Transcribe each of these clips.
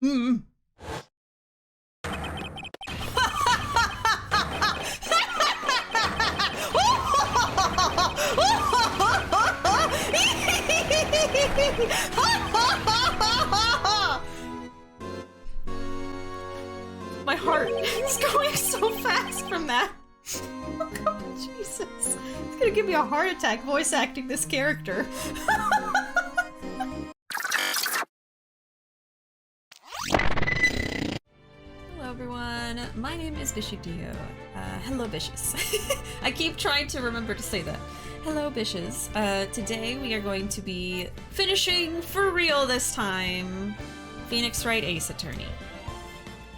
Mm. My heart is going so fast from that. Oh, Jesus. It's gonna give me a heart attack voice acting this character. Hello everyone, my name is BishiDio. Hello Bishes. I keep trying to remember to say that. Hello Bishes. Today we are going to be finishing, for real this time, Phoenix Wright Ace Attorney.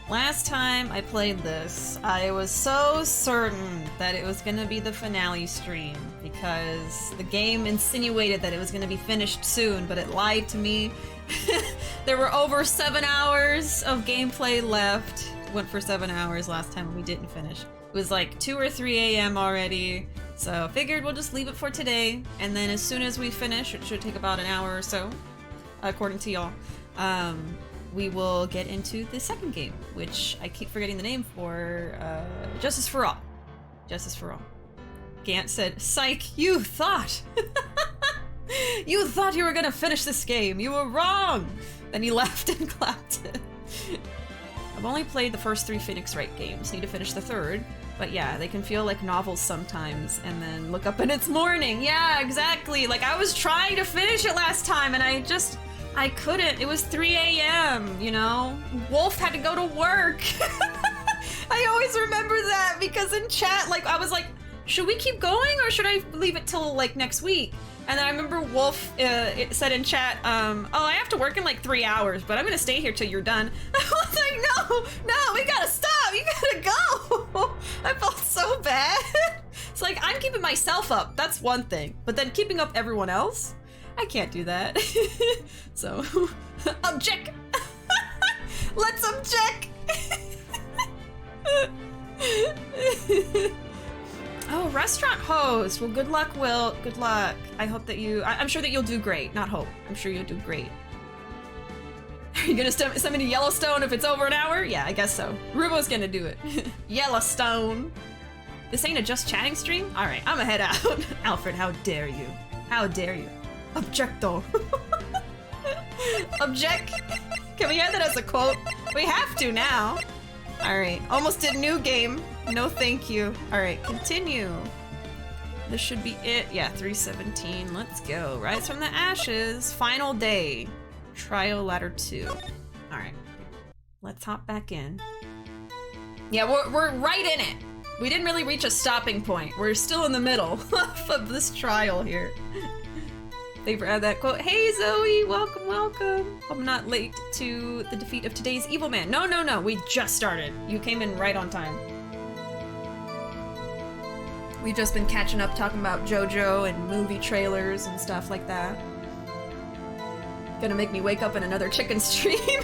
Last time I played this, I was so certain that it was gonna be the finale stream because the game insinuated that it was gonna be finished soon, but it lied to me. There were over 7 hours of gameplay left. Went for 7 hours last time and we didn't finish. It was like 2 or 3 a.m. already, so figured we'll just leave it for today, and then as soon as we finish, it should take about an hour or so, according to y'all, we will get into the second game, which I keep forgetting the name for, Justice for All. Justice for All. Gant said, "Psych, you thought! You thought you were gonna finish this game! You were wrong!" Then he laughed and clapped. I've only played the first 3 Phoenix Wright games, need to finish the third, but yeah, they can feel like novels sometimes, and then look up and it's morning! Yeah, exactly! Like, I was trying to finish it last time, and I couldn't. It was 3 a.m., you know? Wolf had to go to work. I always remember that because in chat, like, I was like, should we keep going or should I leave it till, like, next week? And then I remember Wolf it said in chat, oh, I have to work in, like, 3 hours, but I'm gonna stay here till you're done. I was like, no, we gotta stop. You gotta go. I felt so bad. It's like, I'm keeping myself up. That's one thing. But then keeping up everyone else? I can't do that. So, object! Let's object! Oh, restaurant host! Well, good luck, Will. Good luck. I hope that I'm sure that you'll do great. Not hope. I'm sure you'll do great. Are you gonna send me to Yellowstone if it's over an hour? Yeah, I guess so. Ruuuvo's gonna do it. Yellowstone! This ain't a just chatting stream? Alright, I'ma head out. Alfred, how dare you? How dare you? Objecto. Object. Can we add that as a quote? We have to now. Alright, almost did new game. No thank you. Alright, continue. This should be it. Yeah, 317. Let's go. Rise from the ashes. Final day. Trial ladder 2. Alright. Let's hop back in. Yeah, we're right in it. We didn't really reach a stopping point. We're still in the middle of this trial here. They add that quote. Hey Zoe, welcome, welcome. I'm not late to the defeat of today's evil man. No, no, no, we just started. You came in right on time. We've just been catching up talking about JoJo and movie trailers and stuff like that. Gonna make me wake up in another chicken stream.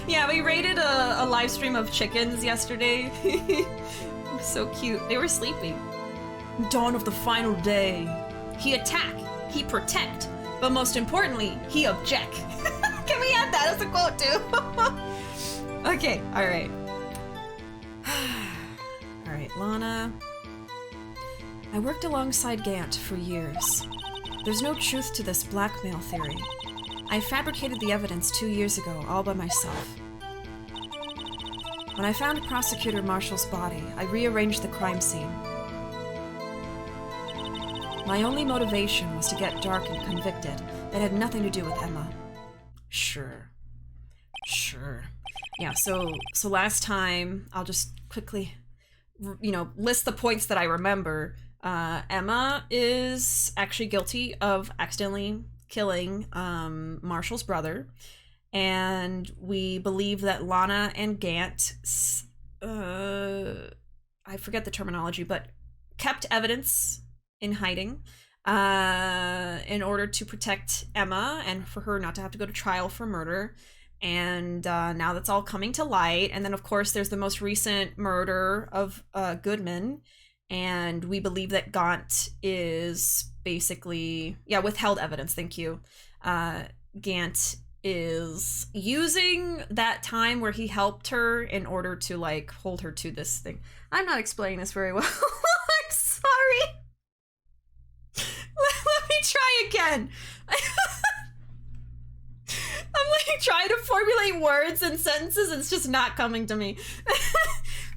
Yeah, we raided a live stream of chickens yesterday. So cute. They were sleeping. Dawn of the final day. He attack. He protect, but most importantly, he object. Can we add that as a quote too? Okay, alright. Alright, Lana. I worked alongside Gant for years. There's no truth to this blackmail theory. I fabricated the evidence 2 years ago, all by myself. When I found Prosecutor Marshall's body, I rearranged the crime scene. My only motivation was to get Dark and convicted. It had nothing to do with Emma. Sure. Sure. Yeah, so last time, I'll just quickly, you know, list the points that I remember. Emma is actually guilty of accidentally killing Marshall's brother. And we believe that Lana and Gant, I forget the terminology, but kept evidence in hiding in order to protect Emma and for her not to have to go to trial for murder. And now that's all coming to light. And then, of course, there's the most recent murder of Goodman. And we believe that Gant is basically... Yeah, withheld evidence, thank you. Gant is using that time where he helped her in order to, like, hold her to this thing. I'm not explaining this very well. I'm sorry. Let me try again. I'm like trying to formulate words and sentences, and it's just not coming to me.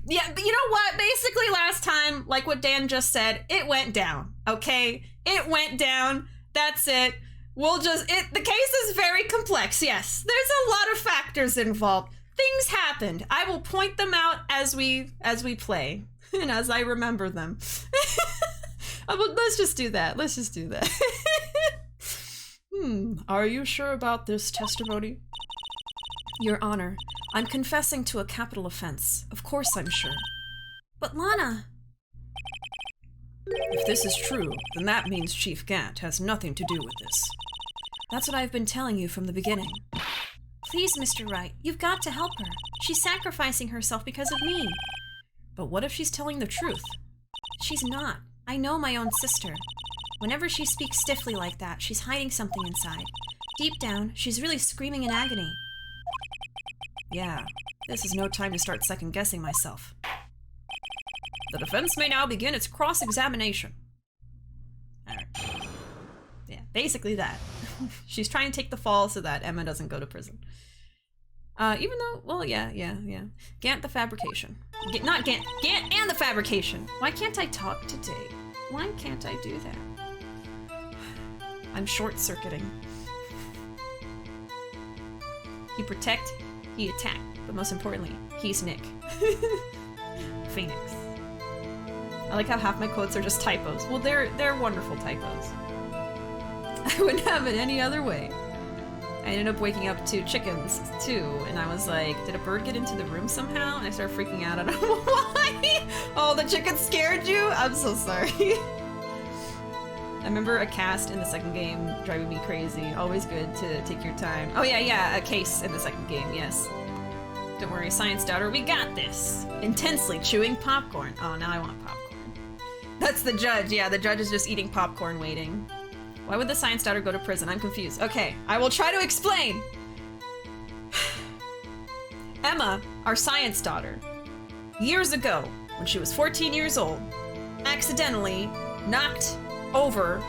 Yeah, but you know what? Basically last time, like what Dan just said, it went down, okay? It went down. That's it. The case is very complex, yes. There's a lot of factors involved. Things happened. I will point them out as we play, and as I remember them. Let's just do that. Let's just do that. Are you sure about this testimony? Your Honor, I'm confessing to a capital offense. Of course I'm sure. But Lana... If this is true, then that means Chief Gant has nothing to do with this. That's what I've been telling you from the beginning. Please, Mr. Wright, you've got to help her. She's sacrificing herself because of me. But what if she's telling the truth? She's not. I know my own sister. Whenever she speaks stiffly like that, she's hiding something inside. Deep down, she's really screaming in agony. Yeah, this is no time to start second-guessing myself. The defense may now begin its cross-examination. Alright. Yeah, basically that. She's trying to take the fall so that Emma doesn't go to prison. Even though, well, yeah. Gant the fabrication. Not Gant, Gant and the fabrication! Why can't I talk today? Why can't I do that? I'm short-circuiting. He protect, he attack, but most importantly, he's Nick. Phoenix. I like how half my quotes are just typos. Well, they're wonderful typos. I wouldn't have it any other way. I ended up waking up to chickens, too, and I was like, did a bird get into the room somehow? And I started freaking out. I don't know why! Oh, the chicken scared you? I'm so sorry. I remember a cast in the second game driving me crazy. Always good to take your time. Oh yeah, a case in the second game, yes. Don't worry, science daughter, we got this. Intensely chewing popcorn. Oh, now I want popcorn. That's the judge, yeah, the judge is just eating popcorn waiting. Why would the science daughter go to prison? I'm confused. Okay, I will try to explain. Emma, our science daughter, years ago, when she was 14 years old, accidentally knocked over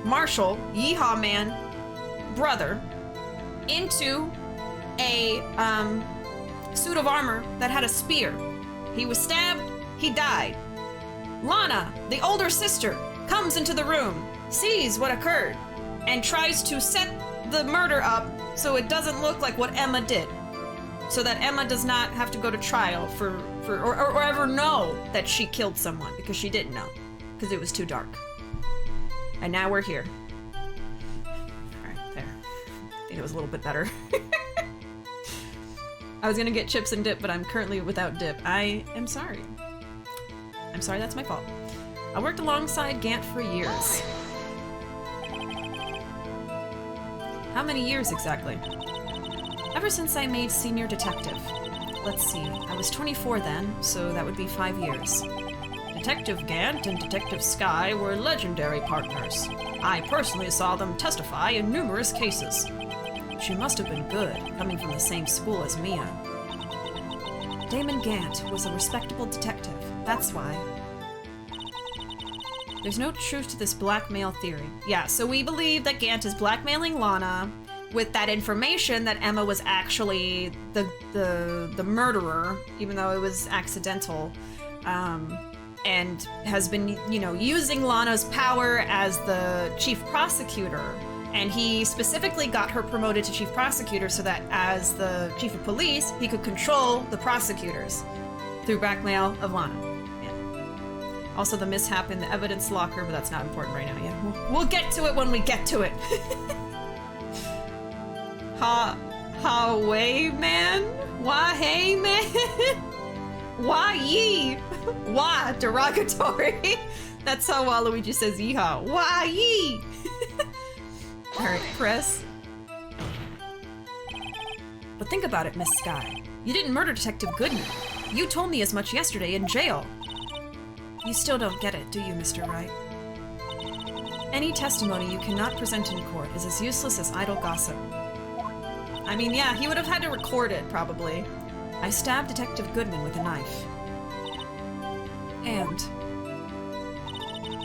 Marshall, Yeehaw Man, brother, into a suit of armor that had a spear. He was stabbed, he died. Lana, the older sister, comes into the room, sees what occurred, and tries to set the murder up so it doesn't look like what Emma did. So that Emma does not have to go to trial or ever know that she killed someone, because she didn't know, because it was too dark. And now we're here. Alright, there. I think it was a little bit better. I was gonna get chips and dip, but I'm currently without dip. I am sorry. I'm sorry, that's my fault. I worked alongside Gant for years. How many years exactly? Ever since I made senior detective. Let's see, I was 24 then, so that would be 5 years. Detective Gant and Detective Skye were legendary partners. I personally saw them testify in numerous cases. She must have been good, coming from the same school as Mia. Damon Gant was a respectable detective, that's why. There's no truth to this blackmail theory. Yeah, so we believe that Gant is blackmailing Lana with that information that Emma was actually the murderer, even though it was accidental. And has been, you know, using Lana's power as the chief prosecutor. And he specifically got her promoted to chief prosecutor so that as the chief of police, he could control the prosecutors through blackmail of Lana. Yeah. Also the mishap in the evidence locker, but that's not important right now. Yeah, we'll get to it when we get to it. Way man? Why hey man? Why ye? Why derogatory? That's how Waluigi says yeehaw. Why ye? Alright, press. But think about it, Miss Skye. You didn't murder Detective Goodman. You told me as much yesterday in jail. You still don't get it, do you, Mr. Wright? Any testimony you cannot present in court is as useless as idle gossip. I mean, yeah, he would have had to record it, probably. I stabbed Detective Goodman with a knife. And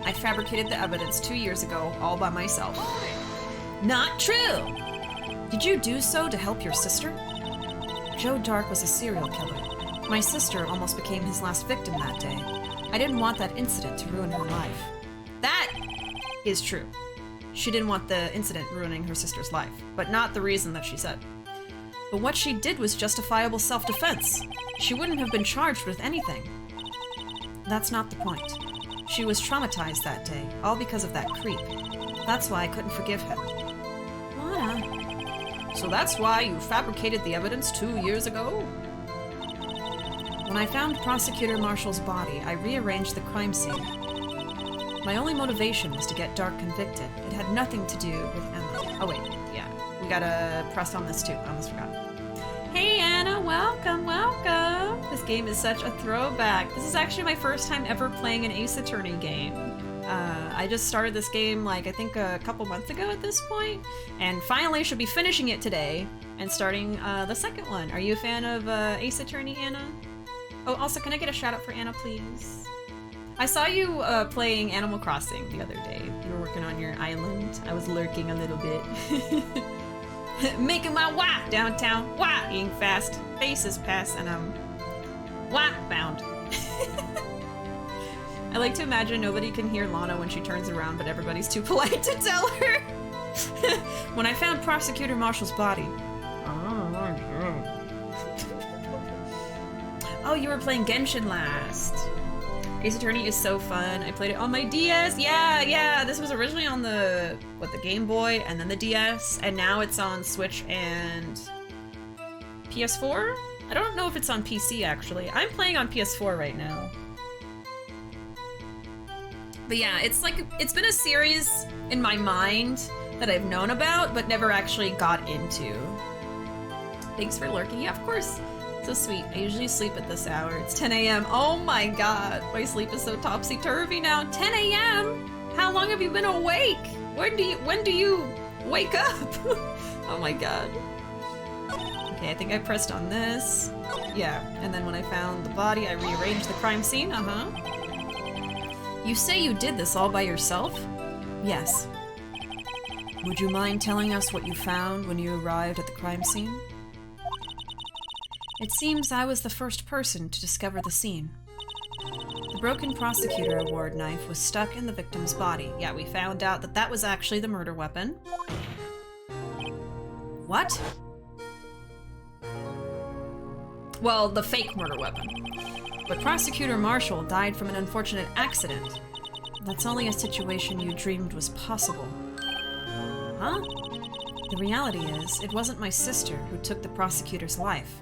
I fabricated the evidence 2 years ago, all by myself. Not true! Did you do so to help your sister? Joe Dark was a serial killer. My sister almost became his last victim that day. I didn't want that incident to ruin her life. That is true. She didn't want the incident ruining her sister's life, but not the reason that she said. But what she did was justifiable self-defense. She wouldn't have been charged with anything. That's not the point. She was traumatized that day, all because of that creep. That's why I couldn't forgive him. Lana. So that's why you fabricated the evidence 2 years ago? When I found Prosecutor Marshall's body, I rearranged the crime scene. My only motivation was to get Dark convicted. It had nothing to do with Emma. Oh wait, yeah. We gotta press on this too. I almost forgot. Hey Anna, welcome, welcome! This game is such a throwback. This is actually my first time ever playing an Ace Attorney game. I just started this game, like, I think a couple months ago at this point, and finally should be finishing it today and starting the second one. Are you a fan of Ace Attorney, Anna? Oh, also, can I get a shout out for Anna, please? I saw you playing Animal Crossing the other day. You were working on your island. I was lurking a little bit. Making my wah downtown. Wah-ing fast. Faces pass and I'm wah bound. I like to imagine nobody can hear Lana when she turns around, but everybody's too polite to tell her. When I found Prosecutor Marshall's body. Oh, you were playing Genshin last. Ace Attorney is so fun. I played it on my DS. Yeah. This was originally on the Game Boy and then the DS, and now it's on Switch and PS4? I don't know if it's on PC actually. I'm playing on PS4 right now. But yeah, it's been a series in my mind that I've known about but never actually got into. Thanks for lurking. Yeah, of course. So sweet. I usually sleep at this hour. It's 10 a.m. Oh my god. My sleep is so topsy-turvy now. 10 a.m.? How long have you been awake? When do you wake up? Oh my god. Okay, I think I pressed on this. Yeah, and then when I found the body, I rearranged the crime scene. You say you did this all by yourself? Yes. Would you mind telling us what you found when you arrived at the crime scene? It seems I was the first person to discover the scene. The broken prosecutor award knife was stuck in the victim's body. Yeah, we found out that that was actually the murder weapon. What? Well, the fake murder weapon. But Prosecutor Marshall died from an unfortunate accident. That's only a situation you dreamed was possible. Huh? The reality is, it wasn't my sister who took the prosecutor's life.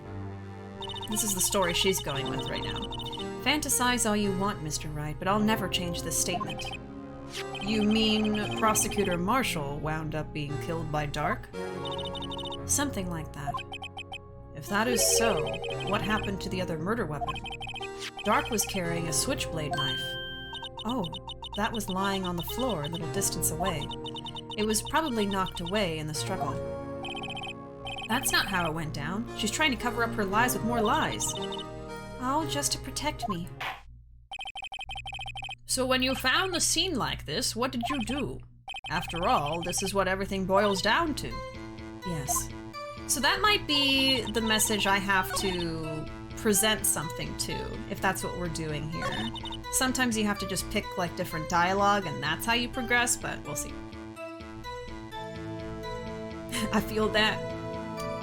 This is the story she's going with right now. Fantasize all you want, Mr. Wright, but I'll never change this statement. You mean Prosecutor Marshall wound up being killed by Dark? Something like that. If that is so, what happened to the other murder weapon? Dark was carrying a switchblade knife. Oh, that was lying on the floor a little distance away. It was probably knocked away in the struggle. That's not how it went down. She's trying to cover up her lies with more lies. Oh, just to protect me. So when you found the scene like this, what did you do? After all, this is what everything boils down to. Yes. So that might be the message I have to present something to, if that's what we're doing here. Sometimes you have to just pick like different dialogue and that's how you progress, but we'll see. I feel that.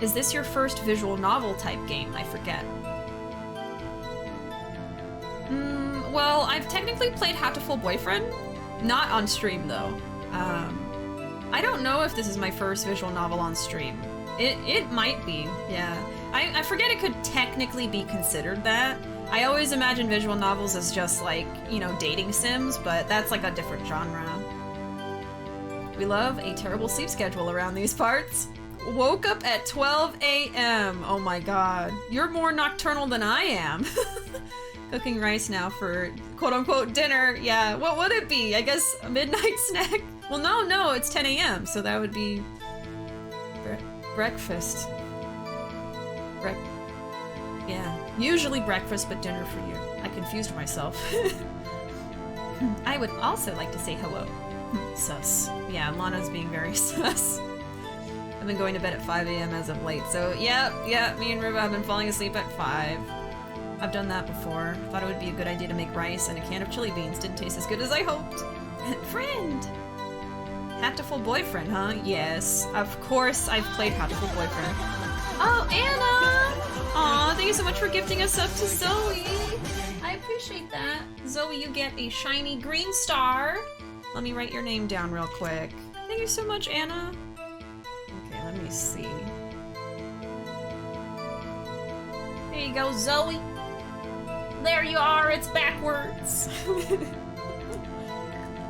Is this your first visual novel type game? I forget. Well, I've technically played Hatoful Boyfriend. Not on stream, though. I don't know if this is my first visual novel on stream. It might be, yeah. I forget it could technically be considered that. I always imagine visual novels as just like, you know, dating sims, but that's like a different genre. We love a terrible sleep schedule around these parts. Woke up at 12 a.m. Oh my god. You're more nocturnal than I am. Cooking rice now for quote-unquote dinner. Yeah, what would it be? I guess a midnight snack? Well, no, it's 10 a.m., so that would be breakfast. Yeah, usually breakfast, but dinner for you. I confused myself. I would also like to say hello. Sus. Yeah, Lana's being very sus. I've been going to bed at 5 a.m. as of late, so yeah, me and Ruuuvo have been falling asleep at 5. I've done that before. Thought it would be a good idea to make rice and a can of chili beans. Didn't taste as good as I hoped. Friend! Hatful Boyfriend, huh? Yes. Of course I've played Hatful Boyfriend. Oh, Anna! Aw, thank you so much for gifting us up to Zoe. I appreciate that. Zoe, you get a shiny green star. Let me write your name down real quick. Thank you so much, Anna. Okay, let me see. Here you go, Zoe. There you are, it's backwards.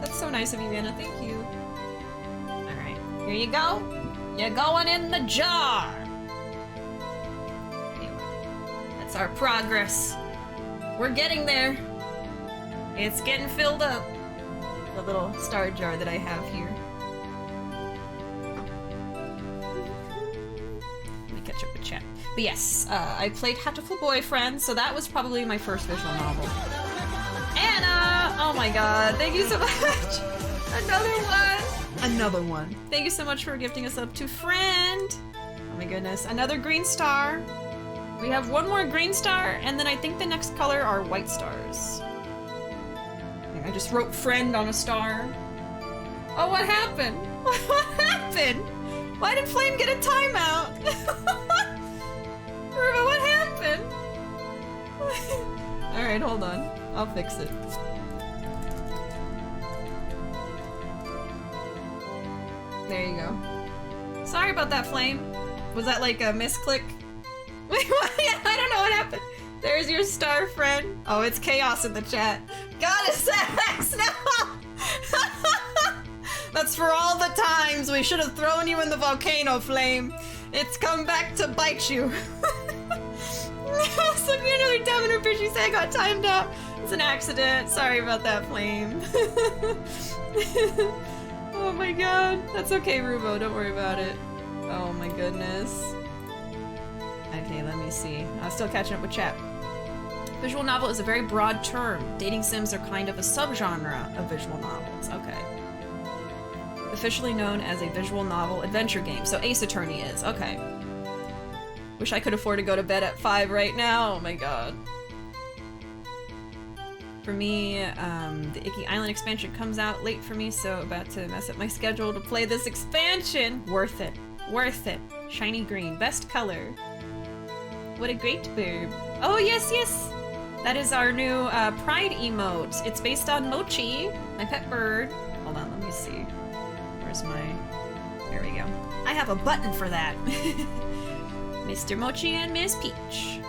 That's so nice of you, Anna, thank you. Alright, here you go. You're going in the jar. That's our progress. We're getting there. It's getting filled up. The little star jar that I have here. Let me catch up with chat. But yes, I played Hatful Boyfriend, so that was probably my first visual novel. Anna! Oh my god, thank you so much! Another one! Another one. Thank you so much for gifting us up to Friend! Oh my goodness, another green star. We have one more green star, and then I think the next color are white stars. I just wrote Friend on a star. Oh, what happened? What happened? Why did Flame get a timeout? Ruuuvo, what happened? Alright, hold on. I'll fix it. There you go. Sorry about that, Flame. Was that like a misclick? Wait, what? I don't know what happened. There's your star, Friend. Oh, it's chaos in the chat. Goddess X, no! That's for all the times we should have thrown you in the volcano, Flame. It's come back to bite you. So another time in her bitch, she said I got timed out. It's an accident. Sorry about that, Flame. Oh my god. That's okay, Ruuuvo. Don't worry about it. Oh my goodness. Okay, let me see. I'm still catching up with chat. Visual novel is a very broad term. Dating sims are kind of a subgenre of visual novels. Okay. Officially known as a visual novel adventure game. So Ace Attorney is. Okay. Wish I could afford to go to bed at 5 right now. Oh my god. For me, the Icky Island expansion comes out late for me, so about to mess up my schedule to play this expansion. Worth it. Worth it. Shiny green. Best color. What a great bird. Oh, yes, yes! That is our new Pride emote. It's based on Mochi, my pet bird. Hold on, let me see. Where's my... There we go. I have a button for that. Mr. Mochi and Miss Peach.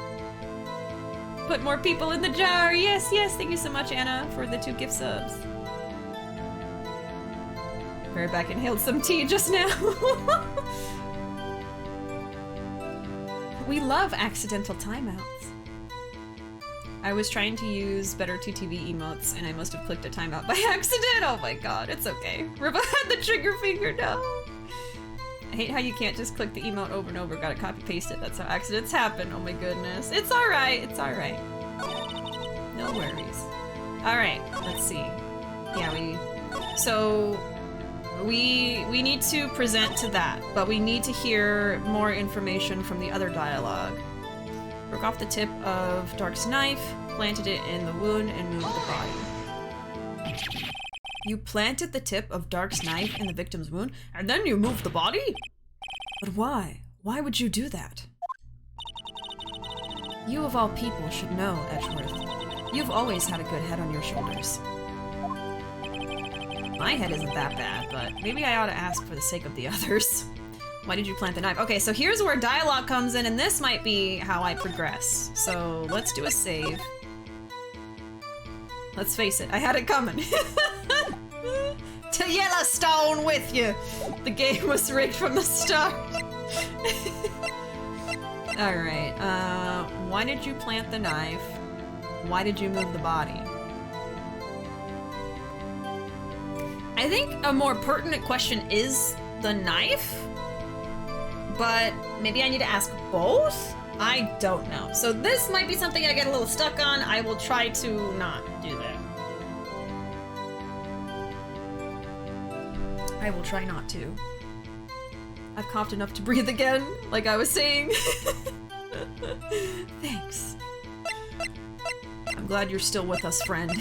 Put more people in the jar. Yes, yes. Thank you so much, Anna, for the 2 gift subs. Bareback inhaled some tea just now. We love accidental timeouts. I was trying to use better 2TV emotes, and I must have clicked a timeout by accident. Oh my god, it's okay. Ruuuvo had the trigger finger, no. I hate how you can't just click the emote over and over. Gotta copy paste it. That's how accidents happen. Oh my goodness. It's alright. It's alright. No worries. Alright, let's see. Yeah, we need to present to that, but we need to hear more information from the other dialogue. Broke off the tip of Dark's knife, planted it in the wound, and moved the body. You planted the tip of Dark's knife in the victim's wound, and then you moved the body? But why? Why would you do that? You of all people should know, Edgeworth. You've always had a good head on your shoulders. My head isn't that bad, but maybe I ought to ask for the sake of the others. Why did you plant the knife? Okay, so here's where dialogue comes in, and this might be how I progress. So let's do a save. Let's face it, I had it coming. To Yellowstone with you! The game was rigged from the start. Alright, why did you plant the knife? Why did you move the body? I think a more pertinent question is the knife, but maybe I need to ask both? I don't know. So this might be something I get a little stuck on. I will try to not do that. I will try not to. I've coughed enough to breathe again, like I was saying. Thanks. I'm glad you're still with us, friend.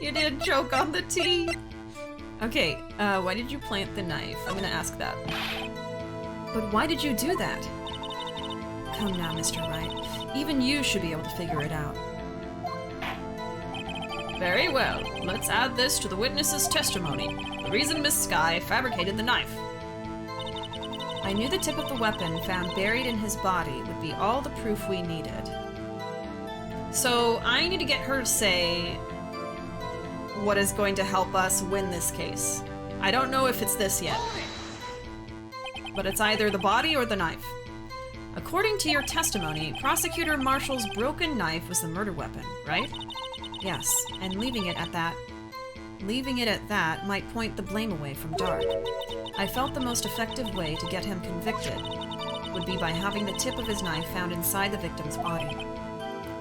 You did choke on the tea. Okay, why did you plant the knife? I'm gonna ask that. But why did you do that? Come now, Mr. Wright. Even you should be able to figure it out. Very well. Let's add this to the witness's testimony. The reason Miss Skye fabricated the knife. I knew the tip of the weapon found buried in his body would be all the proof we needed. So I need to get her to say what is going to help us win this case. I don't know if it's this yet, but it's either the body or the knife. According to your testimony, Prosecutor Marshall's broken knife was the murder weapon, right? Yes, and leaving it at that might point the blame away from Dark. I felt the most effective way to get him convicted would be by having the tip of his knife found inside the victim's body.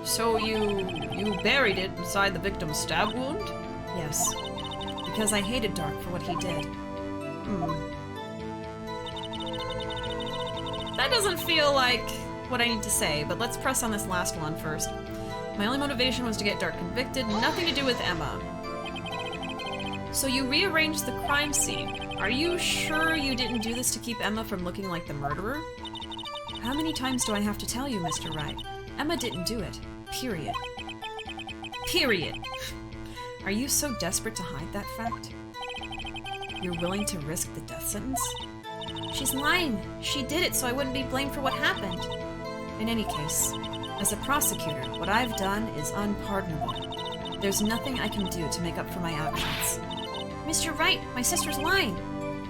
So you buried it inside the victim's stab wound? Yes, because I hated Dark for what he did. That doesn't feel like what I need to say, but let's press on this last one first. My only motivation was to get Dark convicted, nothing to do with Emma. So you rearranged the crime scene. Are you sure you didn't do this to keep Emma from looking like the murderer? How many times do I have to tell you, Mr. Wright? Emma didn't do it. Period. Period. Are you so desperate to hide that fact? You're willing to risk the death sentence? She's lying. She did it so I wouldn't be blamed for what happened. In any case, as a prosecutor, what I've done is unpardonable. There's nothing I can do to make up for my actions. Mr. Wright, my sister's lying.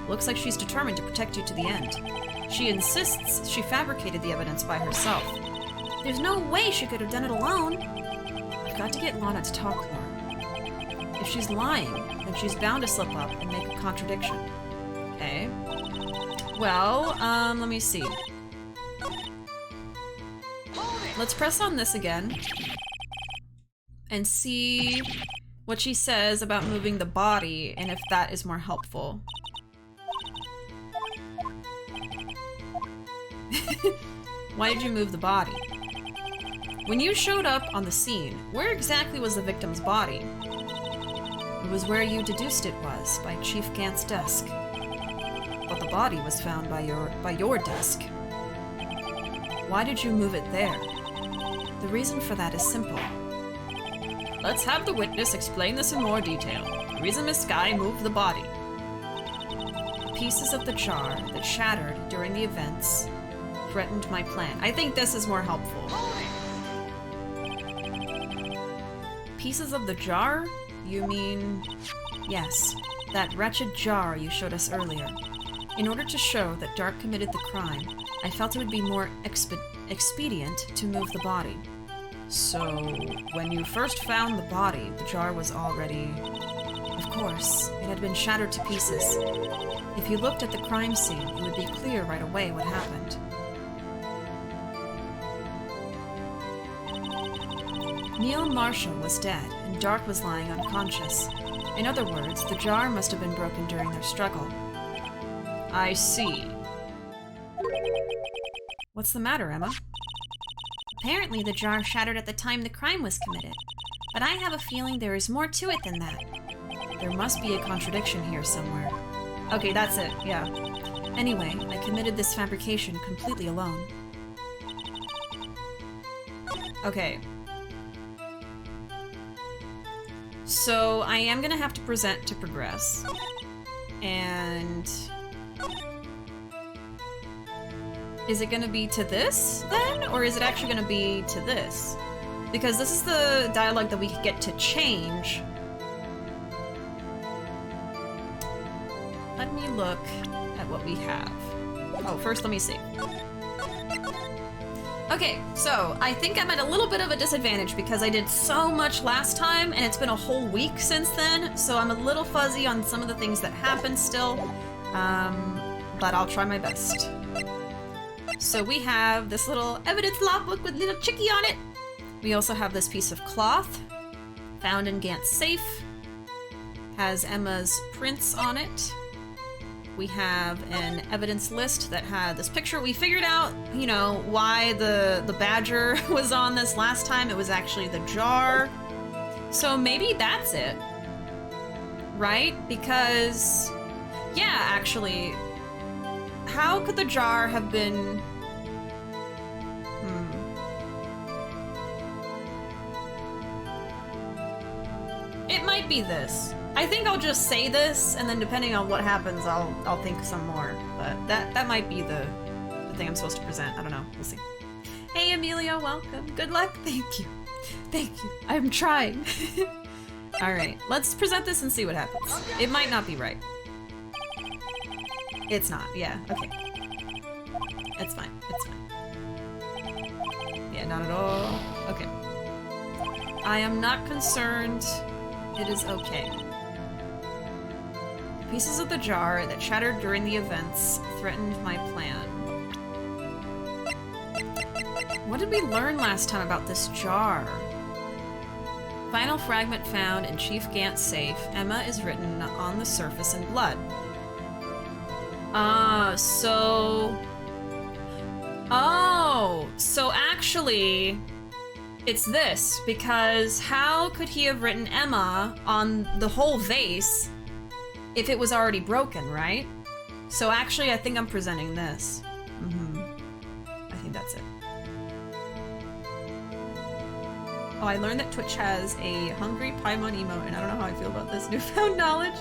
Looks like she's determined to protect you to the end. She insists she fabricated the evidence by herself. There's no way she could have done it alone. I've got to get Lana to talk more. If she's lying, then she's bound to slip up and make a contradiction. Okay. Well, let me see. Let's press on this again and see what she says about moving the body and if that is more helpful. Why did you move the body? When you showed up on the scene, where exactly was the victim's body? It was where you deduced it was, by Chief Gant's desk. But the body was found by your desk. Why did you move it there? The reason for that is simple. Let's have the witness explain this in more detail. The reason Miss Skye moved the body. The pieces of the jar that shattered during the events threatened my plan. I think this is more helpful. Pieces of the jar? You mean... Yes, that wretched jar you showed us earlier. In order to show that Dark committed the crime, I felt it would be more expedient to move the body. So, when you first found the body, the jar was already... Of course, it had been shattered to pieces. If you looked at the crime scene, it would be clear right away what happened. Neil Marshall was dead, and Dark was lying unconscious. In other words, the jar must have been broken during their struggle. I see. What's the matter, Emma? Apparently the jar shattered at the time the crime was committed. But I have a feeling there is more to it than that. There must be a contradiction here somewhere. Okay, that's it, yeah. Anyway, I committed this fabrication completely alone. Okay. So, I am gonna have to present to progress. And... Is it gonna be to this, then? Or is it actually gonna be to this? Because this is the dialogue that we get to change. Let me look at what we have. Oh, first let me see. Okay, so I think I'm at a little bit of a disadvantage because I did so much last time and it's been a whole week since then, so I'm a little fuzzy on some of the things that happened still, but I'll try my best. So we have this little evidence logbook with little chickie on it. We also have this piece of cloth found in Gant's safe. Has Emma's prints on it. We have an evidence list that had this picture. We figured out, you know, why the badger was on this last time. It was actually the jar. So maybe that's it. Right? Because, yeah, actually, how could the jar have been... It might be this. I think I'll just say this, and then depending on what happens, I'll think some more. But that might be the thing I'm supposed to present. I don't know. We'll see. Hey, Amelia, welcome. Good luck. Thank you. Thank you. I'm trying. All right, let's present this and see what happens. It might not be right. It's not. Yeah. Okay. It's fine. It's fine. Yeah, not at all. Okay. I am not concerned. It is okay. The pieces of the jar that shattered during the events threatened my plan. What did we learn last time about this jar? Final fragment found in Chief Gant's safe. Emma is written on the surface in blood. So actually, it's this, because how could he have written Emma on the whole vase if it was already broken, right? So actually, I think I'm presenting this. I think that's it. Oh, I learned that Twitch has a hungry Paimon emote, and I don't know how I feel about this newfound knowledge.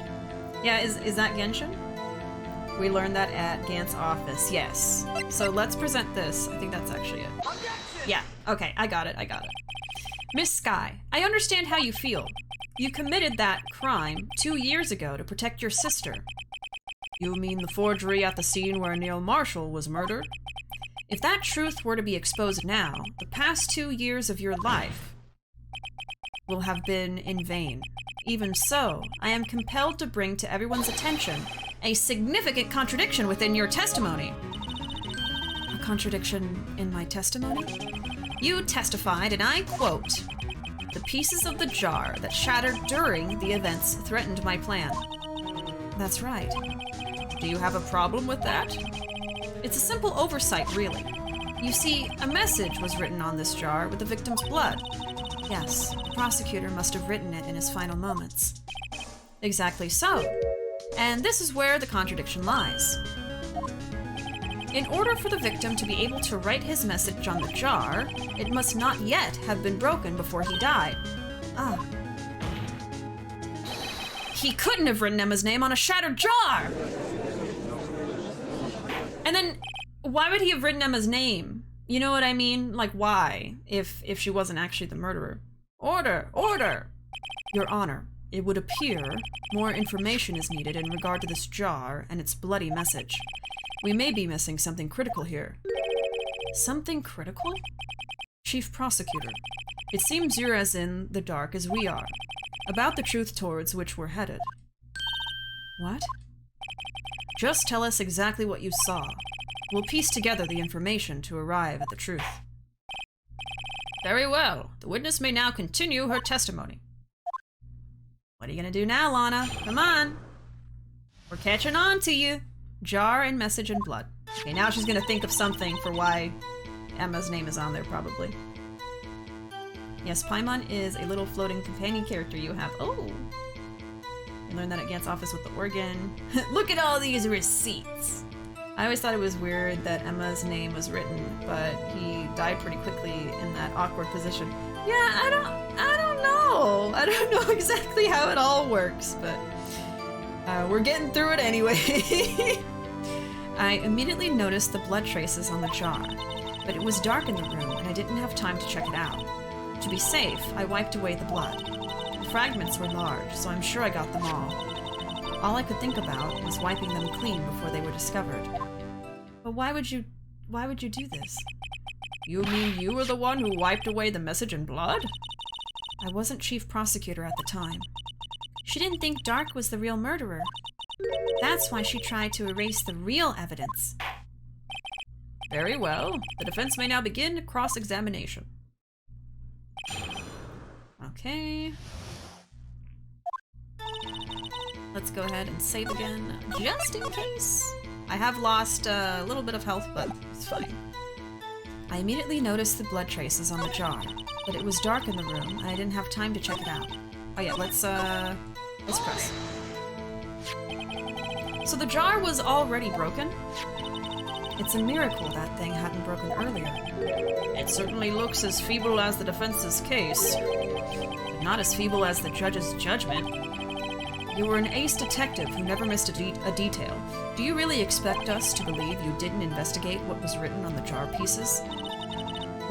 Yeah, is that Genshin? We learned that at Gant's office, yes. So let's present this. I think that's actually it. Yeah, okay, I got it. Miss Skye, I understand how you feel. You committed that crime 2 years ago to protect your sister. You mean the forgery at the scene where Neil Marshall was murdered? If that truth were to be exposed now, the past 2 years of your life will have been in vain. Even so, I am compelled to bring to everyone's attention a significant contradiction within your testimony. A contradiction in my testimony? You testified, and I quote, "The pieces of the jar that shattered during the events threatened my plan." That's right. Do you have a problem with that? It's a simple oversight, really. You see, a message was written on this jar with the victim's blood. Yes, the prosecutor must have written it in his final moments. Exactly so. And this is where the contradiction lies. In order for the victim to be able to write his message on the jar, it must not yet have been broken before he died. Ah. He couldn't have written Emma's name on a shattered jar! And then, why would he have written Emma's name? You know what I mean? Like, why? If she wasn't actually the murderer. Order! Order! Your Honor, it would appear more information is needed in regard to this jar and its bloody message. We may be missing something critical here. Something critical? Chief Prosecutor, it seems you're as in the dark as we are, about the truth towards which we're headed. What? Just tell us exactly what you saw. We'll piece together the information to arrive at the truth. Very well. The witness may now continue her testimony. What are you gonna do now, Lana? Come on. We're catching on to you. Jar and message and blood. Okay, now she's gonna think of something for why Emma's name is on there, probably. Yes, Paimon is a little floating companion character you have. Oh! You learned that at Gant's office with the organ. Look at all these receipts! I always thought it was weird that Emma's name was written, but he died pretty quickly in that awkward position. Yeah, I don't know. I don't know exactly how it all works, but we're getting through it anyway. I immediately noticed the blood traces on the jar, but it was dark in the room and I didn't have time to check it out. To be safe, I wiped away the blood. The fragments were large, so I'm sure I got them all. All I could think about was wiping them clean before they were discovered. But why would you do this? You mean you were the one who wiped away the message in blood? I wasn't chief prosecutor at the time. She didn't think Dark was the real murderer. That's why she tried to erase the real evidence. Very well. The defense may now begin cross-examination. Okay. Let's go ahead and save again, just in case. I have lost a little bit of health, but it's fine. I immediately noticed the blood traces on the jar, but it was dark in the room, and I didn't have time to check it out. Oh yeah, let's press. So the jar was already broken? It's a miracle that thing hadn't broken earlier. It certainly looks as feeble as the defense's case, but not as feeble as the judge's judgment. You were an ace detective who never missed a detail. Do you really expect us to believe you didn't investigate what was written on the jar pieces?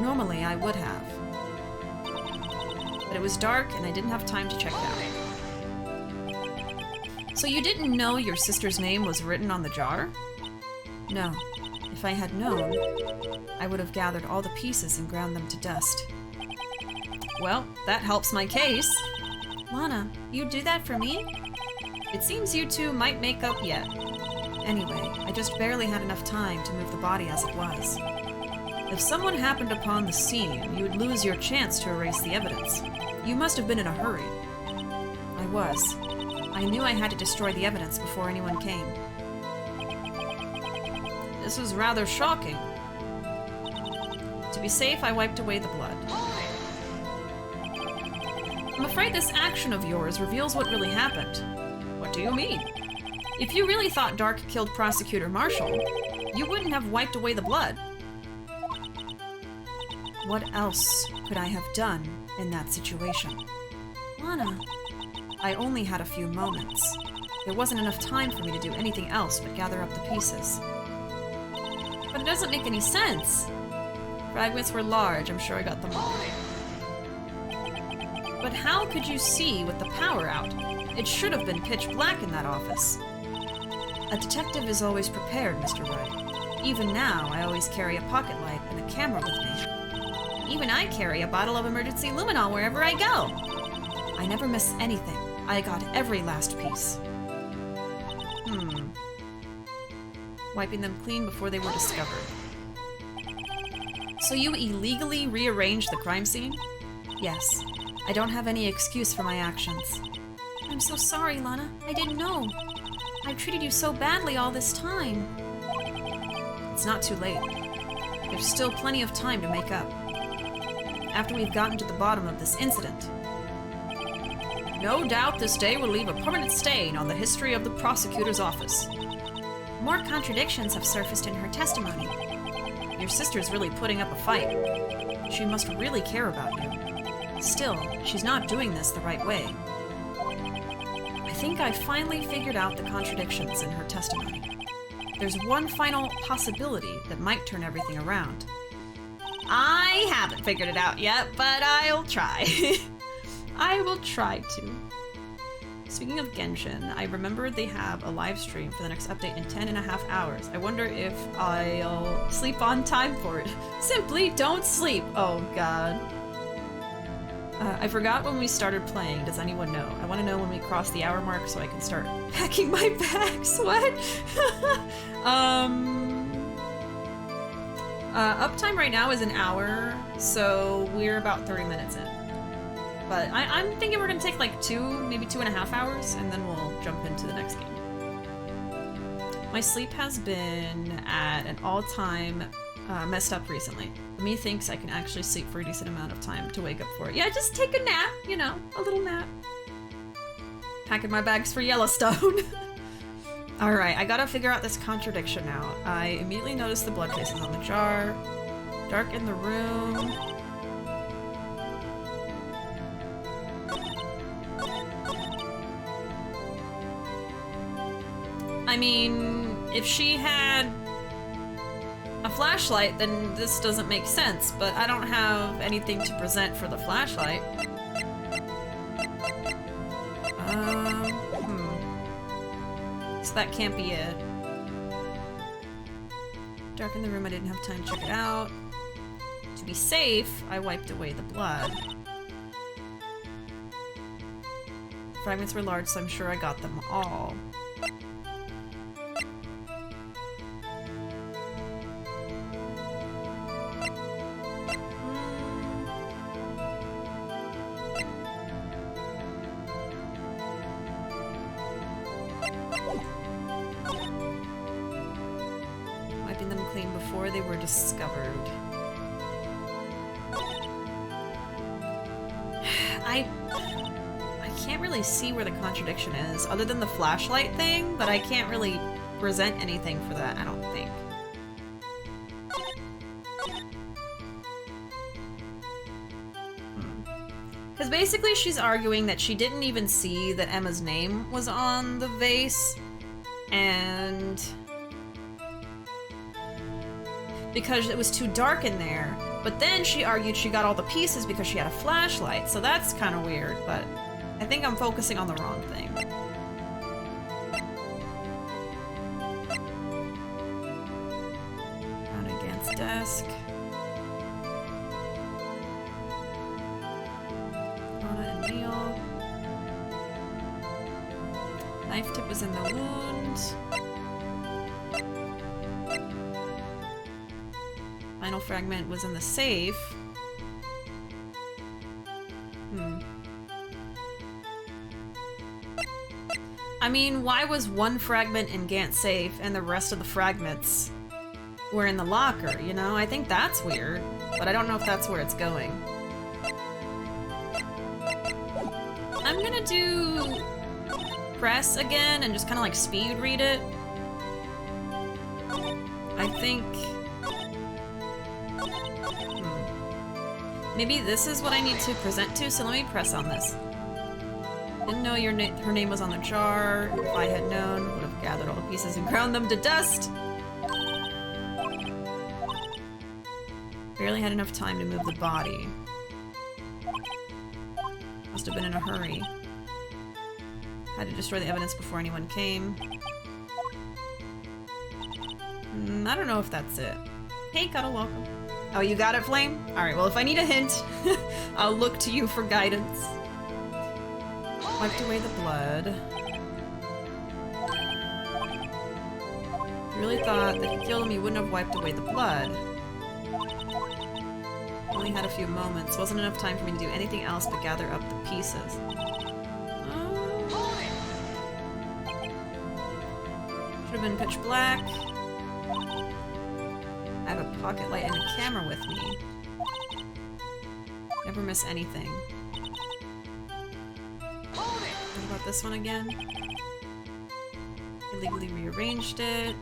Normally, I would have. But it was dark and I didn't have time to check it out. So you didn't know your sister's name was written on the jar? No. If I had known, I would have gathered all the pieces and ground them to dust. Well, that helps my case. Lana, you'd do that for me? It seems you two might make up yet. Anyway, I just barely had enough time to move the body as it was. If someone happened upon the scene, you would lose your chance to erase the evidence. You must have been in a hurry. I was. I knew I had to destroy the evidence before anyone came. This was rather shocking. To be safe, I wiped away the blood. I'm afraid this action of yours reveals what really happened. What do you mean? If you really thought Dark killed Prosecutor Marshall, you wouldn't have wiped away the blood. What else could I have done in that situation? Lana, I only had a few moments. There wasn't enough time for me to do anything else but gather up the pieces. But it doesn't make any sense. Fragments were large, I'm sure I got them all. But how could you see with the power out? It should have been pitch black in that office. A detective is always prepared, Mr. Wright. Even now, I always carry a pocket light and a camera with me. Even I carry a bottle of emergency luminol wherever I go. I never miss anything. I got every last piece. Wiping them clean before they were discovered. So you illegally rearranged the crime scene? Yes. I don't have any excuse for my actions. I'm so sorry, Lana. I didn't know. I've treated you so badly all this time. It's not too late. There's still plenty of time to make up. After we've gotten to the bottom of this incident. No doubt this day will leave a permanent stain on the history of the prosecutor's office. More contradictions have surfaced in her testimony. Your sister's really putting up a fight. She must really care about you. Still, she's not doing this the right way. I think I finally figured out the contradictions in her testimony. There's one final possibility that might turn everything around. I haven't figured it out yet, but I'll try. I will try to. Speaking of Genshin, I remembered they have a live stream for the next update in 10.5 hours. I wonder if I'll sleep on time for it. Simply don't sleep! Oh god. I forgot when we started playing. Does anyone know? I want to know when we cross the hour mark so I can start packing my bags. What? Uptime right now is an hour, so we're about 30 minutes in. But I'm thinking we're gonna take like maybe 2.5 hours, and then we'll jump into the next game. My sleep has been at an all-time messed up recently. Me thinks I can actually sleep for a decent amount of time to wake up for it. Yeah, just take a nap, you know, a little nap. Packing my bags for Yellowstone. Alright, I gotta figure out this contradiction now. I immediately noticed the blood traces on the jar. Dark in the room. I mean, if she had a flashlight, then this doesn't make sense, but I don't have anything to present for the flashlight. So that can't be it. Dark in the room, I didn't have time to check it out. To be safe, I wiped away the blood. Fragments were large, so I'm sure I got them all. they were discovered. I can't really see where the contradiction is, other than the flashlight thing, but I can't really present anything for that, I don't think. Because basically she's arguing that she didn't even see that Emma's name was on the vase, and because it was too dark in there. But then she argued she got all the pieces because she had a flashlight, so that's kind of weird, but I think I'm focusing on the wrong thing. Down against desk. Lana and Neil. Knife tip was in the wound. Final fragment was in the safe. I mean, why was one fragment in Gant's safe and the rest of the fragments were in the locker, you know? I think that's weird, but I don't know if that's where it's going. I'm gonna do press again and just kind of like speed read it. I think... Maybe this is what I need to present to, so let me press on this. Didn't know her name was on the jar. If I had known, would have gathered all the pieces and ground them to dust. Barely had enough time to move the body. Must have been in a hurry. Had to destroy the evidence before anyone came. I don't know if that's it. Hey, Cuddle, welcome. Oh, you got it, Flame? Alright, well, if I need a hint, I'll look to you for guidance. Wiped away the blood. You really thought that he killed him, he wouldn't have wiped away the blood. Only had a few moments. Wasn't enough time for me to do anything else but gather up the pieces. Should have been pitch black. I have a pocket light and a camera with me. Never miss anything. What about this one again? Illegally rearranged it.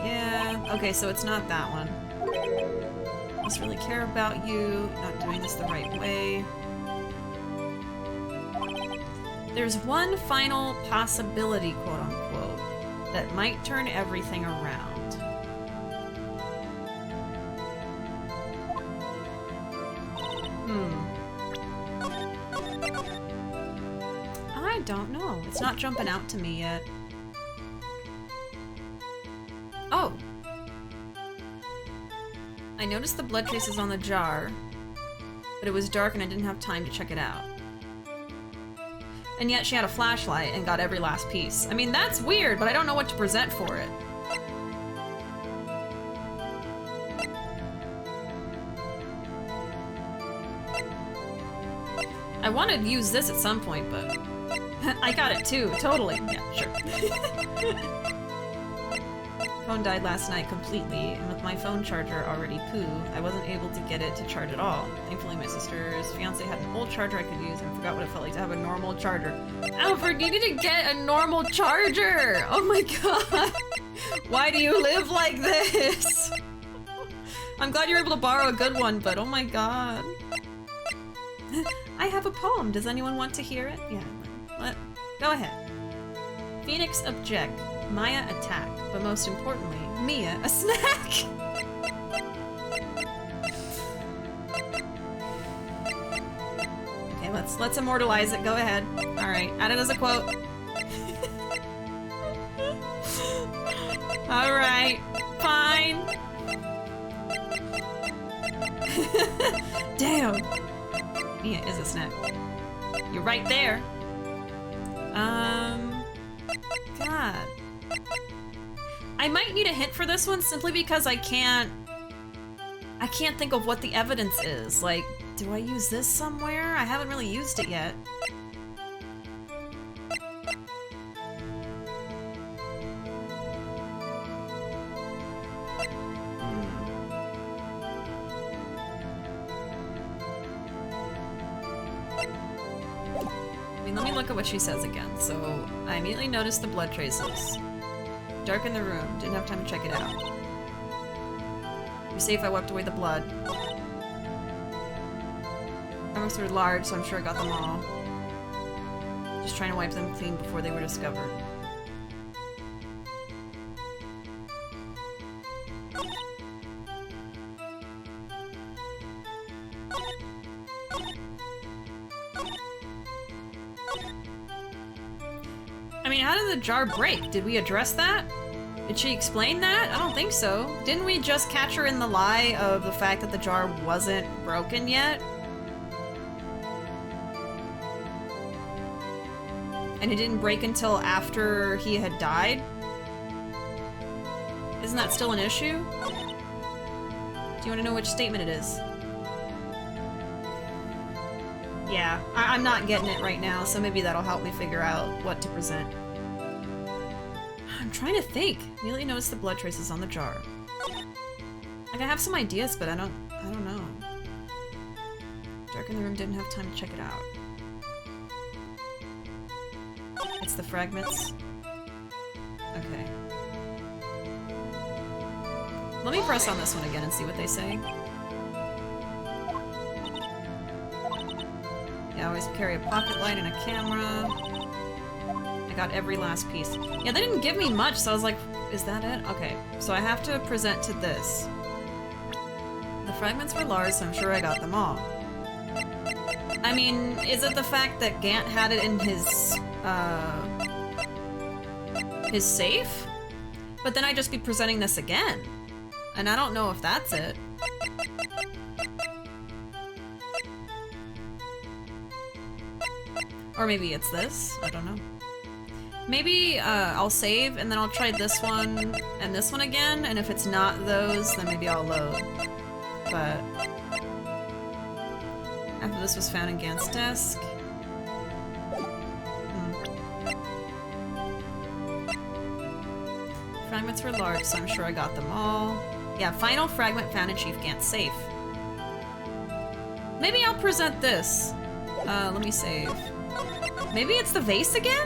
Yeah. Okay, so it's not that one. I must really care about you, not doing this the right way. There's one final possibility, quote-unquote, that might turn everything around. I don't know. It's not jumping out to me yet. Oh! I noticed the blood traces on the jar, but it was dark and I didn't have time to check it out. And yet she had a flashlight and got every last piece. I mean, that's weird, but I don't know what to present for it. I want to use this at some point, but I got it too, totally. Yeah, sure. Phone died last night completely, and with my phone charger already poo, I wasn't able to get it to charge at all. Thankfully, my sister's fiance had an old charger I could use and forgot what it felt like to have a normal charger. Alfred, you need to get a normal charger! Oh my god! Why do you live like this? I'm glad you're able to borrow a good one, but oh my god. I have a poem. Does anyone want to hear it? Yeah, go ahead. Phoenix object. Maya attack, but most importantly, Mia a snack! Okay, let's immortalize it, go ahead. Alright, add it as a quote. Alright, fine. Damn! Mia is a snack. You're right there. God. I might need a hint for this one simply because I can't think of what the evidence is. Like, Do I use this somewhere? I haven't really used it yet. Let me look at what she says again. So, I immediately noticed the blood traces. Dark in the room. Didn't have time to check it out. Be safe, I wiped away the blood. Fragments were large, so I'm sure I got them all. Just trying to wipe them clean before they were discovered. I mean, how did the jar break? Did we address that? Did she explain that? I don't think so. Didn't we just catch her in the lie of the fact that the jar wasn't broken yet? And it didn't break until after he had died? Isn't that still an issue? Do you want to know which statement it is? Yeah, I'm not getting it right now, so maybe that'll help me figure out what to present. I'm trying to think. Immediately noticed the blood traces on the jar. Like, I have some ideas, but I don't know. Dark in the room, didn't have time to check it out. It's the fragments. Okay. Let me press on this one again and see what they say. Yeah, I always carry a pocket light and a camera. I got every last piece. Yeah, they didn't give me much, so I was like, is that it? Okay, so I have to present to this. The fragments were large, so I'm sure I got them all. I mean, is it the fact that Gant had it in his safe? But then I'd just be presenting this again. And I don't know if that's it. Or maybe it's this. I don't know. Maybe I'll save and then I'll try this one and this one again, and if it's not those, then maybe I'll load. But after this was found in Gant's desk. Fragments were large, so I'm sure I got them all. Yeah, final fragment found in Chief Gant's safe. Maybe I'll present this. Let me save. Maybe it's the vase again?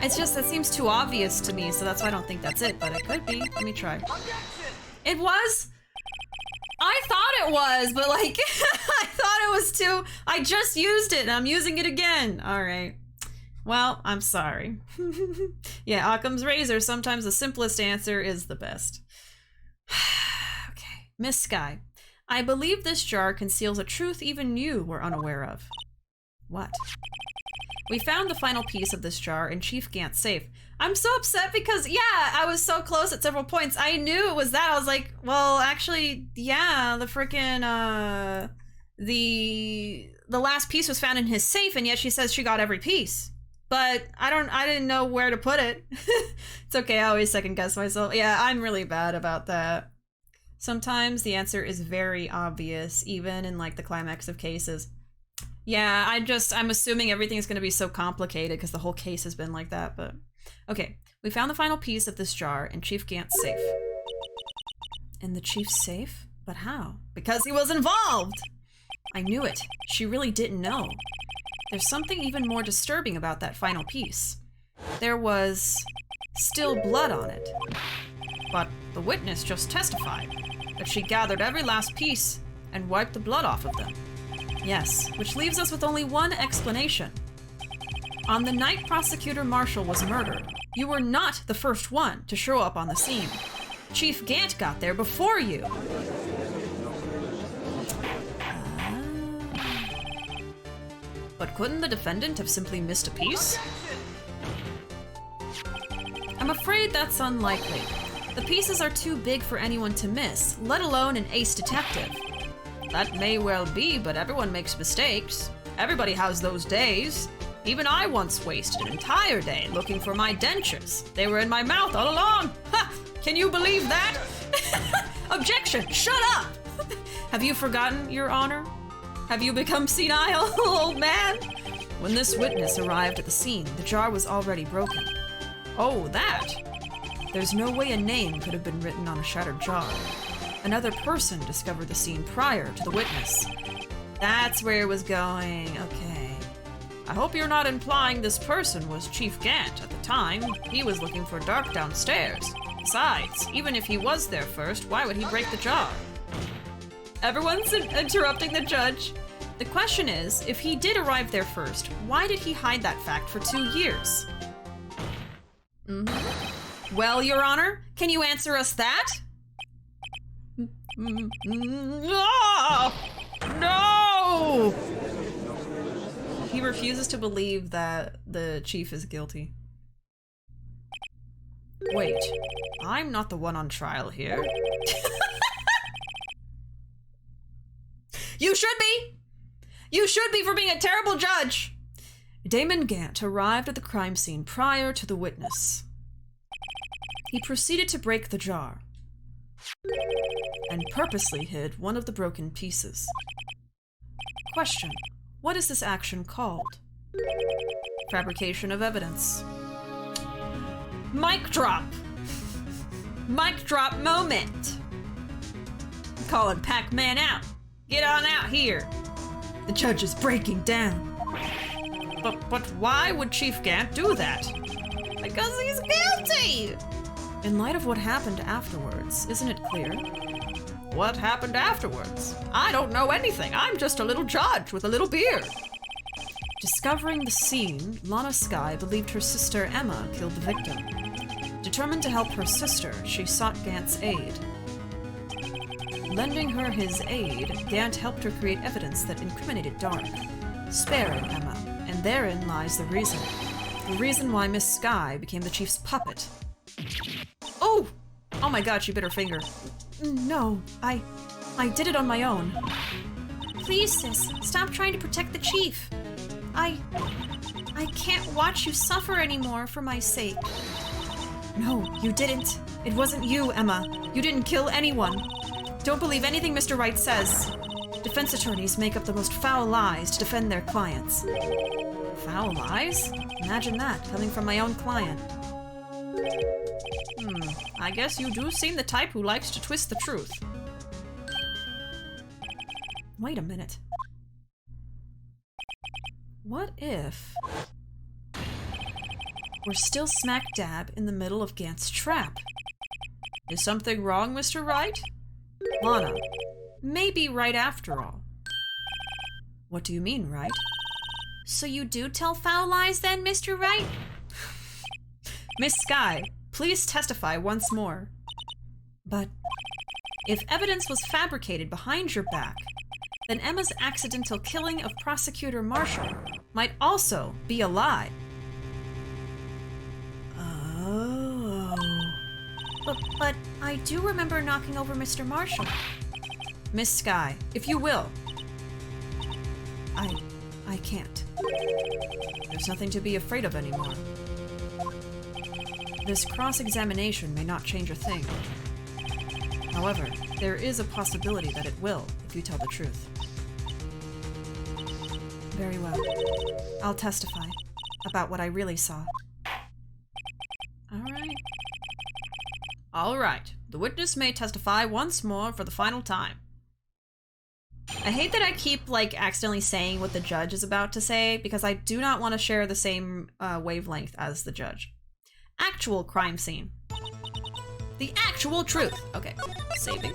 It's just, that seems too obvious to me, so that's why I don't think that's it, but it could be. Let me try. It was? I thought it was, but like, I thought it was too... I just used it, and I'm using it again. Alright. Well, I'm sorry. Yeah, Occam's razor, sometimes the simplest answer is the best. Okay. Miss Skye, I believe this jar conceals a truth even you were unaware of. What? We found the final piece of this jar in Chief Gant's safe. I'm so upset because, yeah, I was so close at several points. I knew it was that. I was like, well, actually, yeah, the frickin', the last piece was found in his safe, and yet she says she got every piece. But I didn't know where to put it. It's okay, I always second guess myself. Yeah, I'm really bad about that. Sometimes the answer is very obvious, even in like the climax of cases. Yeah, I'm assuming everything's gonna be so complicated because the whole case has been like that, but... Okay, we found the final piece of this jar in Chief Gant's safe. In the chief's safe? But how? Because he was involved! I knew it. She really didn't know. There's something even more disturbing about that final piece. There was still blood on it. But the witness just testified that she gathered every last piece and wiped the blood off of them. Yes, which leaves us with only one explanation. On the night Prosecutor Marshall was murdered, you were not the first one to show up on the scene. Chief Gant got there before you. But couldn't the defendant have simply missed a piece? I'm afraid that's unlikely. The pieces are too big for anyone to miss, let alone an ace detective. That may well be, but everyone makes mistakes. Everybody has those days. Even I once wasted an entire day looking for my dentures. They were in my mouth all along. Ha! Can you believe that? Objection! Shut up! Have you forgotten, Your Honor? Have you become senile, old man? When this witness arrived at the scene, the jar was already broken. Oh, that! There's no way a name could have been written on a shattered jar. Another person discovered the scene prior to the witness. That's where it was going, okay. I hope you're not implying this person was Chief Gant at the time. He was looking for Dark downstairs. Besides, even if he was there first, why would he break the jar? Everyone's interrupting the judge. The question is, if he did arrive there first, why did he hide that fact for 2 years? Well, Your Honor, can you answer us that? No! No! He refuses to believe that the chief is guilty. Wait, I'm not the one on trial here. You should be! You should be for being a terrible judge! Damon Gant arrived at the crime scene prior to the witness. He proceeded to break the jar and purposely hid one of the broken pieces. Question: what is this action called? Fabrication of evidence. Mic drop! Mic drop moment! I'm calling Pac-Man out. Get on out here. The judge is breaking down. But why would Chief Gant do that? Because he's guilty! In light of what happened afterwards, isn't it clear? What happened afterwards? I don't know anything. I'm just a little judge with a little beard. Discovering the scene, Lana Skye believed her sister Emma killed the victim. Determined to help her sister, she sought Gant's aid. Lending her his aid, Gant helped her create evidence that incriminated Dark, sparing Emma, and therein lies the reason. The reason why Miss Skye became the chief's puppet. Oh! Oh my god, she bit her finger. No, I did it on my own. Please, sis, stop trying to protect the chief. I can't watch you suffer anymore for my sake. No, you didn't. It wasn't you, Emma. You didn't kill anyone. Don't believe anything Mr. Wright says. Defense attorneys make up the most foul lies to defend their clients. Foul lies? Imagine that, coming from my own client. I guess you do seem the type who likes to twist the truth. Wait a minute. What if we're still smack dab in the middle of Gant's trap? Is something wrong, Mr. Wright? Lana, maybe right after all. What do you mean, Wright? So you do tell foul lies then, Mr. Wright? Miss Skye, please testify once more. But if evidence was fabricated behind your back, then Emma's accidental killing of Prosecutor Marshall might also be a lie. Oh. But I do remember knocking over Mr. Marshall. Miss Skye, if you will. I can't. There's nothing to be afraid of anymore. This cross-examination may not change a thing. However, there is a possibility that it will, if you tell the truth. Very well. I'll testify about what I really saw. All right. The witness may testify once more for the final time. I hate that I keep, like, accidentally saying what the judge is about to say, because I do not want to share the same wavelength as the judge. Actual crime scene. The actual truth. Okay, saving.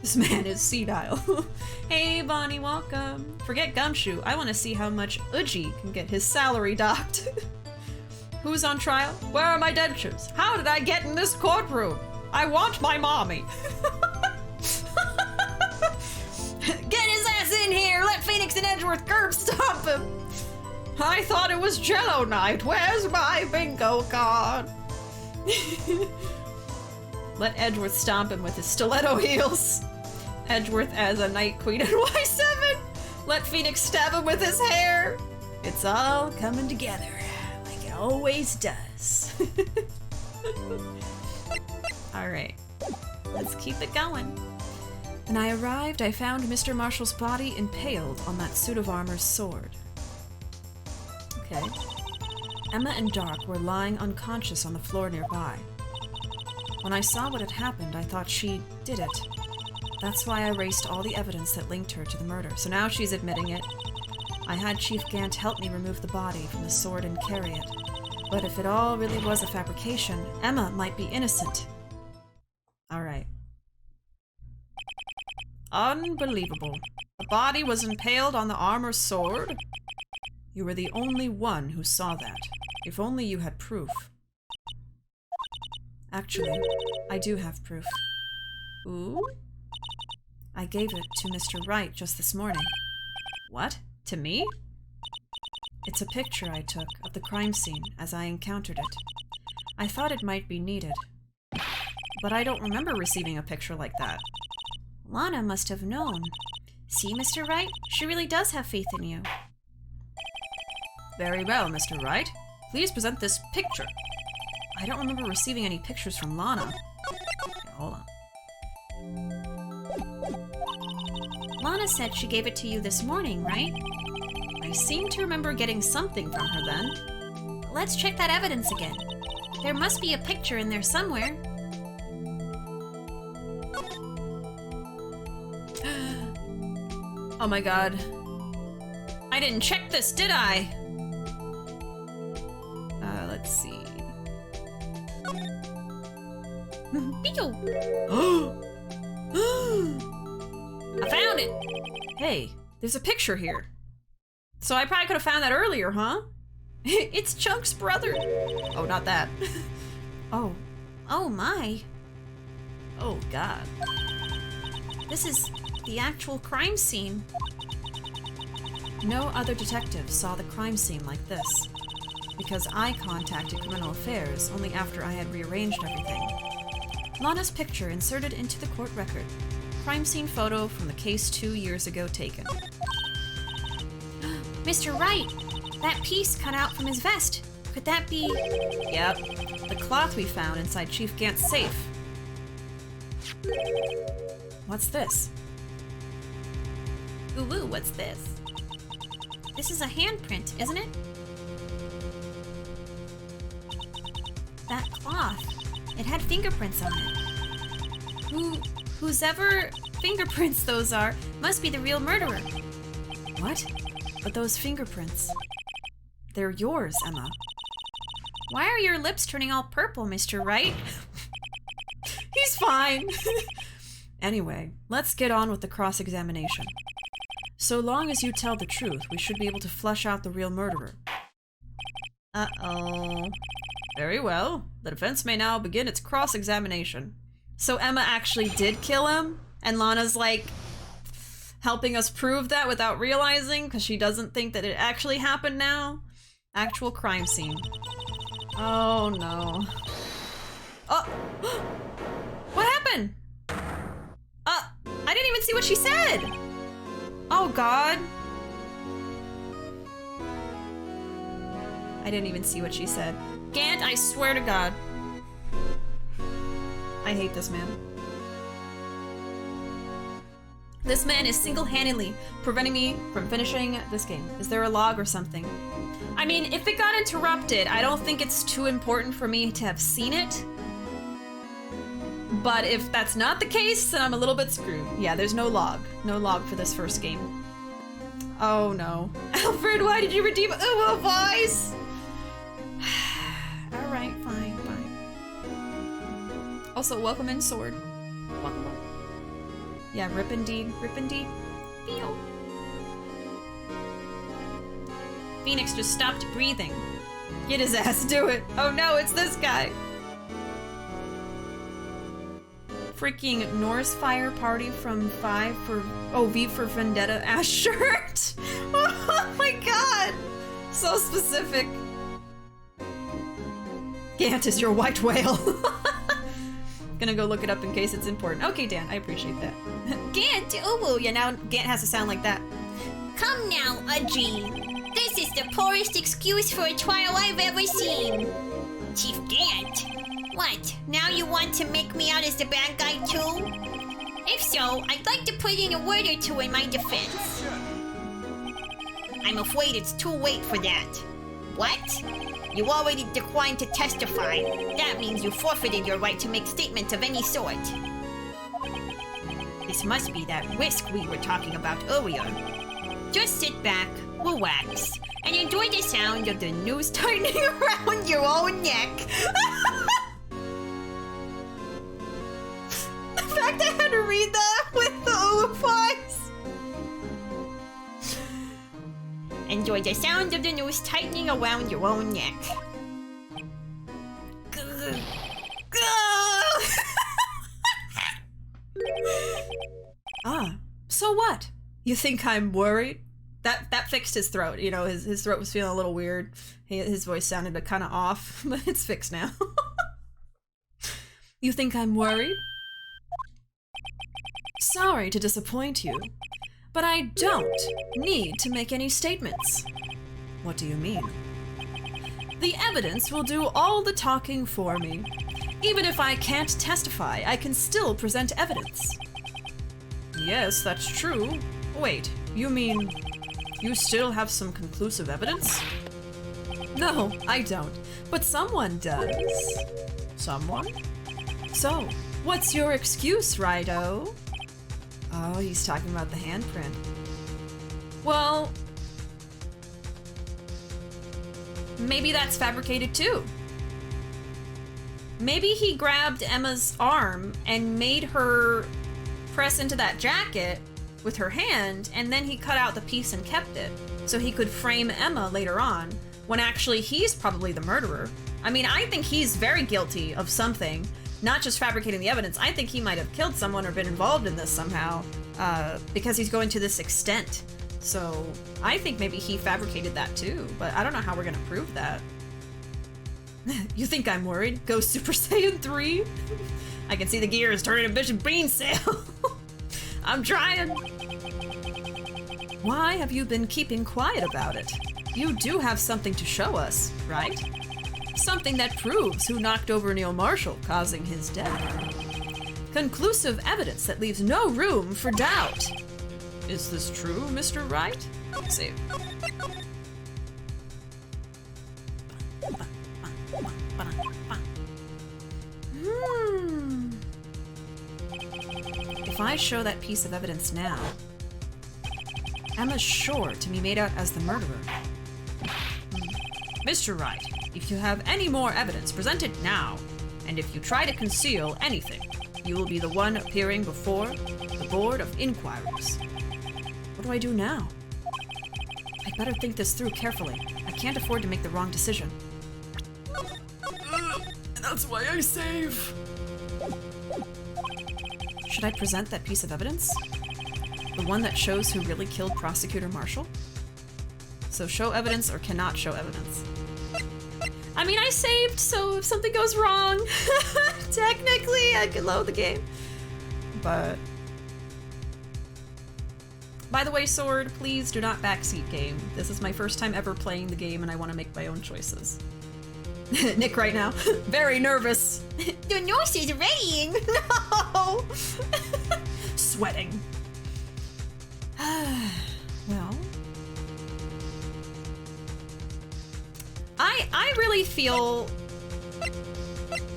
This man is senile. Hey, Bonnie, welcome. Forget Gumshoe. I want to see how much Uji can get his salary docked. Who's on trial? Where are my dentures? How did I get in this courtroom? I want my mommy. Get his ass in here! Let Phoenix and Edgeworth curb stomp him! I thought it was Jello night. Where's my bingo card? Let Edgeworth stomp him with his stiletto heels. Edgeworth as a Night Queen and Y7. Let Phoenix stab him with his hair. It's all coming together, like it always does. All right, let's keep it going. When I arrived, I found Mr. Marshall's body impaled on that suit of armor's sword. Okay. Emma and Dark were lying unconscious on the floor nearby. When I saw what had happened, I thought she did it. That's why I erased all the evidence that linked her to the murder. So now she's admitting it. I had Chief Gant help me remove the body from the sword and carry it. But if it all really was a fabrication, Emma might be innocent. Alright. Unbelievable. The body was impaled on the armor's sword? You were the only one who saw that. If only you had proof. Actually, I do have proof. Ooh? I gave it to Mr. Wright just this morning. What? To me? It's a picture I took of the crime scene as I encountered it. I thought it might be needed. But I don't remember receiving a picture like that. Lana must have known. See, Mr. Wright? She really does have faith in you. Very well, Mr. Wright. Please present this picture. I don't remember receiving any pictures from Lana. Okay, hold on. Lana said she gave it to you this morning, right? I seem to remember getting something from her then. Let's check that evidence again. There must be a picture in there somewhere. Oh my god. I didn't check this, did I? Let's see. I found it! Hey, there's a picture here. So I probably could have found that earlier, huh? It's Chunk's brother. Oh, not that. Oh. Oh my. Oh god. This is the actual crime scene. No other detective saw the crime scene like this, because I contacted Criminal Affairs only after I had rearranged everything. Lana's picture inserted into the court record. Crime scene photo from the case 2 years ago taken. Mr. Wright! That piece cut out from his vest. Could that be... Yep. The cloth we found inside Chief Gant's safe. What's this? Ooh, what's this? This is a handprint, isn't it? That cloth. It had fingerprints on it. Whose ever fingerprints those are must be the real murderer. What? But those fingerprints... They're yours, Emma. Why are your lips turning all purple, Mr. Wright? He's fine. Anyway, let's get on with the cross-examination. So long as you tell the truth, we should be able to flesh out the real murderer. Uh-oh. Very well. The defense may now begin its cross-examination. So Emma actually did kill him? And Lana's like, helping us prove that without realizing, because she doesn't think that it actually happened now? Actual crime scene. Oh no. Oh! What happened? I didn't even see what she said! Oh god. I didn't even see what she said. Gant, I swear to god. I hate this man. This man is single-handedly preventing me from finishing this game. Is there a log or something? I mean, if it got interrupted, I don't think it's too important for me to have seen it. But if that's not the case, then I'm a little bit screwed. Yeah, there's no log. No log for this first game. Oh no. Alfred, why did you redeem Ruuuvo voice? Alright, fine, fine. Also, welcome in, Sword. Welcome. Yeah, rip indeed. Rip indeed. Feel. Phoenix just stopped breathing. Get his ass, do it. Oh no, it's this guy. Freaking Norse Fire Party from 5 for... Oh, V for Vendetta ass shirt. Oh my god. So specific. Gant is your white whale. Gonna go look it up in case it's important. Okay, Dan, I appreciate that. Gant, ooh, yeah, now Gant has to sound like that. Come now, Audrey. This is the poorest excuse for a trial I've ever seen. Chief Gant. What? Now you want to make me out as the bad guy too? If so, I'd like to put in a word or two in my defense. I'm afraid it's too late for that. What? You already declined to testify. That means you forfeited your right to make statements of any sort. This must be that risk we were talking about earlier. Just sit back, relax, and enjoy the sound of the noose tightening around your own neck. The fact I had to read that with the OFIs. Enjoy the sound of the noose tightening around your own neck. So what? You think I'm worried? That fixed his throat. You know, his throat was feeling a little weird. His voice sounded kind of off, but it's fixed now. You think I'm worried? Sorry to disappoint you, but I don't need to make any statements. What do you mean? The evidence will do all the talking for me. Even if I can't testify, I can still present evidence. Yes, that's true. Wait, you mean you still have some conclusive evidence? No, I don't, but someone does. Someone? So, what's your excuse, Righto? Oh, he's talking about the handprint. Well, maybe that's fabricated too. Maybe he grabbed Emma's arm and made her press into that jacket with her hand, and then he cut out the piece and kept it, so he could frame Emma later on, when actually he's probably the murderer. I mean, I think he's very guilty of something, not just fabricating the evidence. I think he might have killed someone or been involved in this somehow, because he's going to this extent. So I think maybe he fabricated that too, but I don't know how we're gonna prove that. You think I'm worried? Go Super Saiyan 3? I can see the gears turning a Bishop Bean Sale. I'm trying. Why have you been keeping quiet about it? You do have something to show us, right? Something that proves who knocked over Neil Marshall, causing his death. Conclusive evidence that leaves no room for doubt. Is this true, Mr. Wright? Let's see. If I show that piece of evidence now, Emma's sure to be made out as the murderer. Mr. Wright, if you have any more evidence, present it now. And if you try to conceal anything, you will be the one appearing before the Board of Inquirers. What do I do now? I'd better think this through carefully. I can't afford to make the wrong decision. That's why I save. Should I present that piece of evidence? The one that shows who really killed Prosecutor Marshall? So show evidence or cannot show evidence? I mean, I saved, so if something goes wrong, technically I could load the game. But... By the way, Sword, please do not backseat game. This is my first time ever playing the game and I want to make my own choices. Nick right now, very nervous. The nurse is raining. No! Sweating. Well... I really feel,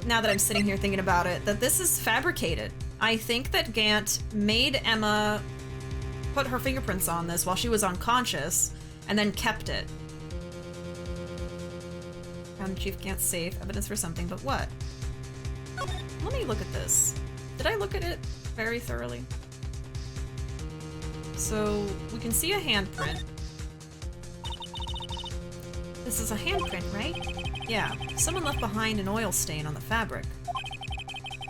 now that I'm sitting here thinking about it, that this is fabricated. I think that Gant made Emma put her fingerprints on this while she was unconscious, and then kept it. Found Chief Gant's safe, evidence for something, but what? Let me look at this. Did I look at it very thoroughly? So, we can see a handprint. This is a handprint, right? Yeah, someone left behind an oil stain on the fabric.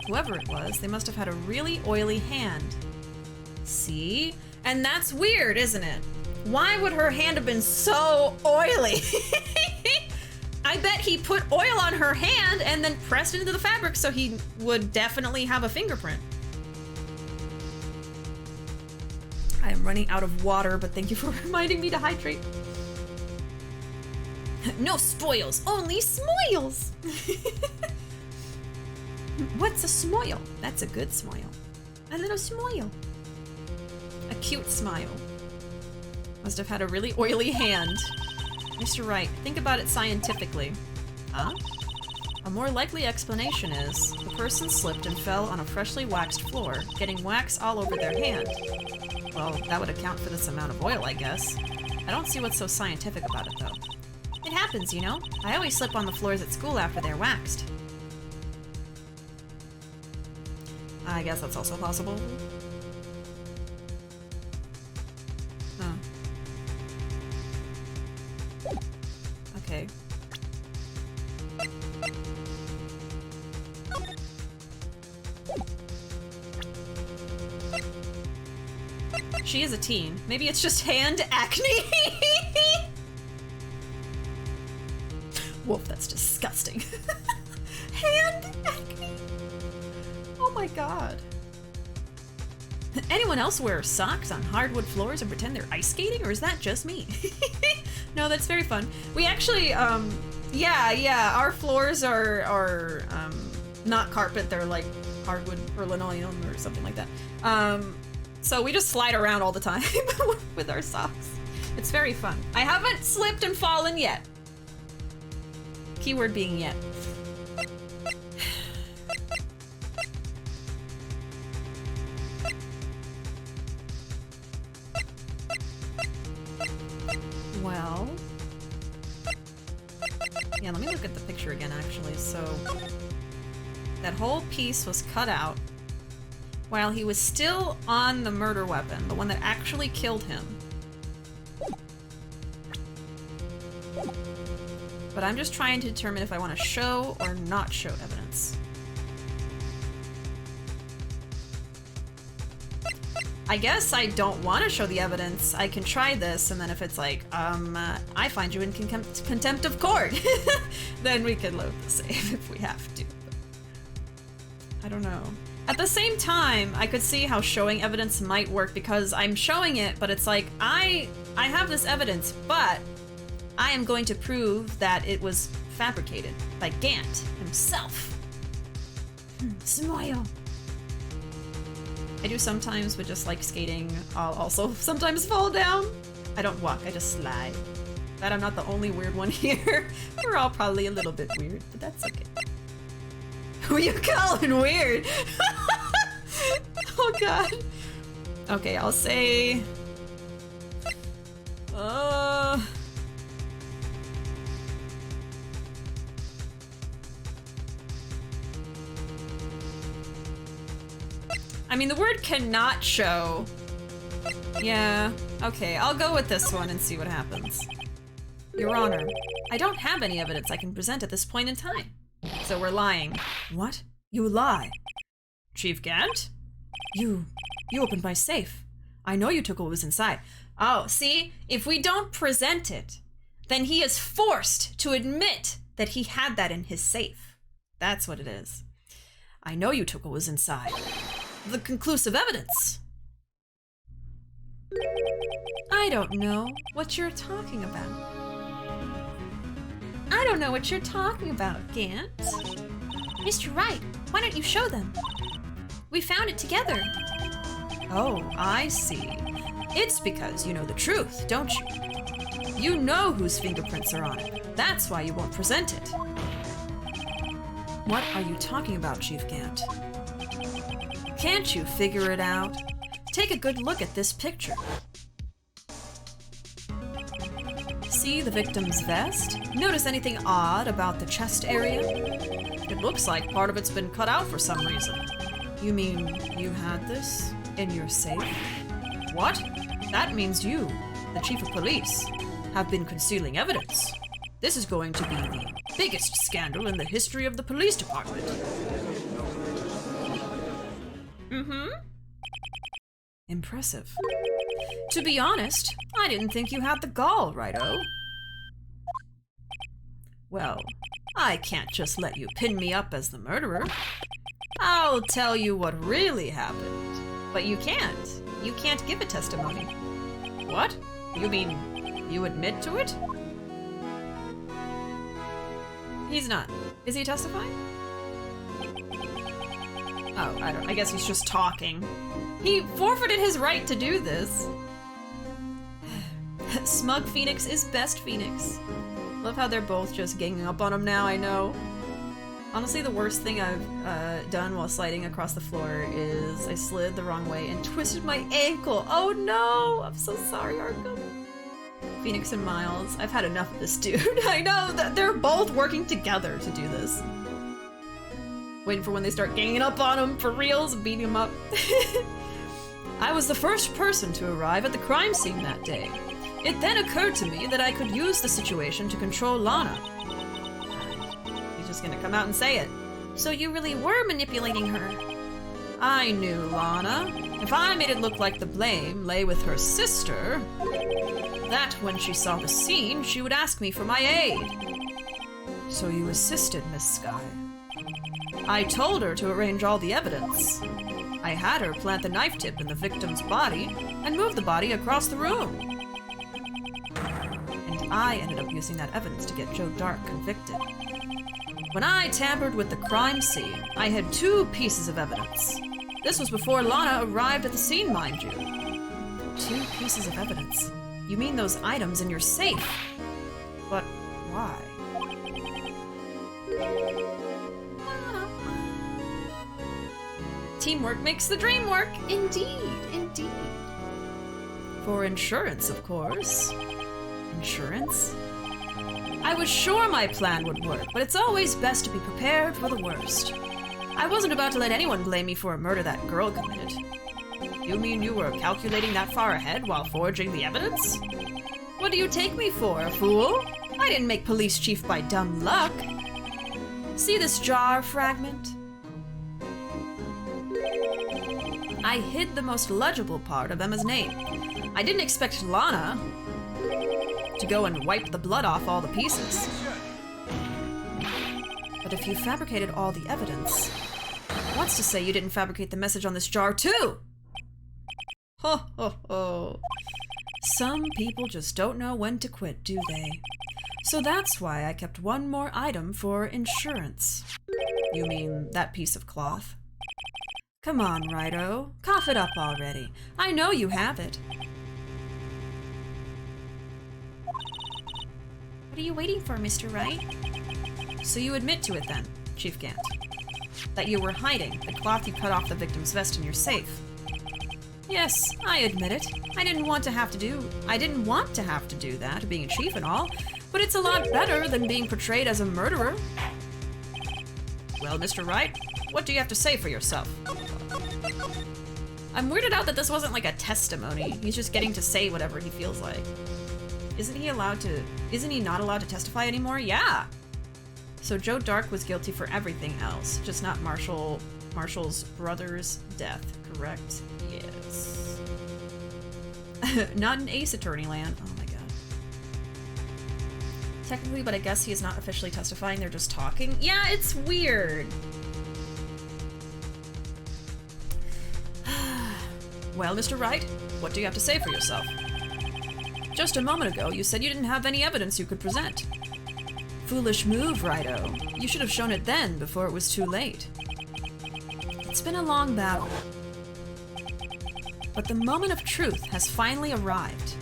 Whoever it was, they must have had a really oily hand. See? And that's weird, isn't it? Why would her hand have been so oily? I bet he put oil on her hand and then pressed it into the fabric so he would definitely have a fingerprint. I am running out of water, but thank you for reminding me to hydrate. No spoils, only smoils! What's a smoil? That's a good smoil. A little smile. A cute smile. Must have had a really oily hand. Mr. Wright, think about it scientifically. Huh? A more likely explanation is the person slipped and fell on a freshly waxed floor, getting wax all over their hand. Well, that would account for this amount of oil, I guess. I don't see what's so scientific about it, though. It happens, you know? I always slip on the floors at school after they're waxed. I guess that's also possible. Huh. Okay. She is a teen. Maybe it's just hand acne. Woof, that's disgusting. Hand acne. Oh my god. Anyone else wear socks on hardwood floors and pretend they're ice skating, or is that just me? No, that's very fun. We actually, yeah, our floors are not carpet, they're like hardwood or linoleum or something like that. So we just slide around all the time with our socks. It's very fun. I haven't slipped and fallen yet. Keyword being yet. Well, yeah, let me look at the picture again, actually. So, that whole piece was cut out while he was still on the murder weapon, the one that actually killed him. But I'm just trying to determine if I want to show or not show evidence. I guess I don't want to show the evidence. I can try this, and then if it's like, I find you in contempt of court, then we can load the save if we have to. I don't know. At the same time, I could see how showing evidence might work, because I'm showing it, but it's like, I have this evidence, but I am going to prove that it was fabricated by Gant himself. Smile. I do sometimes, but just like skating, I'll also sometimes fall down. I don't walk, I just slide. Glad I'm not the only weird one here. We're all probably a little bit weird, but that's okay. Who you calling weird? Oh god. Okay, I'll say... I mean, the word cannot show. Yeah, okay, I'll go with this one and see what happens. Your Honor, I don't have any evidence I can present at this point in time. So we're lying. What? You lie. Chief Gant? You opened my safe. I know you took what was inside. Oh, see? If we don't present it, then he is forced to admit that he had that in his safe. That's what it is. I know you took what was inside. The conclusive evidence. I don't know what you're talking about. I don't know what you're talking about, Gant. Mr. Wright, why don't you show them? We found it together. Oh, I see. It's because you know the truth, don't you? You know whose fingerprints are on it. That's why you won't present it. What are you talking about, Chief Gant? Can't you figure it out? Take a good look at this picture. See the victim's vest? Notice anything odd about the chest area? It looks like part of it's been cut out for some reason. You mean you had this in your safe? What? That means you, the chief of police, have been concealing evidence. This is going to be the biggest scandal in the history of the police department. Mm-hmm. Impressive. To be honest, I didn't think you had the gall, Righto. Well, I can't just let you pin me up as the murderer. I'll tell you what really happened. But you can't. You can't give a testimony. What? You mean you admit to it? He's not. Is he testifying? Oh, I guess he's just talking. He forfeited his right to do this. Smug Phoenix is best Phoenix. Love how they're both just ganging up on him now, I know. Honestly, the worst thing I've done while sliding across the floor is I slid the wrong way and twisted my ankle. Oh no! I'm so sorry, Arkham. Phoenix and Miles, I've had enough of this dude. I know that they're both working together to do this. Waiting for when they start ganging up on him for reals, beating him up. I was the first person to arrive at the crime scene that day. It then occurred to me that I could use the situation to control Lana. He's just gonna come out and say it. So you really were manipulating her? I knew Lana. If I made it look like the blame lay with her sister, that when she saw the scene, she would ask me for my aid. So you assisted, Miss Skye. I told her to arrange all the evidence. I had her plant the knife tip in the victim's body and move the body across the room. And I ended up using that evidence to get Joe Dark convicted. When I tampered with the crime scene, I had 2 pieces of evidence. This was before Lana arrived at the scene, mind you. 2 pieces of evidence? You mean those items in your safe? But why? Teamwork makes the dream work. Indeed, indeed. For insurance, of course. Insurance? I was sure my plan would work, but it's always best to be prepared for the worst. I wasn't about to let anyone blame me for a murder that girl committed. You mean you were calculating that far ahead while forging the evidence? What do you take me for, a fool? I didn't make police chief by dumb luck. See this jar fragment? I hid the most legible part of Emma's name. I didn't expect Lana to go and wipe the blood off all the pieces. But if you fabricated all the evidence, what's to say you didn't fabricate the message on this jar too? Ho ho ho. Some people just don't know when to quit, do they? So that's why I kept one more item for insurance. You mean that piece of cloth? Come on, Righto. Cough it up already. I know you have it. What are you waiting for, Mr. Wright? So you admit to it then, Chief Gant. That you were hiding the cloth you cut off the victim's vest in your safe. Yes, I admit it. I didn't want to have to do that, being a chief and all, but it's a lot better than being portrayed as a murderer. Well, Mr. Wright, what do you have to say for yourself? I'm weirded out that this wasn't like a testimony. He's just getting to say whatever he feels like. Isn't he not allowed to testify anymore? Yeah! So Joe Dark was guilty for everything else, just not Marshall's brother's death, correct? Yes. Not in Ace Attorney land. Oh my god. Technically, but I guess he is not officially testifying, they're just talking. Yeah, it's weird. Well, Mr. Wright, what do you have to say for yourself? Just a moment ago, you said you didn't have any evidence you could present. Foolish move, Righto. You should have shown it then, before it was too late. It's been a long battle. But the moment of truth has finally arrived.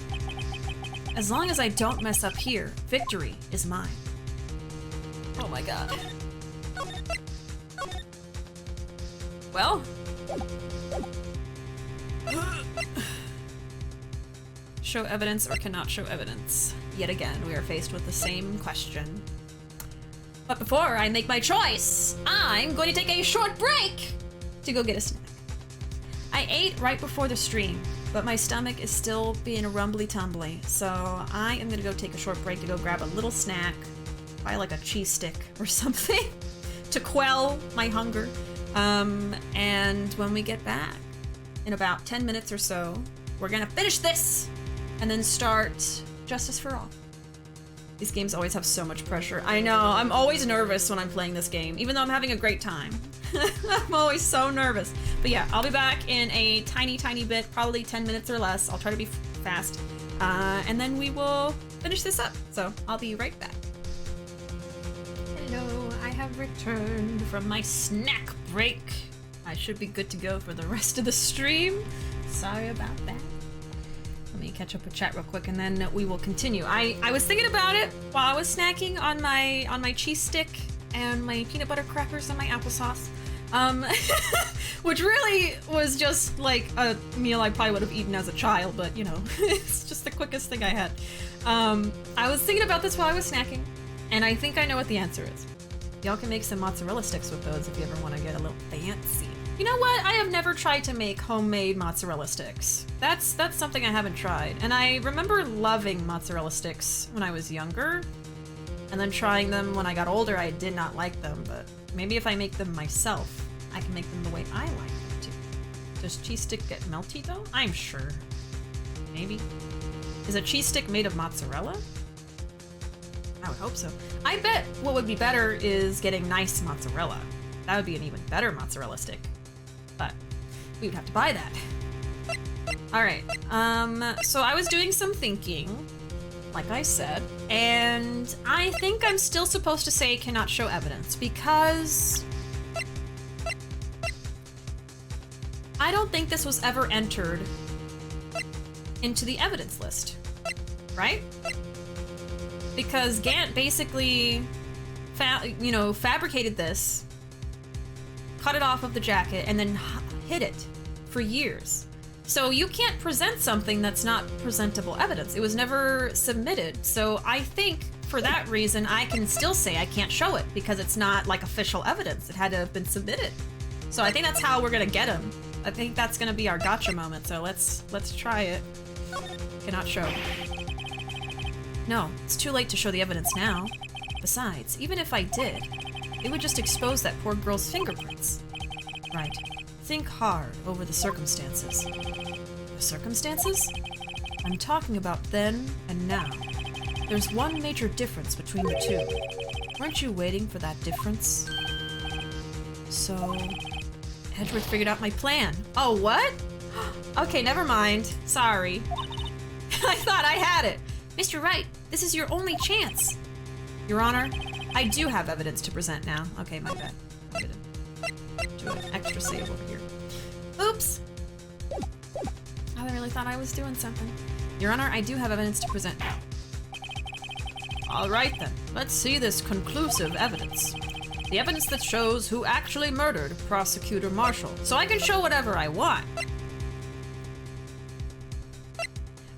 As long as I don't mess up here, victory is mine. Oh my god. Well... Show evidence or cannot show evidence. Yet again, we are faced with the same question. But before I make my choice, I'm going to take a short break to go get a snack. I ate right before the stream, but my stomach is still being rumbly-tumbly, so I am gonna go take a short break to go grab a little snack, probably like a cheese stick or something, to quell my hunger. And when we get back, in about 10 minutes or so, we're gonna finish this and then start Justice for All. These games always have so much pressure. I know, I'm always nervous when I'm playing this game, even though I'm having a great time. I'm always so nervous. But yeah, I'll be back in a tiny, tiny bit, probably 10 minutes or less. I'll try to be fast. And then we will finish this up. So I'll be right back. Hello, I have returned from my snack break. I should be good to go for the rest of the stream. Sorry about that. Let me catch up with chat real quick and then we will continue. I was thinking about it while I was snacking on my cheese stick and my peanut butter crackers and my applesauce. Which really was just like a meal I probably would have eaten as a child, but you know, it's just the quickest thing I had. I was thinking about this while I was snacking, and I think I know what the answer is. Y'all can make some mozzarella sticks with those if you ever want to get a little fancy. You know what? I have never tried to make homemade mozzarella sticks. That's something I haven't tried. And I remember loving mozzarella sticks when I was younger, and then trying them when I got older. I did not like them, but maybe if I make them myself, I can make them the way I like them to. Does cheese stick get melty though? I'm sure. Maybe. Is a cheese stick made of mozzarella? I would hope so. I bet what would be better is getting nice mozzarella. That would be an even better mozzarella stick. But we would have to buy that. Alright, so I was doing some thinking, like I said, and I think I'm still supposed to say cannot show evidence because I don't think this was ever entered into the evidence list, right? Because Gant basically, fabricated this, cut it off of the jacket, and then hid it for years. So you can't present something that's not presentable evidence. It was never submitted. So I think for that reason, I can still say I can't show it because it's not like official evidence. It had to have been submitted. So I think that's how we're gonna get him. I think that's gonna be our gotcha moment. So let's try it. Cannot show. No, it's too late to show the evidence now. Besides, even if I did, it would just expose that poor girl's fingerprints. Right. Think hard over the circumstances. The circumstances? I'm talking about then and now. There's one major difference between the two. Weren't you waiting for that difference? So, Edgeworth figured out my plan. Oh, what? Okay, never mind. Sorry. I thought I had it. Mr. Wright, this is your only chance. Your Honor, I do have evidence to present now. Okay, my bad. I'm gonna do an extra save over here. Oops. I really thought I was doing something. Your Honor, I do have evidence to present now. All right then, let's see this conclusive evidence. The evidence that shows who actually murdered Prosecutor Marshall. So I can show whatever I want.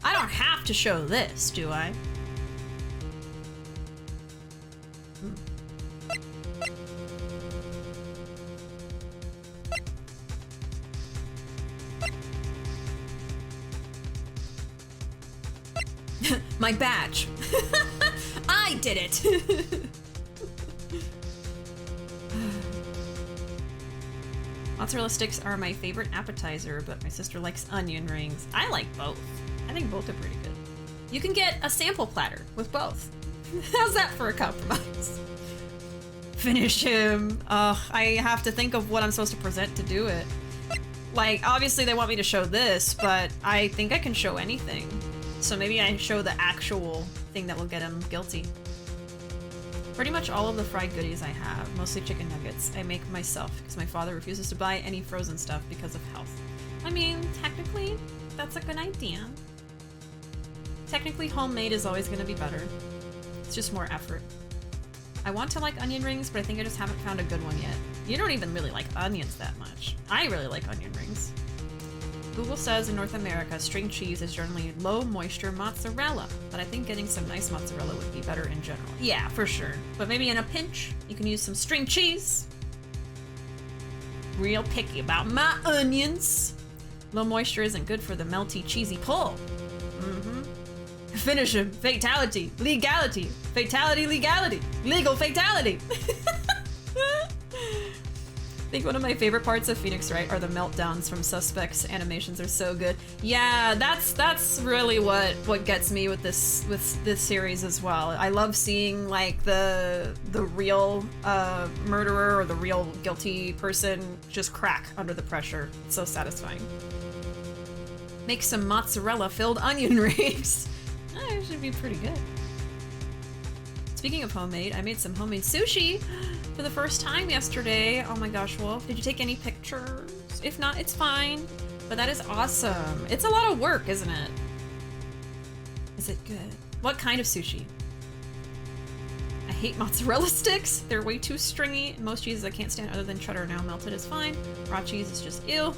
I don't have to show this, do I? My badge. I did it. Mozzarella sticks are my favorite appetizer, but my sister likes onion rings. I like both. I think both are pretty good. You can get a sample platter with both. How's that for a compromise? Finish him. I have to think of what I'm supposed to present to do it. Like, obviously they want me to show this, but I think I can show anything. So maybe I show the actual thing that will get him guilty. Pretty much all of the fried goodies I have, mostly chicken nuggets, I make myself because my father refuses to buy any frozen stuff because of health. I mean, technically, that's a good idea. Technically, homemade is always going to be better. It's just more effort. I want to like onion rings, but I think I just haven't found a good one yet. You don't even really like onions that much. I really like onion rings. Google says in North America, string cheese is generally low moisture mozzarella, but I think getting some nice mozzarella would be better in general. Yeah, for sure. But maybe in a pinch, you can use some string cheese. Real picky about my onions. Low moisture isn't good for the melty, cheesy pull. Finish him. Fatality. Legality. Fatality, legality. Legal fatality. I think one of my favorite parts of Phoenix Wright are the meltdowns from Suspects. Animations are so good. Yeah, that's really what gets me with this series as well. I love seeing like the real murderer or the real guilty person just crack under the pressure. It's so satisfying. Make some mozzarella filled onion rings. That should be pretty good. Speaking of homemade, I made some homemade sushi for the first time yesterday. Oh my gosh, Wolf. Did you take any pictures? If not, it's fine. But that is awesome. It's a lot of work, isn't it? Is it good? What kind of sushi? I hate mozzarella sticks. They're way too stringy. Most cheeses I can't stand other than cheddar. Now melted is fine. Raw cheese is just ew.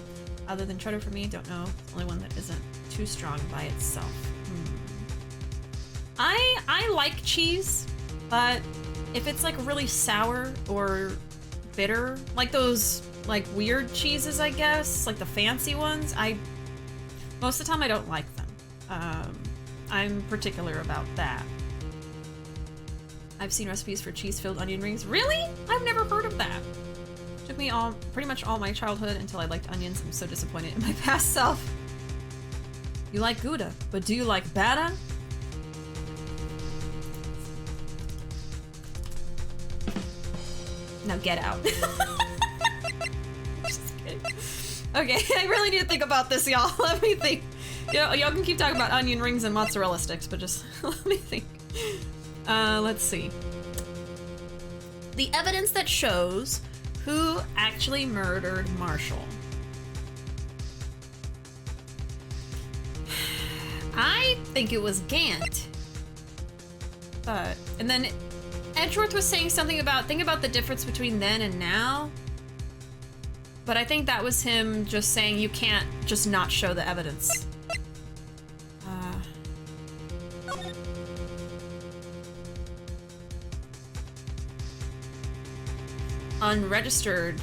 Other than cheddar for me, don't know. It's the only one that isn't too strong by itself. I like cheese, but if it's like really sour or bitter, like those like weird cheeses, I guess, like the fancy ones, most of the time I don't like them. I'm particular about that. I've seen recipes for cheese-filled onion rings. Really? I've never heard of that. Took me pretty much all my childhood until I liked onions. I'm so disappointed in my past self. You like Gouda, but do you like Bada? Now get out. Just kidding. Okay, I really need to think about this, y'all. Let me think. Y'all can keep talking about onion rings and mozzarella sticks, but just let me think. Let's see. The evidence that shows who actually murdered Marshall. I think it was Gant. And then Edgeworth was saying something about, think about the difference between then and now. But I think that was him just saying you can't just not show the evidence. Unregistered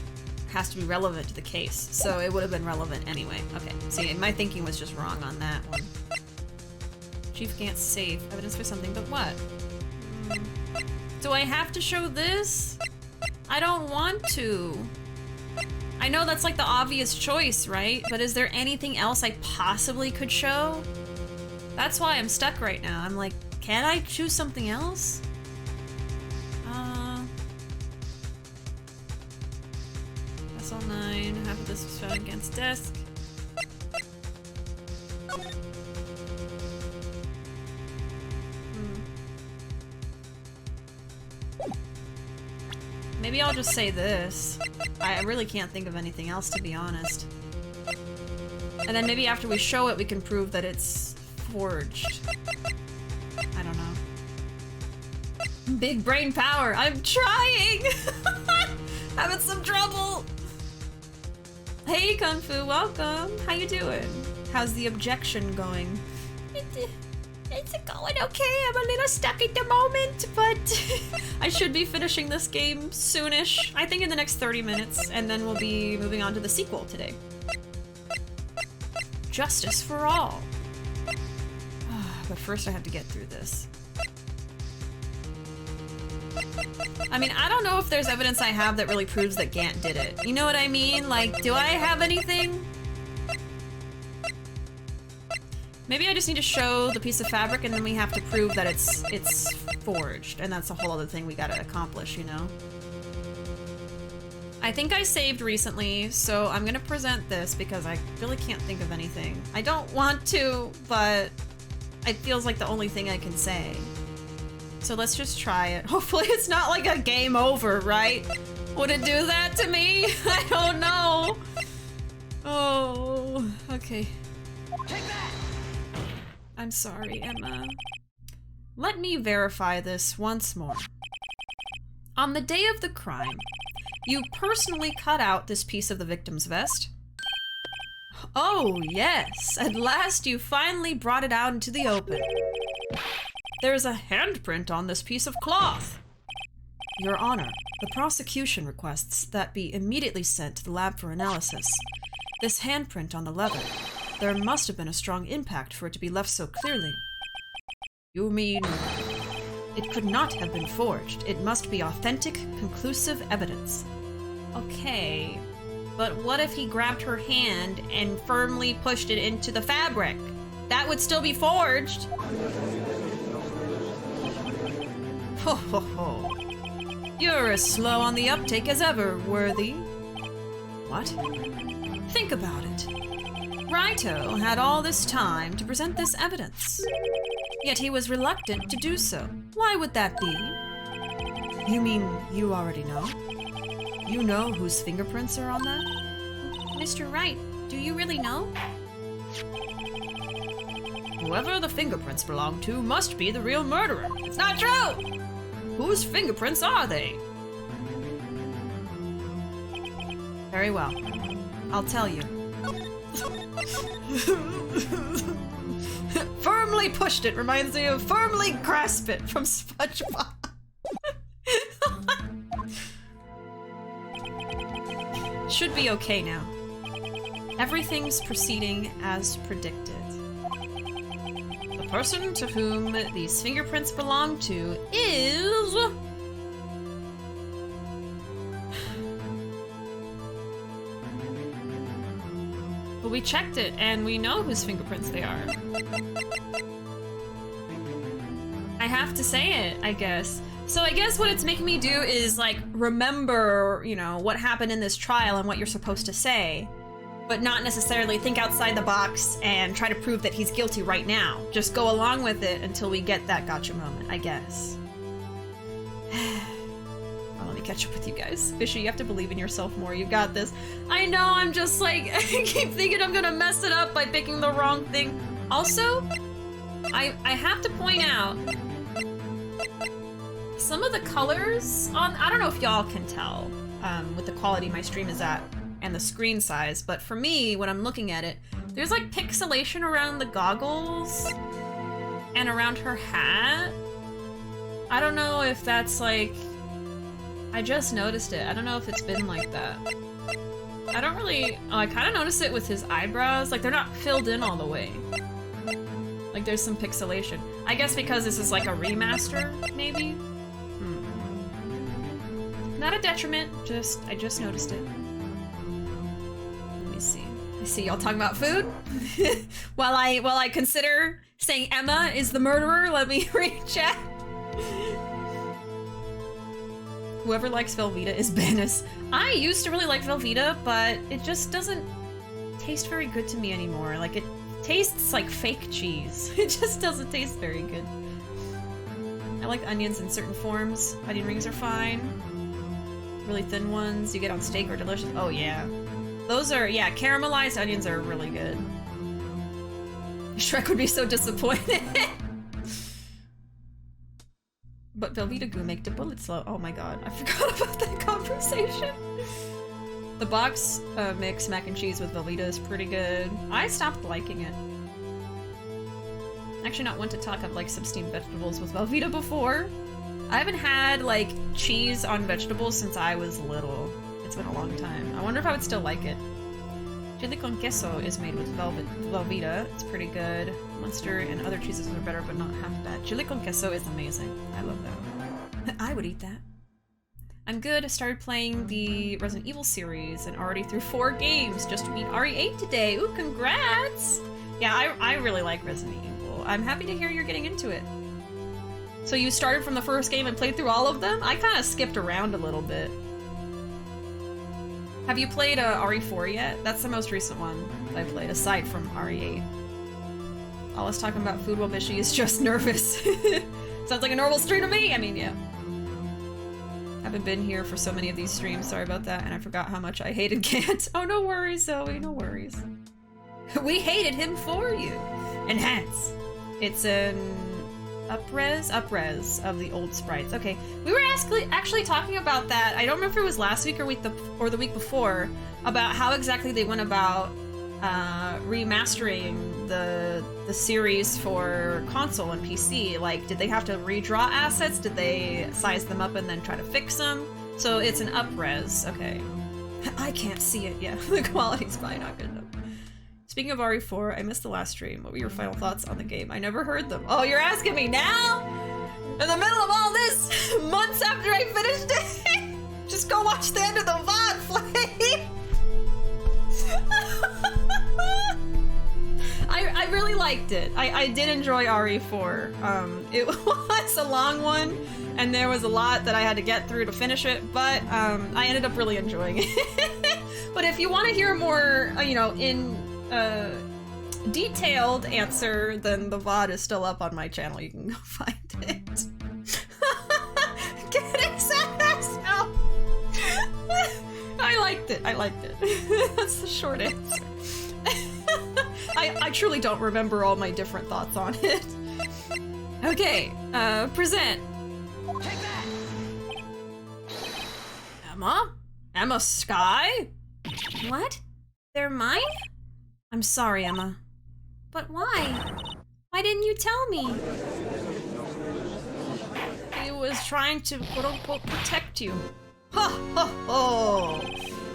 has to be relevant to the case, so it would have been relevant anyway. Okay, see, my thinking was just wrong on that one. Chief Gant's safe. Evidence for something, but what? Do I have to show this? I don't want to. I know that's like the obvious choice, right? But is there anything else I possibly could show? That's why I'm stuck right now. I'm like, can I choose something else? SL9, half of this was found against desk. Maybe I'll just say this. I really can't think of anything else, to be honest. And then maybe after we show it, we can prove that it's forged. I don't know. Big brain power. I'm trying! Having some trouble! Hey, Kung Fu, welcome. How you doing? How's the objection going? It's going okay. I'm a little stuck at the moment, but I should be finishing this game soonish. I think in the next 30 minutes, and then we'll be moving on to the sequel today. Justice for all. But first I have to get through this. I mean, I don't know if there's evidence I have that really proves that Gant did it. You know what I mean? Like, do I have anything? Maybe I just need to show the piece of fabric and then we have to prove that it's forged. And that's a whole other thing we gotta accomplish, you know? I think I saved recently, so I'm gonna present this because I really can't think of anything. I don't want to, but it feels like the only thing I can say. So let's just try it. Hopefully it's not like a game over, right? Would it do that to me? I don't know. Oh, okay. Take that! I'm sorry, Emma. Let me verify this once more. On the day of the crime, you personally cut out this piece of the victim's vest? Oh, yes. At last you finally brought it out into the open. There's a handprint on this piece of cloth. Your Honor, the prosecution requests that be immediately sent to the lab for analysis. This handprint on the leather, there must have been a strong impact for it to be left so clearly. You mean it could not have been forged? It must be authentic, conclusive evidence. Okay, but what if he grabbed her hand and firmly pushed it into the fabric? That would still be forged. Ho ho ho. You're as slow on the uptake as ever, Worthy. What? Think about it. Raito had all this time to present this evidence. Yet he was reluctant to do so. Why would that be? You mean you already know? You know whose fingerprints are on that? Mr. Wright, do you really know? Whoever the fingerprints belong to must be the real murderer. It's not true! Whose fingerprints are they? Very well. I'll tell you. Firmly pushed it reminds me of firmly grasp it from SpongeBob. Should be okay now. Everything's proceeding as predicted. The person to whom these fingerprints belong to is... But we checked it, and we know whose fingerprints they are. I have to say it, I guess. So I guess what it's making me do is, like, remember, you know, what happened in this trial and what you're supposed to say, but not necessarily think outside the box and try to prove that he's guilty right now. Just go along with it until we get that gotcha moment, I guess. Oh, let me catch up with you guys. Bishy, you have to believe in yourself more. You got this. I know, I'm just like, I keep thinking I'm gonna mess it up by picking the wrong thing. Also, I have to point out, some of the colors on, I don't know if y'all can tell with the quality my stream is at and the screen size, but for me, when I'm looking at it, there's like pixelation around the goggles and around her hat. I don't know if that's like, I just noticed it. I don't know if it's been like that. I don't really, oh, I kind of noticed it with his eyebrows. Like they're not filled in all the way. Like there's some pixelation. I guess because this is like a remaster, maybe? Not a detriment, I just noticed it. Let me see. I see y'all talking about food. while I consider saying Emma is the murderer, let me read chat. Whoever likes Velveeta is Bennis. I used to really like Velveeta, but it just doesn't taste very good to me anymore. Like it tastes like fake cheese. It just doesn't taste very good. I like onions in certain forms. Onion rings are fine. Really thin ones you get on steak are delicious. Oh yeah. Those are, yeah, caramelized onions are really good. Shrek would be so disappointed. But Velveeta goo make the bullets slow. Oh my god, I forgot about that conversation. The box mix mac and cheese with Velveeta is pretty good. I stopped liking it. Actually not one to talk of like some steamed vegetables with Velveeta before. I haven't had, like, cheese on vegetables since I was little. It's been a long time. I wonder if I would still like it. Chili con queso is made with Velveeta. It's pretty good. Mustard and other cheeses are better, but not half bad. Chili con queso is amazing. I love that. I would eat that. I'm good. I started playing the Resident Evil series and already through 4 games. Just beat RE8 today. Ooh, congrats! Yeah, I really like Resident Evil. I'm happy to hear you're getting into it. So you started from the first game and played through all of them? I kind of skipped around a little bit. Have you played RE4 yet? That's the most recent one I played, aside from RE8. All us talking about food while Bishy is just nervous. Sounds like a normal stream to me! I mean, yeah. Haven't been here for so many of these streams, sorry about that, and I forgot how much I hated Gant. Oh, no worries, Zoe, no worries. We hated him for you! Enhance! It's an... Up-res of the old sprites. Okay, we were actually talking about that. I don't remember if it was last week or the week before, about how exactly they went about remastering the series for console and PC. Like, did they have to redraw assets? Did they size them up and then try to fix them? So it's an up-res. Okay. I can't see it yet. The quality's probably not good enough. Speaking of RE4, I missed the last stream. What were your final thoughts on the game? I never heard them. Oh, you're asking me now? In the middle of all this? Months after I finished it? Just go watch the end of the VOD, Flame! I really liked it. I did enjoy RE4. It was a long one, and there was a lot that I had to get through to finish it, but I ended up really enjoying it. But if you want to hear more, you know, in detailed answer, then the VOD is still up on my channel. You can go find it. Get excited! liked it. I liked it. That's the short answer. I truly don't remember all my different thoughts on it. Okay, present. Take that! Emma? Emma Skye? What? They're mine? I'm sorry, Emma. But why? Why didn't you tell me? He was trying to quote-unquote protect you. Ha ha ha!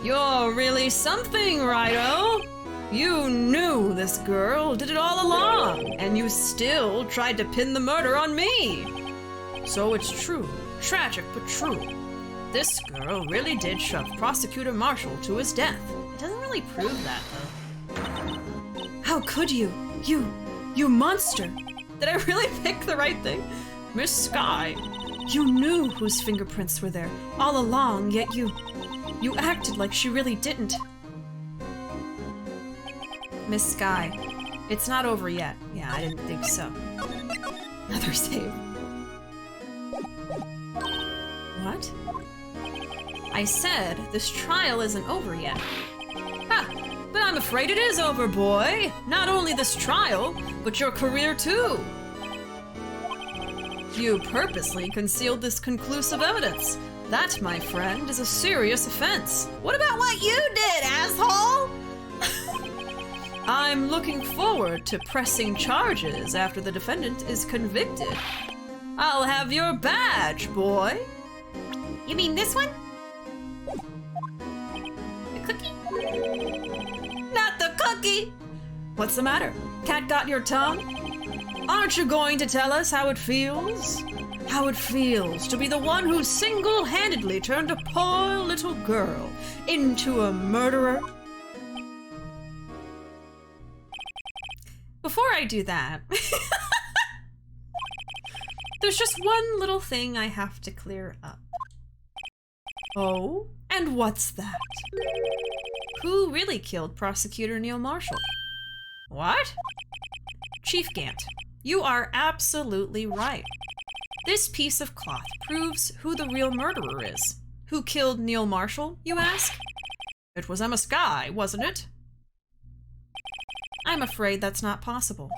You're really something, Righto! You knew this girl did it all along, and you still tried to pin the murder on me. So it's true, tragic but true. This girl really did shove Prosecutor Marshall to his death. It doesn't really prove that, though. How could you? You monster! Did I really pick the right thing? Miss Skye, you knew whose fingerprints were there all along, yet you acted like she really didn't. Miss Skye, it's not over yet. Yeah, I didn't think so. Another save. What? I said this trial isn't over yet. Ha! But I'm afraid it is over, boy! Not only this trial, but your career too! You purposely concealed this conclusive evidence. That, my friend, is a serious offense. What about what you did, asshole? I'm looking forward to pressing charges after the defendant is convicted. I'll have your badge, boy. You mean this one? The cookie? Not the cookie! What's the matter? Cat got your tongue? Aren't you going to tell us how it feels? How it feels to be the one who single-handedly turned a poor little girl into a murderer? Before I do that, there's just one little thing I have to clear up. Oh? And what's that? Who really killed Prosecutor Neil Marshall? What? Chief Gant, you are absolutely right. This piece of cloth proves who the real murderer is. Who killed Neil Marshall, you ask? It was Emma Skye, wasn't it? I'm afraid that's not possible.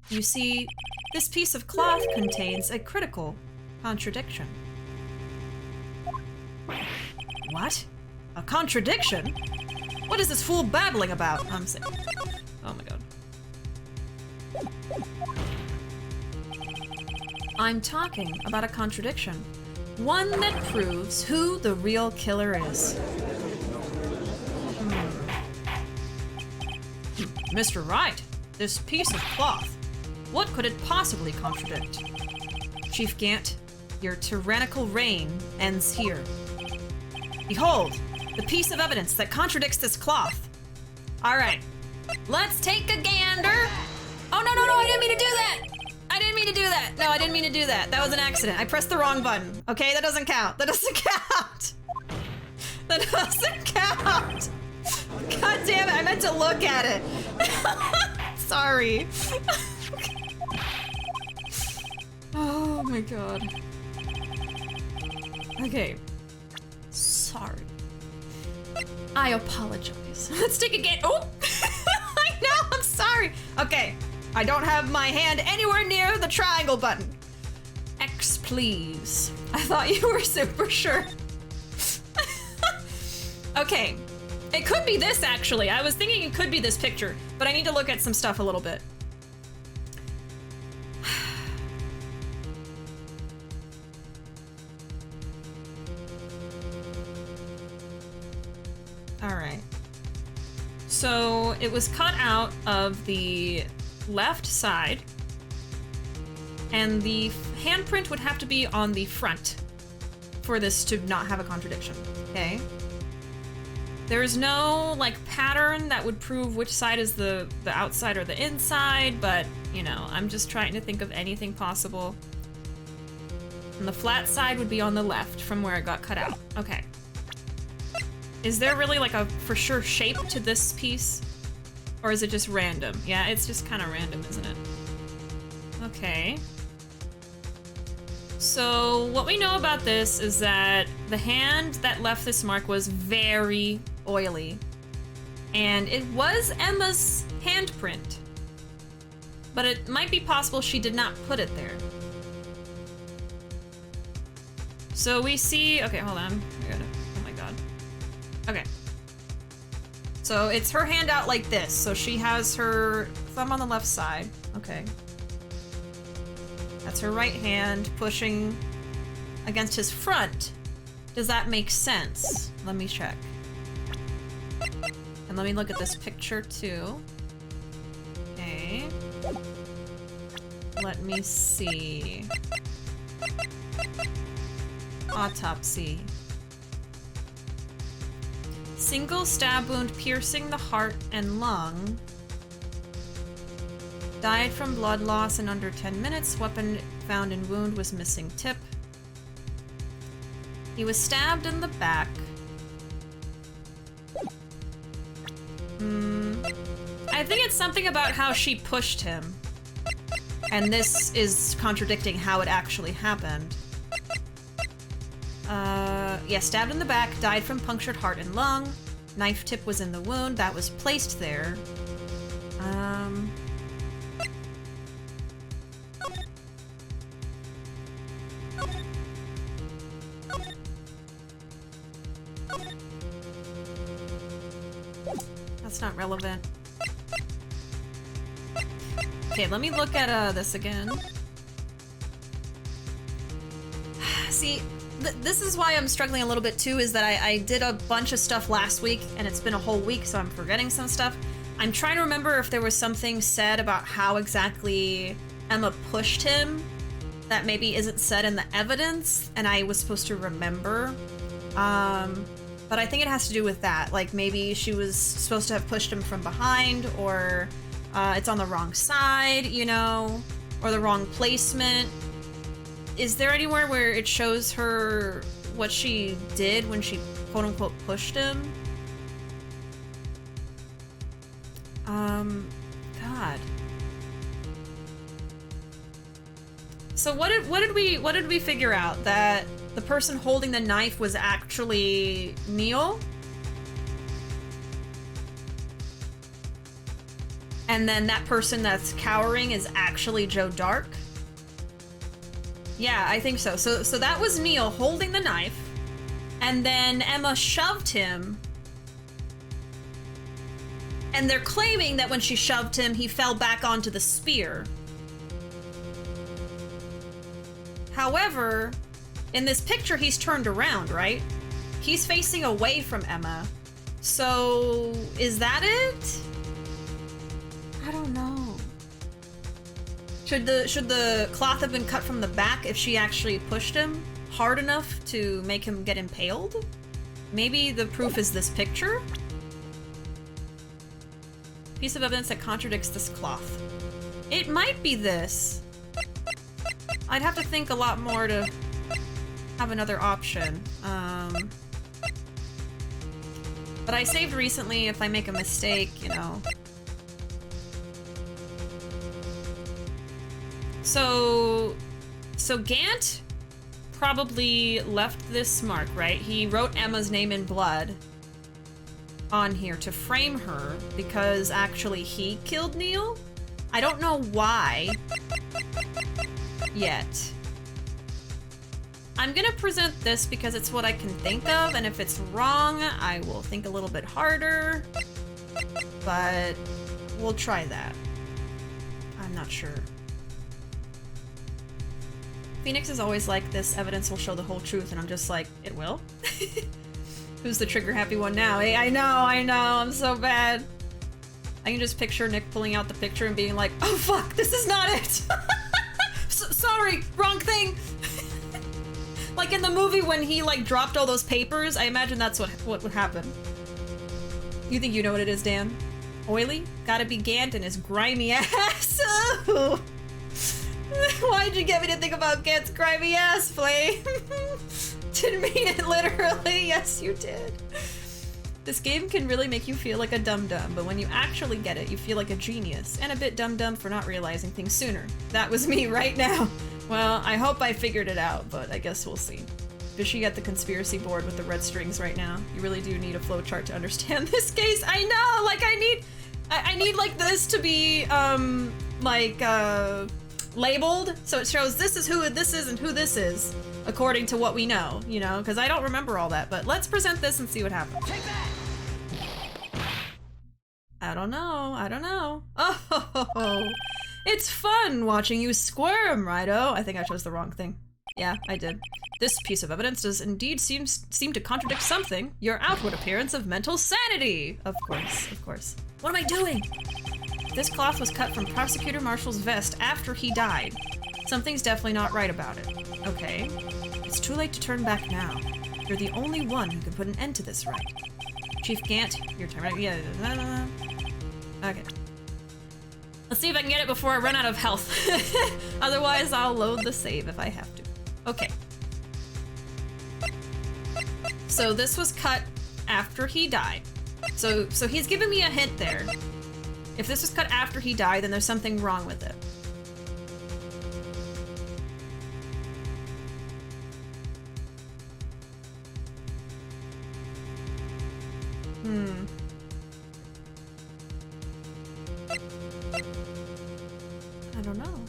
You see, this piece of cloth contains a critical contradiction. What? A contradiction? What is this fool babbling about? I'm sick. Oh my god. I'm talking about a contradiction. One that proves who the real killer is. Mr. Wright, this piece of cloth, what could it possibly contradict? Chief Gant, your tyrannical reign ends here. Behold, the piece of evidence that contradicts this cloth. All right, let's take a gander. Oh, no, I didn't mean to do that. I didn't mean to do that. No, I didn't mean to do that. That was an accident. I pressed the wrong button. Okay, that doesn't count. That doesn't count. That doesn't count. God damn it, I meant to look at it. Sorry. Oh my god. Okay. Sorry. I apologize. Let's take a get. Oh! I know, I'm sorry. Okay. I don't have my hand anywhere near the triangle button. X, please. I thought you were super sure. Okay. It could be this, actually. I was thinking it could be this picture, but I need to look at some stuff a little bit. All right. So it was cut out of the left side, and the handprint would have to be on the front for this to not have a contradiction, okay? There's no, like, pattern that would prove which side is the outside or the inside, but, you know, I'm just trying to think of anything possible. And the flat side would be on the left from where it got cut out. Okay. Is there really, like, a for sure shape to this piece? Or is it just random? Yeah, it's just kind of random, isn't it? Okay. So, what we know about this is that the hand that left this mark was very oily. And it was Emma's handprint. But it might be possible she did not put it there. So we see, okay, hold on. I gotta, oh my god. Okay. So it's her hand out like this. So she has her thumb on the left side. Okay. That's her right hand pushing against his front. Does that make sense? Let me check. And let me look at this picture too. Okay. Let me see. Autopsy. Single stab wound piercing the heart and lung. Died from blood loss in under 10 minutes. Weapon found in wound was missing tip. He was stabbed in the back. I think it's something about how she pushed him. And this is contradicting how it actually happened. Yeah, stabbed in the back, died from punctured heart and lung. Knife tip was in the wound that was placed there. That's not relevant. Okay, let me look at this again. See, this is why I'm struggling a little bit too, is that I did a bunch of stuff last week and it's been a whole week, so I'm forgetting some stuff. I'm trying to remember if there was something said about how exactly Emma pushed him that maybe isn't said in the evidence and I was supposed to remember. But I think it has to do with that. Like maybe she was supposed to have pushed him from behind, or it's on the wrong side, you know, or the wrong placement. Is there anywhere where it shows her what she did when she quote-unquote pushed him? God. So what did we figure out? That the person holding the knife was actually Neil? And then that person that's cowering is actually Joe Dark? Yeah, I think so. So that was Neil holding the knife, and then Emma shoved him. And they're claiming that when she shoved him, he fell back onto the spear. However, in this picture, he's turned around, right? He's facing away from Emma. So, is that it? I don't know. Should the cloth have been cut from the back if she actually pushed him hard enough to make him get impaled? Maybe the proof is this picture? Piece of evidence that contradicts this cloth. It might be this. I'd have to think a lot more to have another option. But I saved recently. If I make a mistake, you know. So Gant probably left this mark, right? He wrote Emma's name in blood on here to frame her because actually he killed Neil. I don't know why yet. I'm gonna present this because it's what I can think of, and if it's wrong, I will think a little bit harder, but we'll try that. I'm not sure. Phoenix is always like, this evidence will show the whole truth, and I'm just like, it will? Who's the trigger happy one now? Hey, I know, I'm so bad. I can just picture Nick pulling out the picture and being like, oh fuck, this is not it! Sorry, wrong thing! Like in the movie when he like dropped all those papers, I imagine that's what would happen. You think you know what it is, Dan? Oily? Gotta be Gant and his grimy ass. Oh. Why'd you get me to think about Gant's grimy ass, Flame? Didn't mean it literally. Yes, you did. This game can really make you feel like a dum-dum, but when you actually get it, you feel like a genius, and a bit dum-dum for not realizing things sooner. That was me right now. Well, I hope I figured it out, but I guess we'll see. Bishi at the conspiracy board with the red strings right now. You really do need a flowchart to understand this case. I know, like I need like this to be labeled so it shows this is who this is and who this is according to what we know, you know, because I don't remember all that. But let's present this and see what happens. Take that! I don't know. Oh, it's fun watching you squirm, Righto. I think I chose the wrong thing. Yeah, I did. This piece of evidence does indeed seem to contradict something. Your outward appearance of mental sanity. Of course. What am I doing? This cloth was cut from Prosecutor Marshall's vest after he died. Something's definitely not right about it. Okay. It's too late to turn back now. You're the only one who can put an end to this, Wright. Chief Gant, your turn. Yeah. Okay. Let's see if I can get it before I run out of health. Otherwise, I'll load the save if I have to. Okay. So this was cut after he died. So he's giving me a hint there. If this was cut after he died, then there's something wrong with it. I don't know.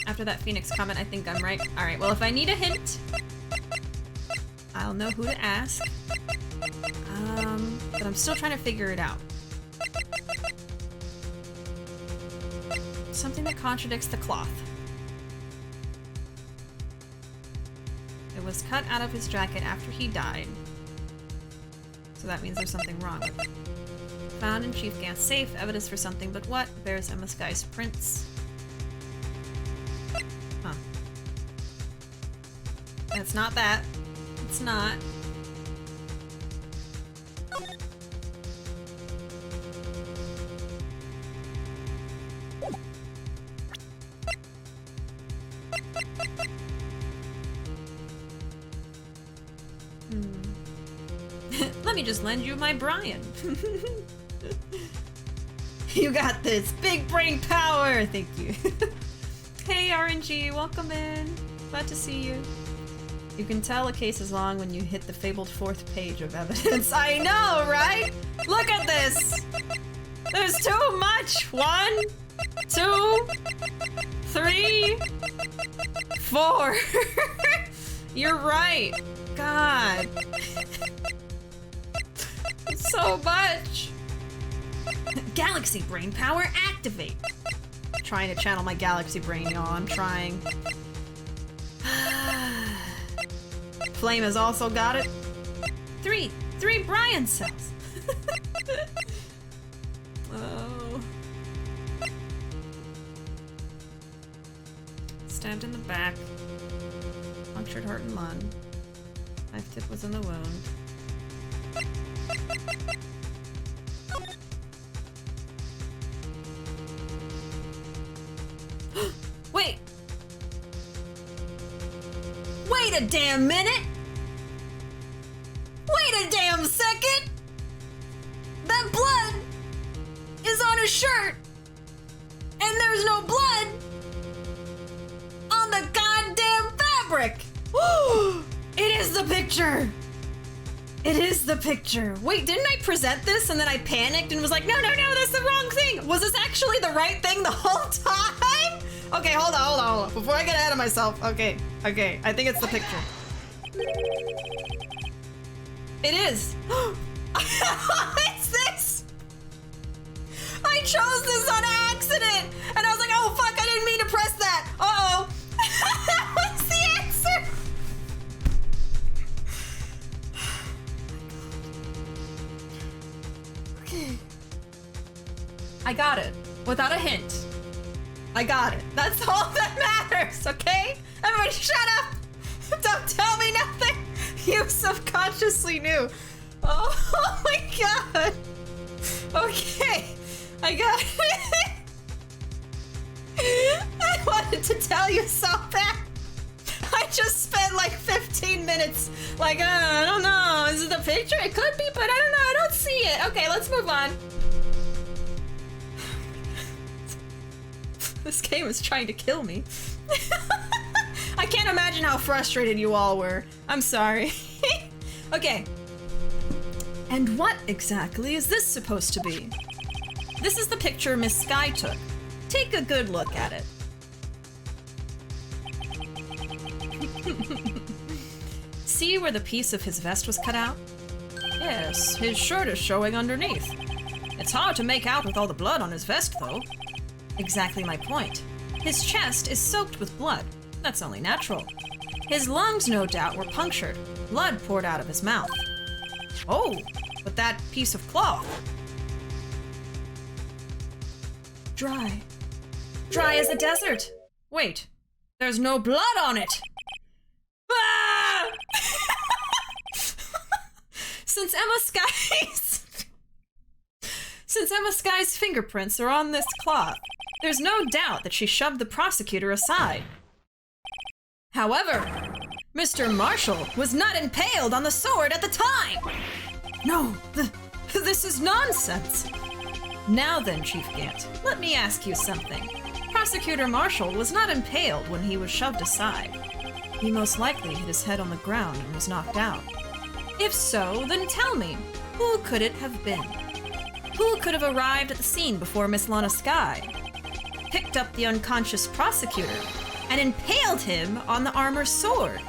After that Phoenix comment, I think I'm right. Alright, well, if I need a hint, I'll know who to ask. But I'm still trying to figure it out. Something that contradicts the cloth. It was cut out of his jacket after he died. So that means there's something wrong with it. Found in Chief Gant's safe, evidence for something, but what? Bears Emma Skye's prints. Huh. It's not that. It's not. Let me just lend you my Brian. You got this. Big brain power. Thank you. Hey, RNG. Welcome in. Glad to see you. You can tell a case is long when you hit the fabled 4th page of evidence. I know, right? Look at this. There's too much. 1, 2, 3, 4. You're right. God. So much. Galaxy brain power activate. Trying to channel my galaxy brain, y'all. I'm trying. Flame has also got it. 3 Brian cells. Oh. Stabbed in the back. Punctured heart and lung. Knife tip was in the wound. Wait! Wait a damn minute! Wait a damn second! That blood is on his shirt! And there's no blood on the goddamn fabric! It is the picture! It is the picture. Wait, didn't I present this and then I panicked and was like, no, that's the wrong thing. Was this actually the right thing the whole time? Okay, hold on. Before I get ahead of myself. Okay. I think it's the picture. It is. What's this? I chose this on accident. And I was like, oh, fuck, I didn't mean to press that. Uh-oh. That was the answer. Okay. I got it. Without a hint. I got it. That's all that matters, okay? Everybody shut up! Don't tell me nothing! You subconsciously knew. Oh my god! Okay, I got it. I wanted to tell you so bad. I just spent like 15 minutes like, I don't know, is it the picture? It could be, but I don't know, I don't see it. Okay, let's move on. This game is trying to kill me. I can't imagine how frustrated you all were. I'm sorry. Okay. And what exactly is this supposed to be? This is the picture Miss Skye took. Take a good look at it. See where the piece of his vest was cut out? Yes, his shirt is showing underneath. It's hard to make out with all the blood on his vest, though. Exactly my point. His chest is soaked with blood. That's only natural. His lungs, no doubt, were punctured. Blood poured out of his mouth. Oh, but that piece of cloth. Dry. Dry as a desert. Wait, there's no blood on it. Ah! Since Emma Skye's fingerprints are on this cloth, there's no doubt that she shoved the prosecutor aside. However, Mr. Marshall was not impaled on the sword at the time. No, this is nonsense. Now then, Chief Gant, let me ask you something. Prosecutor Marshall was not impaled when he was shoved aside. He most likely hit his head on the ground and was knocked out. If so, then tell me, who could it have been? Who could have arrived at the scene before Miss Lana Skye, picked up the unconscious prosecutor, and impaled him on the armor sword?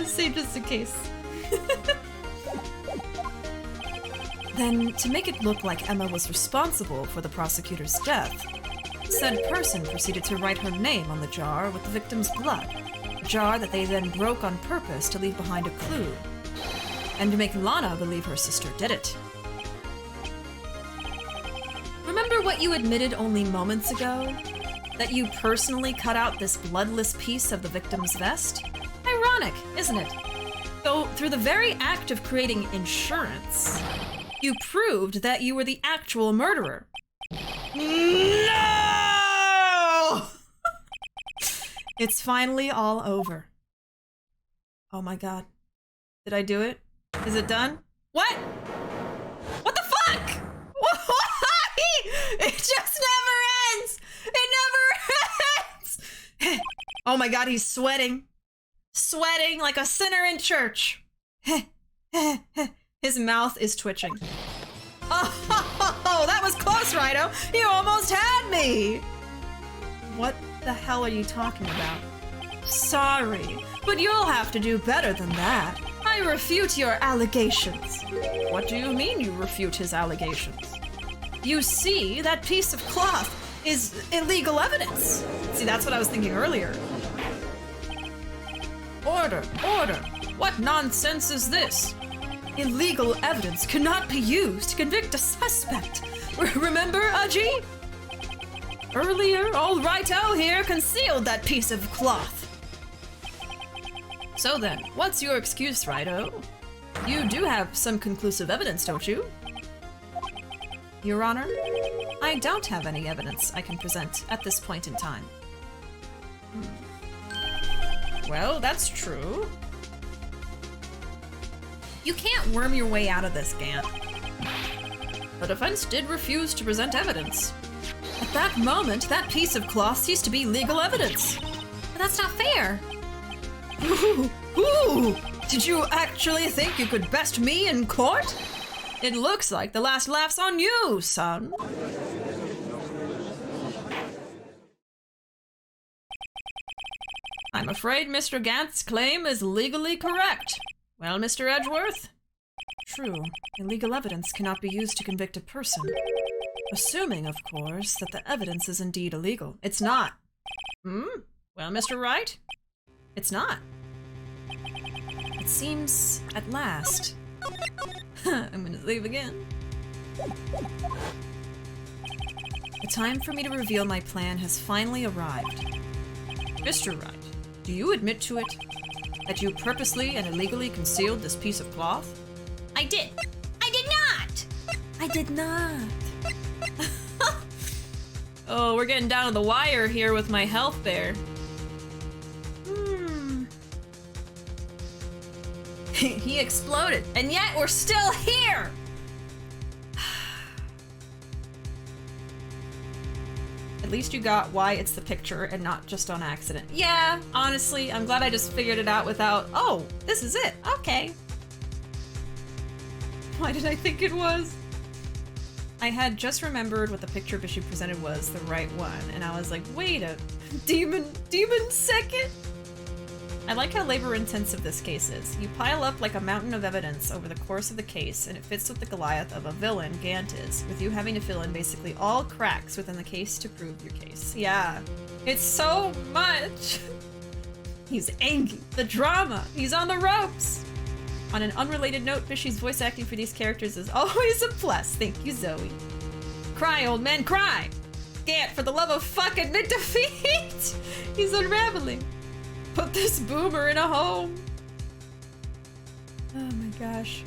Say just in case. Then, to make it look like Emma was responsible for the prosecutor's death, said person proceeded to write her name on the jar with the victim's blood, a jar that they then broke on purpose to leave behind a clue, and to make Lana believe her sister did it. Remember what you admitted only moments ago? That you personally cut out this bloodless piece of the victim's vest? Ironic, isn't it? Though through the very act of creating insurance, you proved that you were the actual murderer. No! It's finally all over. Oh my god. Did I do it? Is it done? What? What the fuck? Why? It just never ends! It never ends! Oh my god, he's sweating. Sweating like a sinner in church. His mouth is twitching. Oh, that was close, Righto. You almost had me. What the hell are you talking about? Sorry, but you'll have to do better than that. I refute your allegations. What do you mean you refute his allegations? You see, that piece of cloth is illegal evidence. See, that's what I was thinking earlier. Order, order. What nonsense is this? Illegal evidence cannot be used to convict a suspect. Remember, Aji? Earlier, old Righto here concealed that piece of cloth. So then, what's your excuse, Righto? You do have some conclusive evidence, don't you? Your Honor, I don't have any evidence I can present at this point in time. Well, that's true. You can't worm your way out of this, Gant. The defense did refuse to present evidence. At that moment, that piece of cloth ceased to be legal evidence. But that's not fair. Ooh, did you actually think you could best me in court? It looks like the last laugh's on you, son. I'm afraid Mr. Gant's claim is legally correct. Well, Mr. Edgeworth? True, illegal evidence cannot be used to convict a person. Assuming, of course, that the evidence is indeed illegal. It's not. Well, Mr. Wright? It's not. It seems, at last... I'm gonna leave again. The time for me to reveal my plan has finally arrived. Mr. Wright, do you admit to it? That you purposely and illegally concealed this piece of cloth? I did. I did not! I did not. Oh, we're getting down to the wire here with my health there. He exploded, and yet we're still here! least you got why it's the picture and not just on accident. Yeah, honestly, I'm glad I just figured it out without, oh, this is it, okay. Why did I think it was? I had just remembered what the picture Bishi presented was the right one, and I was like, wait a demon second? I like how labor-intensive this case is. You pile up like a mountain of evidence over the course of the case, and it fits with the Goliath of a villain Gant is, with you having to fill in basically all cracks within the case to prove your case. Yeah, it's so much! He's angry, the drama, he's on the ropes! On an unrelated note, Bishi's voice acting for these characters is always a plus. Thank you, Zoe. Cry, old man, cry! Gant, for the love of fuck, admit defeat! He's unraveling. Put this boomer in a home. Oh my gosh.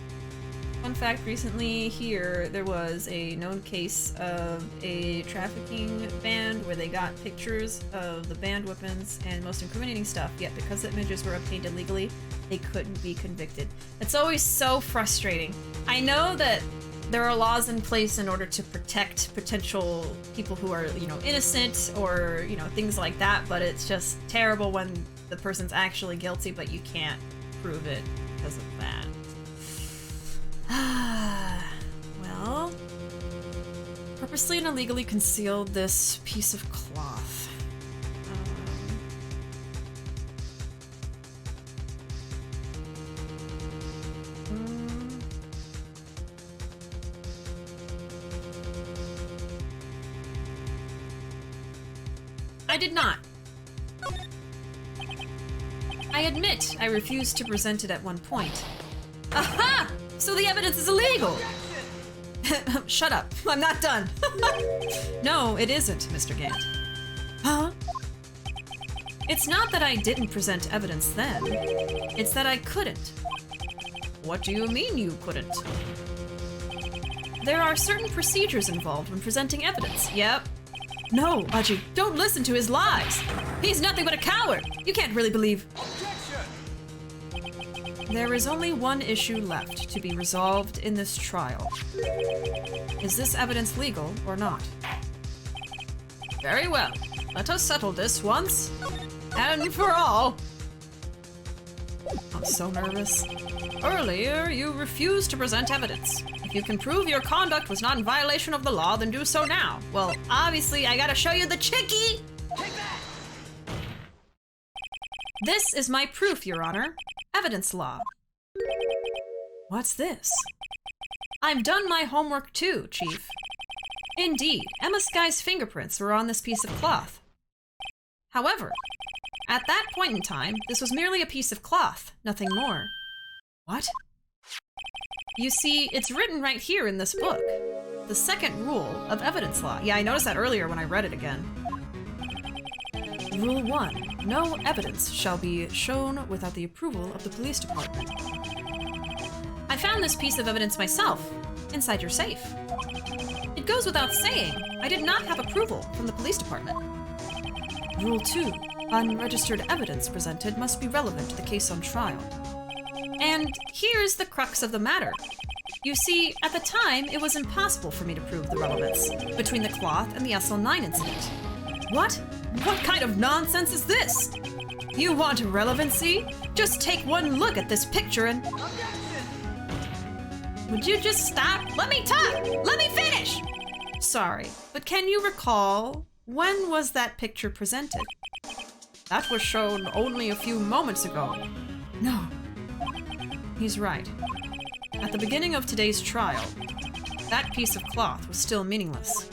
Fun fact, recently here, there was a known case of a trafficking band where they got pictures of the band weapons and most incriminating stuff, yet because the images were obtained illegally, they couldn't be convicted. It's always so frustrating. I know that there are laws in place in order to protect potential people who are, you know, innocent or, you know, things like that, but it's just terrible when the person's actually guilty, but you can't prove it because of that. Well, purposely and illegally concealed this piece of cloth. I did not. I admit I refused to present it at one point. Aha! So the evidence is illegal! Shut up. I'm not done. No, it isn't, Mr. Gant. Huh? It's not that I didn't present evidence then. It's that I couldn't. What do you mean you couldn't? There are certain procedures involved when presenting evidence. Yep. No, Aji, don't listen to his lies. He's nothing but a coward. You can't really believe. There is only one issue left to be resolved in this trial. Is this evidence legal or not? Very well. Let us settle this once and for all. I'm so nervous. Earlier, you refused to present evidence. If you can prove your conduct was not in violation of the law, then do so now. Well, obviously, I gotta show you the chickie! This is my proof, Your Honor. Evidence law. What's this? I've done my homework too, Chief. Indeed, Emma Skye's fingerprints were on this piece of cloth. However, at that point in time, this was merely a piece of cloth, nothing more. What? You see, it's written right here in this book. The second rule of evidence law. Yeah, I noticed that earlier when I read it again. Rule 1. No evidence shall be shown without the approval of the police department. I found this piece of evidence myself, inside your safe. It goes without saying, I did not have approval from the police department. Rule 2. Unregistered evidence presented must be relevant to the case on trial. And here's the crux of the matter. You see, at the time, it was impossible for me to prove the relevance between the cloth and the SL9 incident. What? What kind of nonsense is this? You want relevancy? Just take one look at this picture and... Would you just stop? Let me talk! Let me finish! Sorry, but can you recall, when was that picture presented? That was shown only a few moments ago. No. He's right. At the beginning of today's trial, that piece of cloth was still meaningless.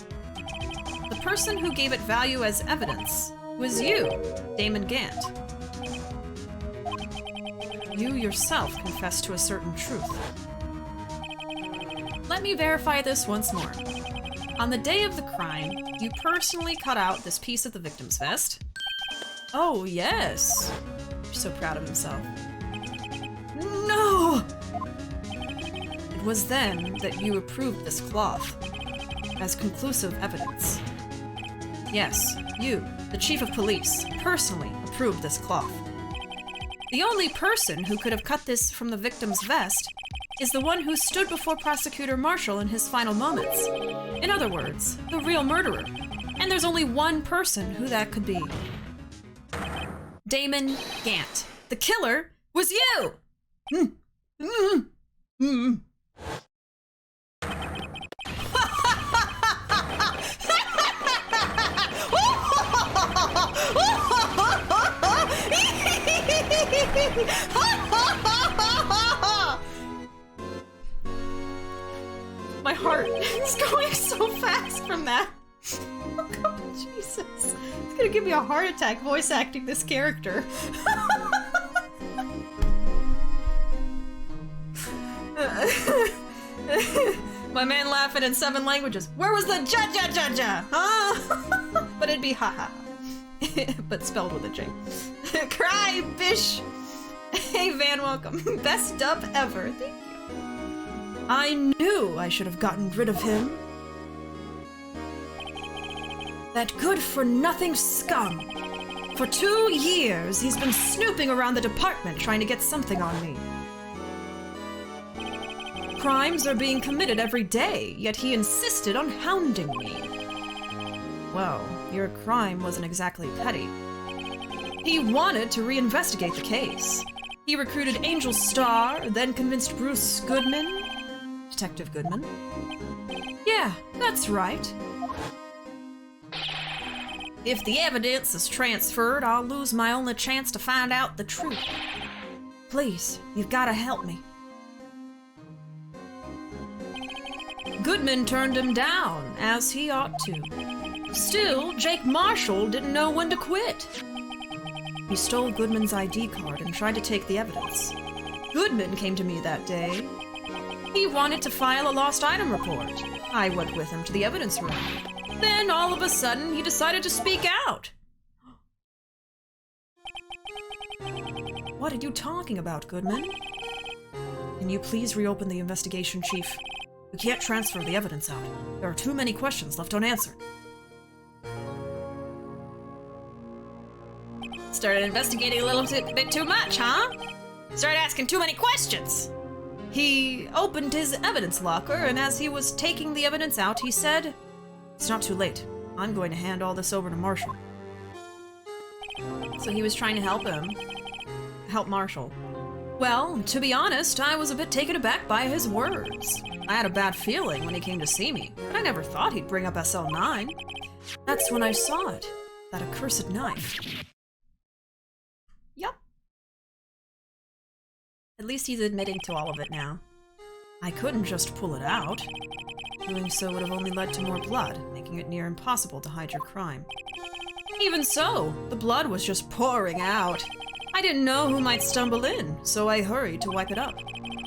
The person who gave it value as evidence was you, Damon Gant. You yourself confessed to a certain truth. Let me verify this once more. On the day of the crime, you personally cut out this piece of the victim's vest. Oh, yes. He's so proud of himself. No! It was then that you approved this cloth as conclusive evidence. Yes, you, the chief of police, personally approved this cloth. The only person who could have cut this from the victim's vest is the one who stood before Prosecutor Marshall in his final moments. In other words, the real murderer. And there's only one person who that could be. Damon Gant. The killer was you! My heart is going so fast from that. Oh, Jesus. It's gonna give me a heart attack voice acting this character. My man laughing in 7 languages. Where was the ja-ja-ja-ja? Huh? But it'd be ha-ha. But spelled with a J. Cry, bish! Hey, Van, welcome. Best dub ever. Thank you. I knew I should have gotten rid of him. That good-for-nothing scum. For 2 years, he's been snooping around the department trying to get something on me. Crimes are being committed every day, yet he insisted on hounding me. Well, your crime wasn't exactly petty. He wanted to reinvestigate the case. He recruited Angel Starr, then convinced Bruce Goodman. Detective Goodman? Yeah, that's right. If the evidence is transferred, I'll lose my only chance to find out the truth. Please, you've got to help me. Goodman turned him down, as he ought to. Still, Jake Marshall didn't know when to quit. He stole Goodman's ID card and tried to take the evidence. Goodman came to me that day. He wanted to file a lost item report. I went with him to the evidence room. Then, all of a sudden, he decided to speak out. What are you talking about, Goodman? Can you please reopen the investigation, Chief? We can't transfer the evidence out. There are too many questions left unanswered. Started investigating a little bit too much, huh? Started asking too many questions. He opened his evidence locker, and as he was taking the evidence out, he said, "It's not too late. I'm going to hand all this over to Marshall." So he was trying to help Marshall. Well, to be honest, I was a bit taken aback by his words. I had a bad feeling when he came to see me, but I never thought he'd bring up SL9. That's when I saw it, that accursed knife. Yup. At least he's admitting to all of it now. I couldn't just pull it out. Doing so would have only led to more blood, making it near impossible to hide your crime. Even so, the blood was just pouring out. I didn't know who might stumble in, so I hurried to wipe it up.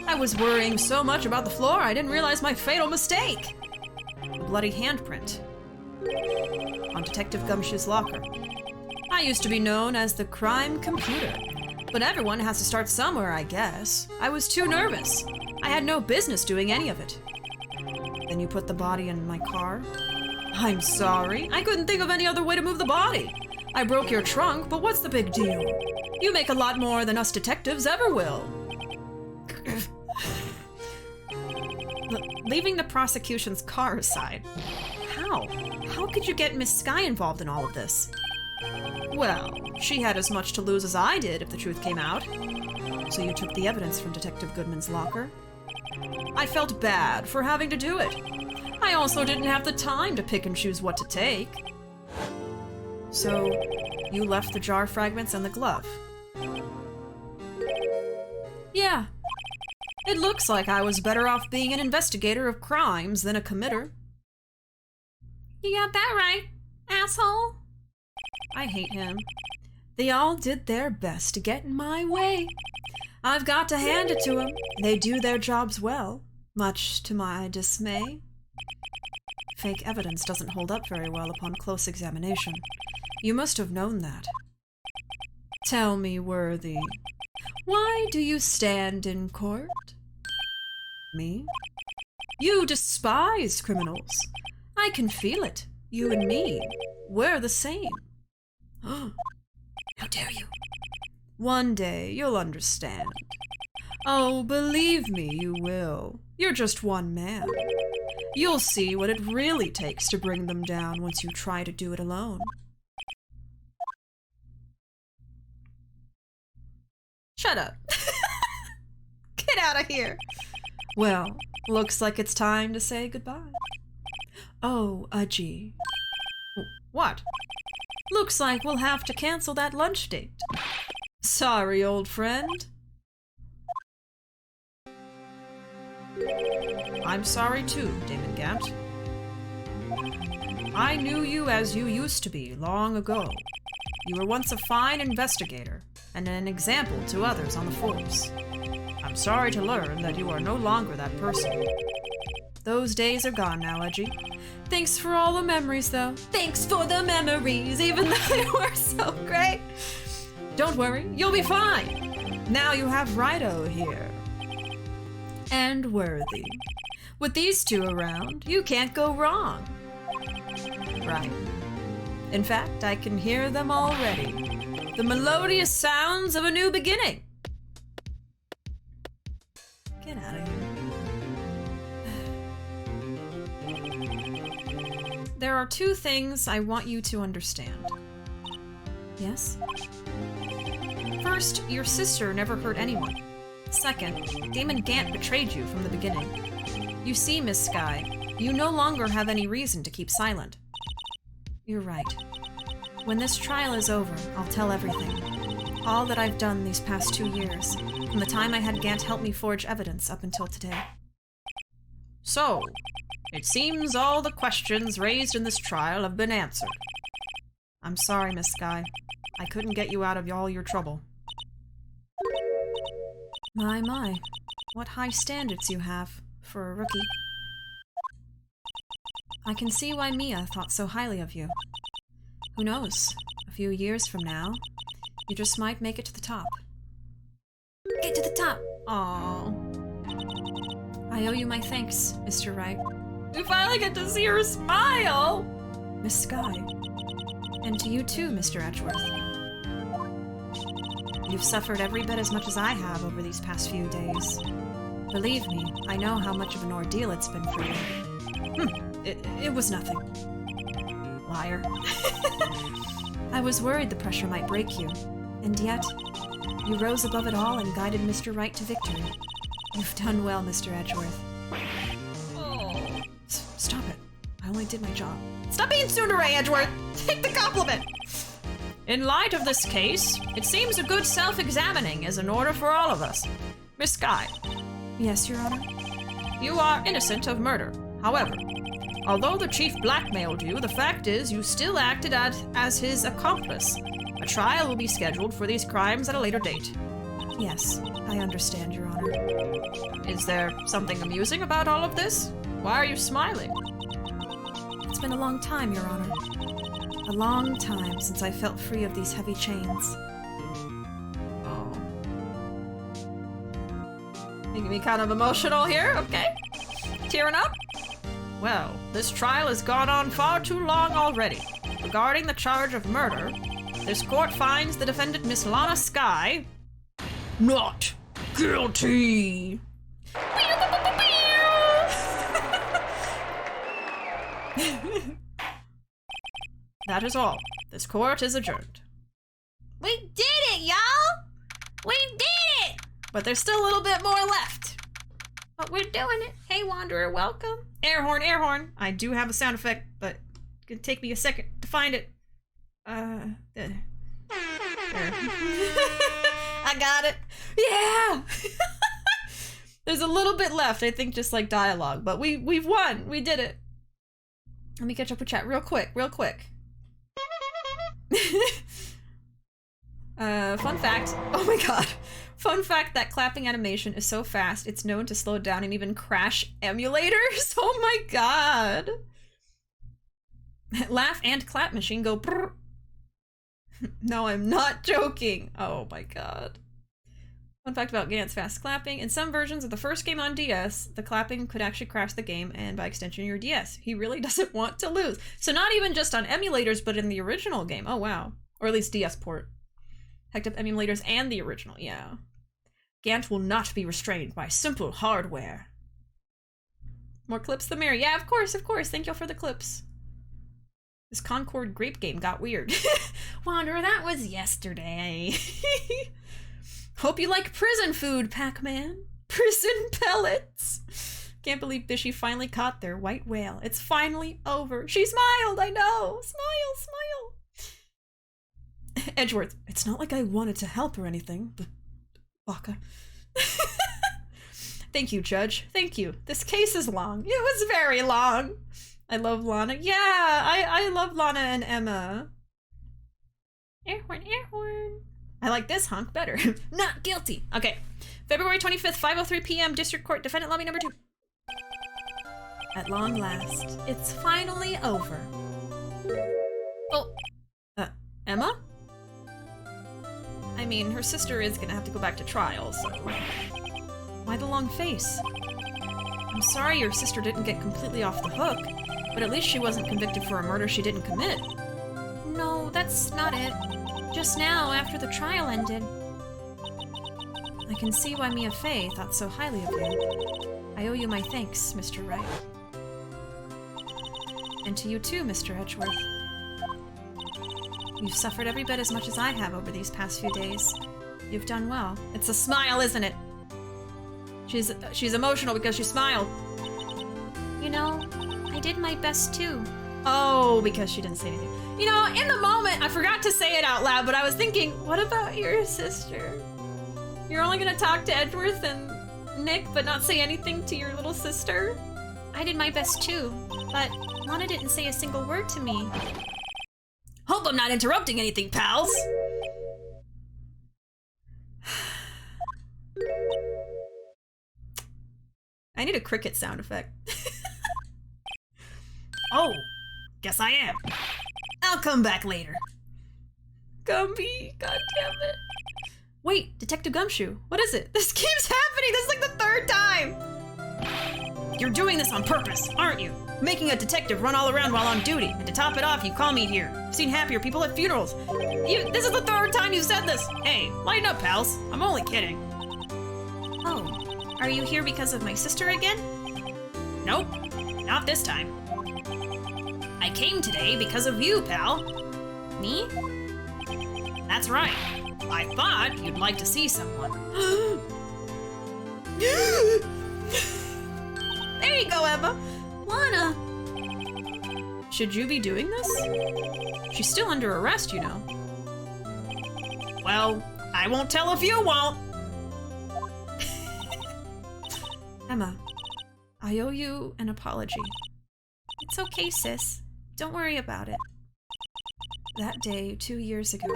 I was worrying so much about the floor, I didn't realize my fatal mistake. A bloody handprint on Detective Gumsh's locker. I used to be known as the crime computer, but everyone has to start somewhere, I guess. I was too nervous. I had no business doing any of it. Then you put the body in my car? I'm sorry. I couldn't think of any other way to move the body. I broke your trunk, but what's the big deal? You make a lot more than us detectives ever will. Leaving the prosecution's car aside. How? How could you get Miss Skye involved in all of this? Well, she had as much to lose as I did if the truth came out. So you took the evidence from Detective Goodman's locker? I felt bad for having to do it. I also didn't have the time to pick and choose what to take. So, you left the jar fragments and the glove? Yeah. It looks like I was better off being an investigator of crimes than a committer. You got that right, asshole. I hate him. They all did their best to get in my way. I've got to hand it to them. They do their jobs well, much to my dismay. Fake evidence doesn't hold up very well upon close examination. You must have known that. Tell me, Worthy, why do you stand in court? Me? You despise criminals. I can feel it. You and me, we're the same. How dare you? One day you'll understand. Oh, believe me, you will. You're just one man. You'll see what it really takes to bring them down once you try to do it alone. Shut up. Get out of here. Well, looks like it's time to say goodbye. Oh, Udgy. What? Looks like we'll have to cancel that lunch date. Sorry, old friend. I'm sorry too, Damon Gant. I knew you as you used to be long ago. You were once a fine investigator and an example to others on the force. I'm sorry to learn that you are no longer that person. Those days are gone now, Udgy. Thanks for all the memories, though. Thanks for the memories, even though they were so great. Don't worry, you'll be fine. Now you have Wrighto here. And Worthy. With these two around, you can't go wrong. Right. In fact, I can hear them already. The melodious sounds of a new beginning. Get out of here. There are two things I want you to understand. Yes? First, your sister never hurt anyone. Second, Damon Gant betrayed you from the beginning. You see, Miss Skye, you no longer have any reason to keep silent. You're right. When this trial is over, I'll tell everything. All that I've done these past 2 years, from the time I had Gant help me forge evidence up until today. So, it seems all the questions raised in this trial have been answered. I'm sorry, Miss Skye. I couldn't get you out of all your trouble. My. What high standards you have for a rookie. I can see why Mia thought so highly of you. Who knows? A few years from now, you just might make it to the top. Get to the top! Aww. I owe you my thanks, Mr. Wright. We finally get to see her smile! Miss Skye. And to you too, Mr. Edgeworth. You've suffered every bit as much as I have over these past few days. Believe me, I know how much of an ordeal it's been for you. It was nothing. Liar. I was worried the pressure might break you, and yet, you rose above it all and guided Mr. Wright to victory. You've done well, Mr. Edgeworth. Oh. Stop it. I only did my job. Stop being tsundere, Edgeworth! Take the compliment! In light of this case, it seems a good self-examining is in order for all of us. Miss Skye. Yes, Your Honor? You are innocent of murder. However, although the chief blackmailed you, the fact is you still acted as his accomplice. A trial will be scheduled for these crimes at a later date. Yes, I understand, Your Honor. Is there something amusing about all of this? Why are you smiling? It's been a long time, Your Honor. A long time since I felt free of these heavy chains. Oh. Making me kind of emotional here, okay? Tearing up? Well, this trial has gone on far too long already. Regarding the charge of murder, this court finds the defendant, Miss Lana Skye, not guilty. That is all. This court is adjourned. We did it, y'all! We did it! But there's still a little bit more left. But we're doing it. Hey, Wanderer, welcome. Air horn, air horn. I do have a sound effect, but it's gonna take me a second to find it. There. I got it. Yeah! There's a little bit left, I think, just like dialogue, but we've won. We did it. Let me catch up with chat real quick. Fun fact. Oh my god. Fun fact, that clapping animation is so fast, it's known to slow down and even crash emulators. Oh my god. Laugh and clap machine go brrr. No, I'm not joking. Oh my god. Fun fact about Gant's fast clapping. In some versions of the first game on DS, the clapping could actually crash the game and by extension your DS. He really doesn't want to lose. So not even just on emulators, but in the original game. Oh wow. Or at least DS port. Hacked up emulators and the original, yeah. Gant will not be restrained by simple hardware. More clips the merrier. Yeah, of course, of course. Thank y'all for the clips. This Concord grape game got weird. Wanderer, that was yesterday. Hope you like prison food, Pac-Man. Prison pellets. Can't believe Bishy finally caught their white whale. It's finally over. She smiled, I know. Smile, smile. Edgeworth, it's not like I wanted to help or anything, but Baka. Thank you, Judge. Thank you. This case is long. It was very long. I love Lana. Yeah, I love Lana and Emma. Air horn, air horn. I like this hunk better. Not guilty. Okay. February 25th, 5:03 p.m. District Court, defendant lobby number 2. At long last, it's finally over. Oh, Emma? I mean, her sister is gonna have to go back to trial, so... Why the long face? I'm sorry your sister didn't get completely off the hook, but at least she wasn't convicted for a murder she didn't commit. No, that's not it. Just now, after the trial ended. I can see why Mia Fey thought so highly of you. I owe you my thanks, Mr. Wright. And to you too, Mr. Edgeworth. You've suffered every bit as much as I have over these past few days. You've done well. It's a smile, isn't it? She's emotional because she smiled. You know, I did my best too. Oh, because she didn't say anything. You know, in the moment, I forgot to say it out loud, but I was thinking, what about your sister? You're only gonna talk to Edgeworth and Nick, but not say anything to your little sister? I did my best too, but Lana didn't say a single word to me. Hope I'm not interrupting anything, pals! I need a cricket sound effect. Oh, guess I am. I'll come back later. Gumby, god damn it. Wait, Detective Gumshoe, what is it? This keeps happening, this is like the 3rd time! You're doing this on purpose, aren't you? Making a detective run all around while on duty, and to top it off, you call me here. I've seen happier people at funerals. This is the 3rd time you've said this! Hey, lighten up, pals. I'm only kidding. Oh, are you here because of my sister again? Nope, not this time. I came today because of you, pal. Me? That's right. I thought you'd like to see someone. There you go, Emma. Lana. Should you be doing this? She's still under arrest, you know. Well, I won't tell if you won't. Emma, I owe you an apology. It's okay, sis. Don't worry about it. That day, 2 years ago.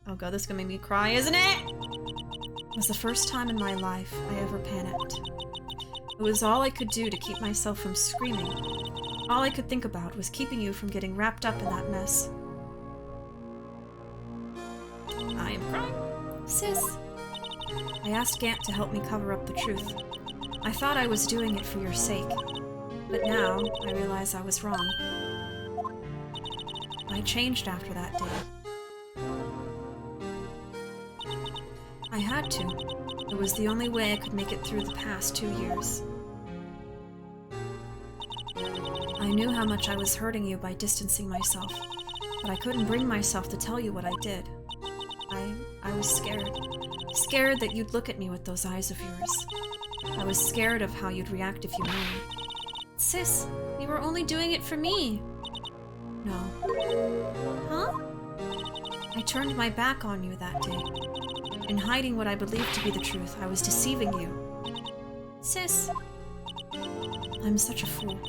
Oh god, this is gonna make me cry, isn't it? It was the first time in my life I ever panicked. It was all I could do to keep myself from screaming. All I could think about was keeping you from getting wrapped up in that mess. I am crying. Sis. I asked Gant to help me cover up the truth. I thought I was doing it for your sake. But now, I realize I was wrong. I changed after that day. I had to. It was the only way I could make it through the past 2 years. I knew how much I was hurting you by distancing myself, but I couldn't bring myself to tell you what I did. I was scared. Scared that you'd look at me with those eyes of yours. I was scared of how you'd react if you knew. Sis, you were only doing it for me. No. Huh? I turned my back on you that day. In hiding what I believed to be the truth, I was deceiving you. Sis. I'm such a fool.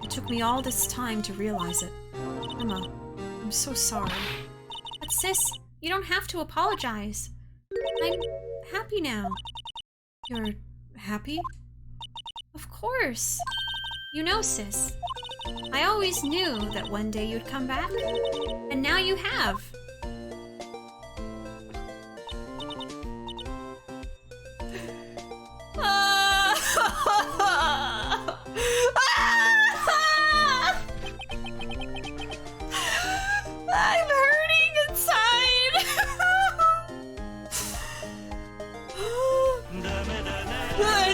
It took me all this time to realize it. Emma, I'm so sorry. But sis, you don't have to apologize. I'm happy now. You're happy? Of course. You know, sis, I always knew that one day you'd come back, and now you have. I'm hurting inside.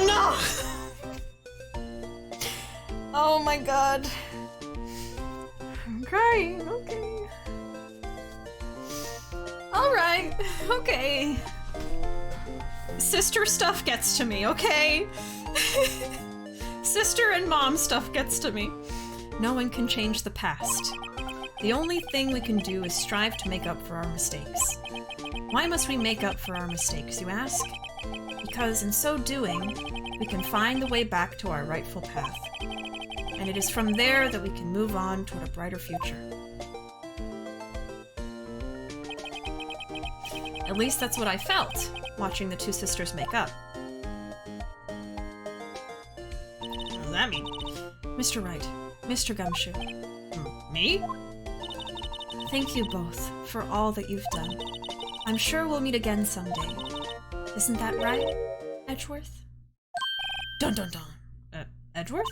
No. my god. I'm crying, okay. Alright, okay. Sister stuff gets to me, okay? Sister and mom stuff gets to me. No one can change the past. The only thing we can do is strive to make up for our mistakes. Why must we make up for our mistakes, you ask? Because in so doing, we can find the way back to our rightful path. And it is from there that we can move on toward a brighter future. At least that's what I felt, watching the two sisters make up. What does that mean? Mr. Wright, Mr. Gumshoe. Me? Thank you both for all that you've done. I'm sure we'll meet again someday. Isn't that right, Edgeworth? Dun dun dun. Edgeworth?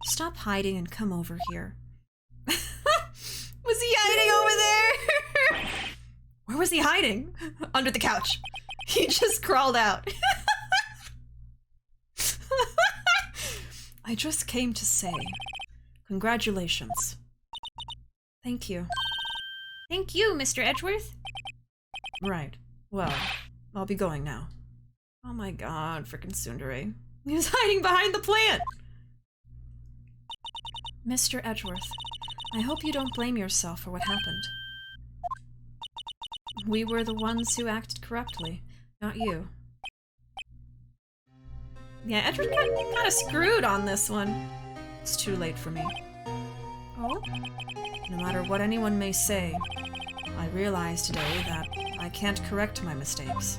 Stop hiding and come over here. Was he hiding over there? Where was he hiding? Under the couch. He just crawled out. I just came to say, congratulations. Thank you. Thank you, Mr. Edgeworth. Right. Well, I'll be going now. Oh my god, frickin' tsundere. He was hiding behind the plant! Mr. Edgeworth, I hope you don't blame yourself for what happened. We were the ones who acted corruptly, not you. Yeah, Edgeworth got kind of screwed on this one. It's too late for me. Oh? No matter what anyone may say, I realize today that I can't correct my mistakes.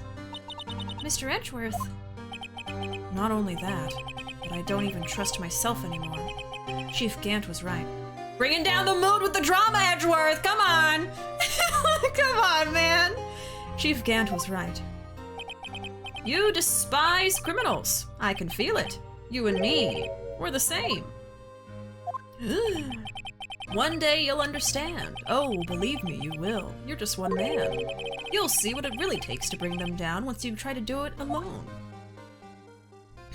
Mr. Edgeworth? Not only that, but I don't even trust myself anymore. Chief Gant was right. Bringing down the mood with the drama, Edgeworth! Come on! Come on, man! Chief Gant was right. You despise criminals. I can feel it. You and me, we're the same. One day you'll understand. Oh, believe me, you will. You're just one man. You'll see what it really takes to bring them down once you try to do it alone.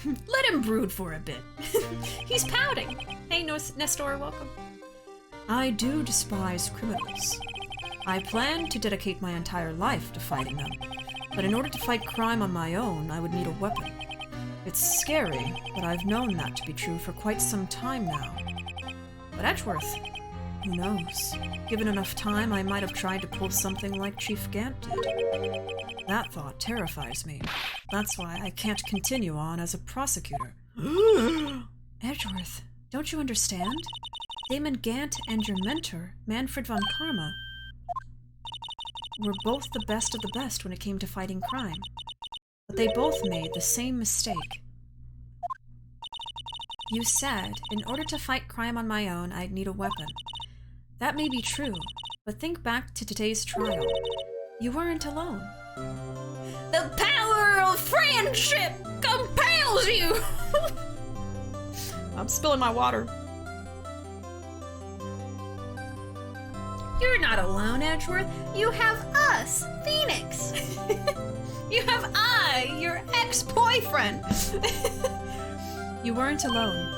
Let him brood for a bit. He's pouting. Hey, Nestor, welcome. I do despise criminals. I plan to dedicate my entire life to fighting them, but in order to fight crime on my own, I would need a weapon. It's scary, but I've known that to be true for quite some time now. But Edgeworth, who knows? Given enough time, I might have tried to pull something like Chief Gant did. That thought terrifies me. That's why I can't continue on as a prosecutor. Edgeworth, don't you understand? Damon Gant and your mentor, Manfred von Karma, were both the best of the best when it came to fighting crime. But they both made the same mistake. You said, in order to fight crime on my own, I'd need a weapon. That may be true, but think back to today's trial. You weren't alone. The power of friendship compels you! I'm spilling my water. You're not alone, Edgeworth. You have us, Phoenix. You have your ex-boyfriend. You weren't alone.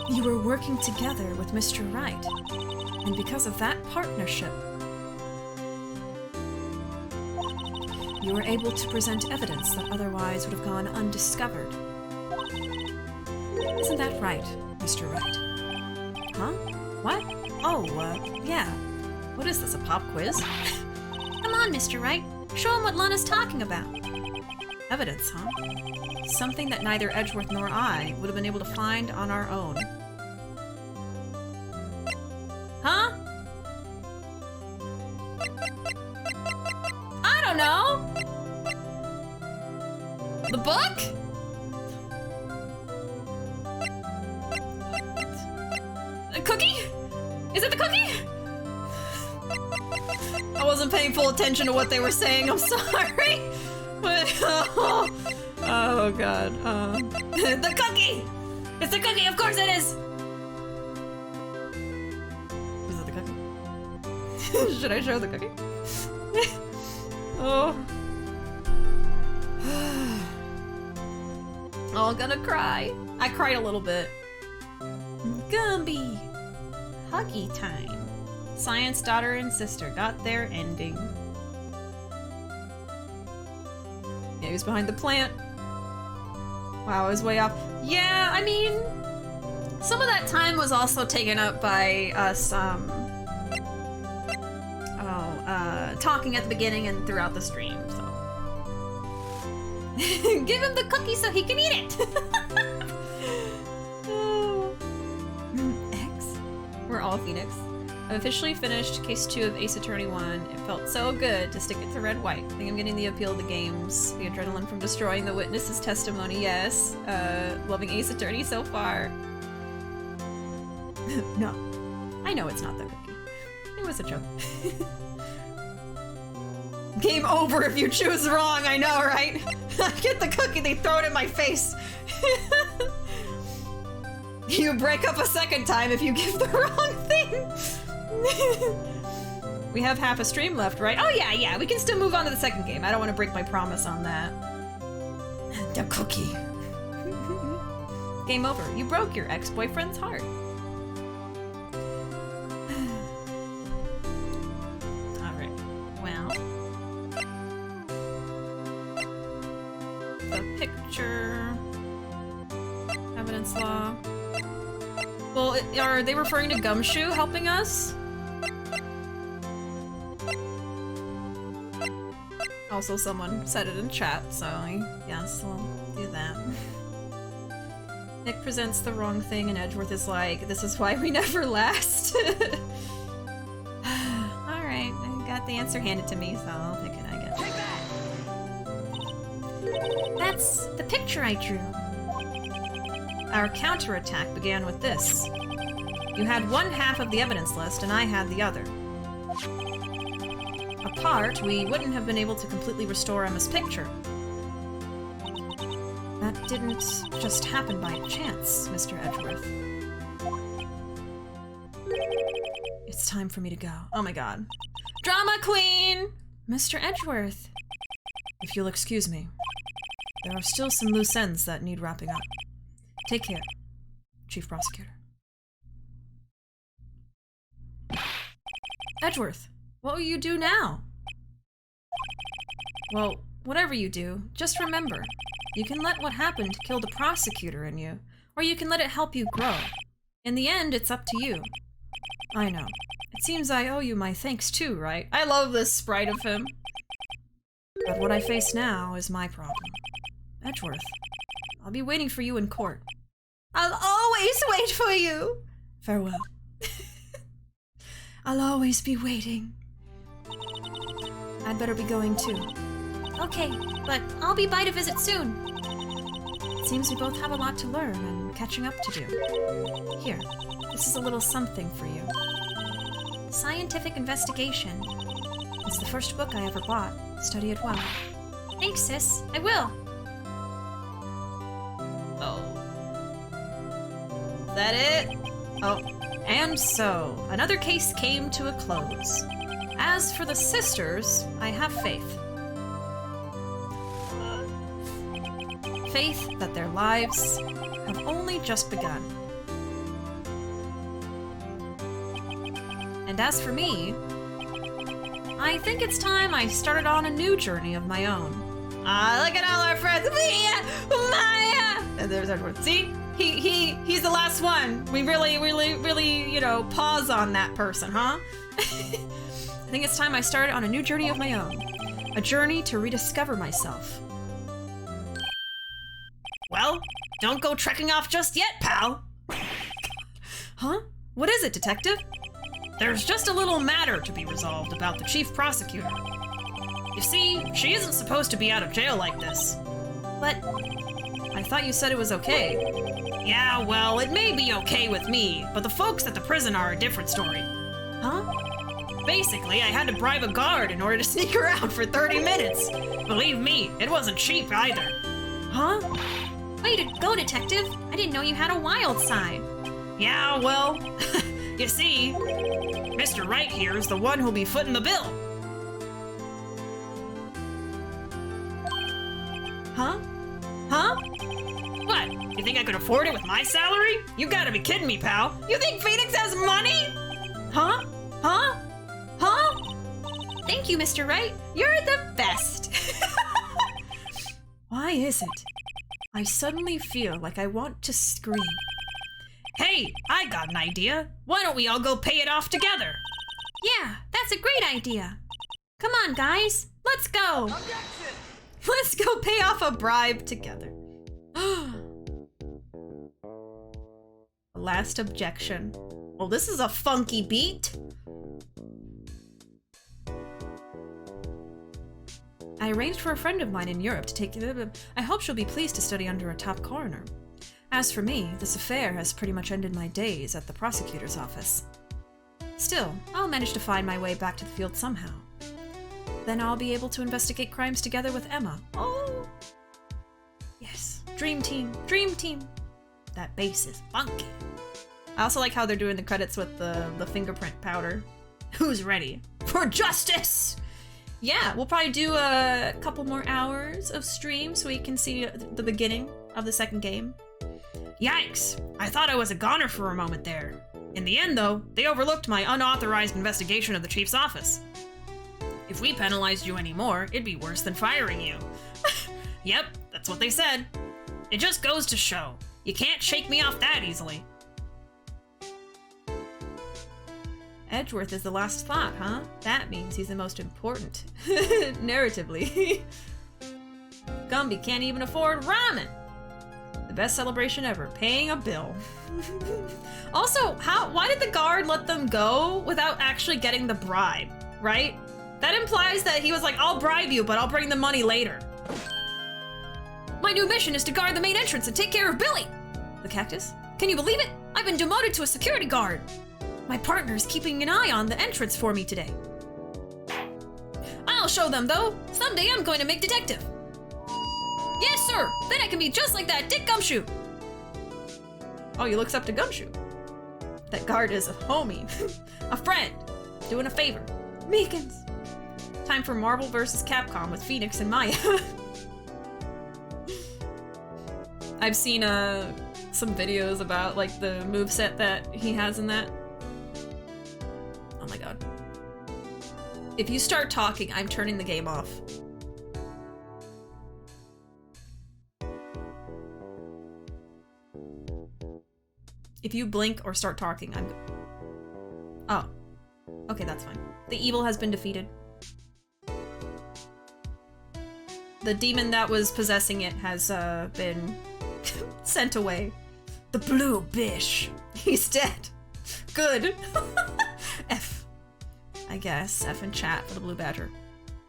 You were working together with Mr. Wright, and because of that partnership, you were able to present evidence that otherwise would have gone undiscovered. Isn't that right, Mr. Wright? Huh? What? Oh, yeah. What is this, a pop quiz? Come on, Mr. Wright. Show him what Lana's talking about. Evidence, huh? Something that neither Edgeworth nor I would have been able to find on our own. Huh? I don't know! The book? A cookie? Is it the cookie? I wasn't paying full attention to what they were saying, I'm sorry. But, oh god. The cookie! It's the cookie, of course it is! Is it the cookie? Should I show the cookie? Oh. Oh, I'm gonna cry. I cried a little bit. Gumby! Huggy time. Science daughter and sister got their ending. Yeah, he was behind the plant. Wow, I was way off. Yeah, I mean, some of that time was also taken up by us, talking at the beginning and throughout the stream, so. Give him the cookie so he can eat it! Oh. X. We're all Phoenix. I've officially finished Case 2 of Ace Attorney 1. It felt so good to stick it to Red White. I think I'm getting the appeal of the games. The adrenaline from destroying the witness's testimony, yes. Loving Ace Attorney so far. No. I know it's not the cookie. It was a joke. Game over if you choose wrong, I know, right? I get the cookie, they throw it in my face. You break up a second time if you give the wrong thing. We have half a stream left, right? Oh yeah, we can still move on to the second game. I don't want to break my promise on that. The cookie. Game over. You broke your ex-boyfriend's heart. Alright, well. The picture. Evidence law. Well, are they referring to Gumshoe helping us? Also, someone said it in chat, so yes, I'll do that. Nick presents the wrong thing and Edgeworth is like, this is why we never last. Alright, I got the answer handed to me, so I'll pick it, I guess. Take that! That's the picture I drew. Our counterattack began with this. You had one half of the evidence list and I had the other. Apart, we wouldn't have been able to completely restore Emma's picture. That didn't just happen by chance, Mr. Edgeworth. It's time for me to go. Oh my god. Drama queen! Mr. Edgeworth. If you'll excuse me. There are still some loose ends that need wrapping up. Take care, Chief Prosecutor. Edgeworth, what will you do now? Well, whatever you do, just remember, you can let what happened kill the prosecutor in you, or you can let it help you grow. In the end, it's up to you. I know. It seems I owe you my thanks too, right? I love this sprite of him. But what I face now is my problem. Edgeworth, I'll be waiting for you in court. I'll always wait for you! Farewell. I'll always be waiting. I'd better be going too. Okay, but I'll be by to visit soon. It seems we both have a lot to learn and catching up to do. Here, this is a little something for you. Scientific Investigation. It's the first book I ever bought. Study it well. Thanks, sis. I will. Oh. Is that it? Oh. And so, another case came to a close. As for the sisters, I have faith. Faith that their lives have only just begun. And as for me, I think it's time I started on a new journey of my own. Look at all our friends! Maya! And there's Edward. See? He's the last one. We really, you know, pause on that person, huh? I think it's time I started on a new journey of my own. A journey to rediscover myself. Well, don't go trekking off just yet, pal. Huh? What is it, detective? There's just a little matter to be resolved about the chief prosecutor. You see, she isn't supposed to be out of jail like this. But I thought you said it was okay. Yeah, well, it may be okay with me, but the folks at the prison are a different story. Huh? Basically, I had to bribe a guard in order to sneak around for 30 minutes. Believe me, it wasn't cheap either. Huh? Way to go, detective. I didn't know you had a wild side. Yeah, well, you see, Mr. Wright here is the one who'll be footing the bill. Huh? Huh? What? You think I could afford it with my salary? You gotta be kidding me, pal. You think Phoenix has money? Huh? Huh? Huh? Thank you, Mr. Wright. You're the best. Why is it? I suddenly feel like I want to scream. Hey, I got an idea. Why don't we all go pay it off together? Yeah, that's a great idea. Come on, guys. Let's go. Let's go pay off a bribe together. Last objection. Well, this is a funky beat. I arranged for a friend of mine in Europe to take you. I hope she'll be pleased to study under a top coroner. As for me, this affair has pretty much ended my days at the prosecutor's office. Still, I'll manage to find my way back to the field somehow. Then I'll be able to investigate crimes together with Emma. Oh! Yes. Dream team. Dream team. That bass is funky. I also like how they're doing the credits with the fingerprint powder. Who's ready for justice? Yeah, we'll probably do a couple more hours of stream so we can see the beginning of the second game. Yikes! I thought I was a goner for a moment there. In the end, though, they overlooked my unauthorized investigation of the chief's office. If we penalized you anymore, it'd be worse than firing you. Yep, that's what they said. It just goes to show. You can't shake me off that easily. Edgeworth is the last thought, huh? That means he's the most important. Narratively. Gumby can't even afford ramen. The best celebration ever, paying a bill. Also, why did the guard let them go without actually getting the bribe, right? That implies that he was like, I'll bribe you, but I'll bring the money later. My new mission is to guard the main entrance and take care of Billy. The cactus? Can you believe it? I've been demoted to a security guard. My partner's keeping an eye on the entrance for me today. I'll show them, though. Someday I'm going to make detective. Yes, sir. Then I can be just like that Dick Gumshoe. Oh, he looks up to Gumshoe. That guard is a homie. A friend. Doing a favor. Meekins. Time for Marvel vs. Capcom with Phoenix and Maya. I've seen some videos about like the moveset that he has in that. Oh my god. If you start talking, I'm turning the game off. If you blink or start talking, I'm... Oh. Okay, that's fine. The evil has been defeated. The demon that was possessing it has been sent away. The blue bish. He's dead. Good. F. I guess. F in chat for the blue badger.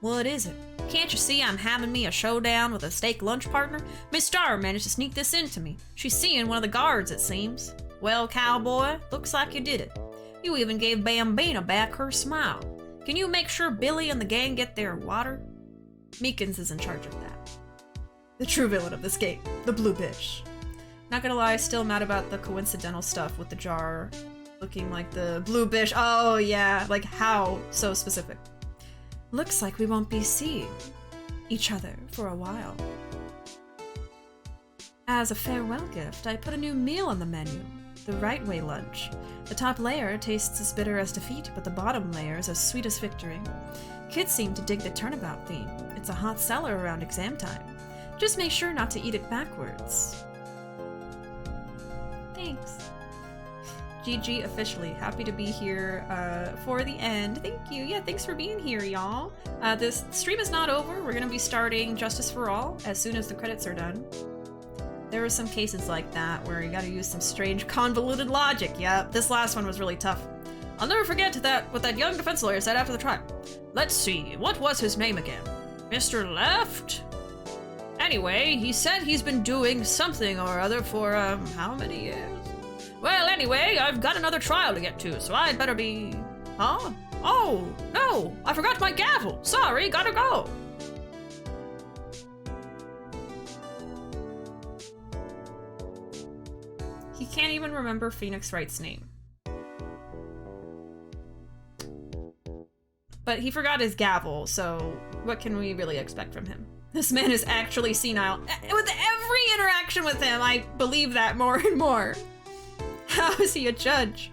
What is it? Can't you see I'm having me a showdown with a steak lunch partner? Miss Star managed to sneak this into me. She's seeing one of the guards, it seems. Well, cowboy, looks like you did it. You even gave Bambina back her smile. Can you make sure Billy and the gang get their water? Meekins is in charge of that. The true villain of this game, the blue bitch. Not gonna lie, still mad about the coincidental stuff with the jar looking like the blue bish. Oh yeah, like how so specific. Looks like we won't be seeing each other for a while. As a farewell gift, I put a new meal on the menu. The Right Way lunch. The top layer tastes as bitter as defeat, but the bottom layer is as sweet as victory. Kids seem to dig the turnabout theme. It's a hot seller around exam time. Just make sure not to eat it backwards. Thanks. GG officially. Happy to be here for the end. Thank you. Yeah, thanks for being here, y'all. This stream is not over. We're gonna be starting Justice for All as soon as the credits are done. There were some cases like that where you gotta use some strange convoluted logic. Yep, this last one was really tough. I'll never forget what that young defense lawyer said after the trial. Let's see, what was his name again? Mr. Left? Anyway, he said he's been doing something or other for, how many years? Well, anyway, I've got another trial to get to, so I'd better be... Huh? Oh, no, I forgot my gavel. Sorry, gotta go. He can't even remember Phoenix Wright's name. But he forgot his gavel, so what can we really expect from him? This man is actually senile. With every interaction with him, I believe that more and more. How is he a judge?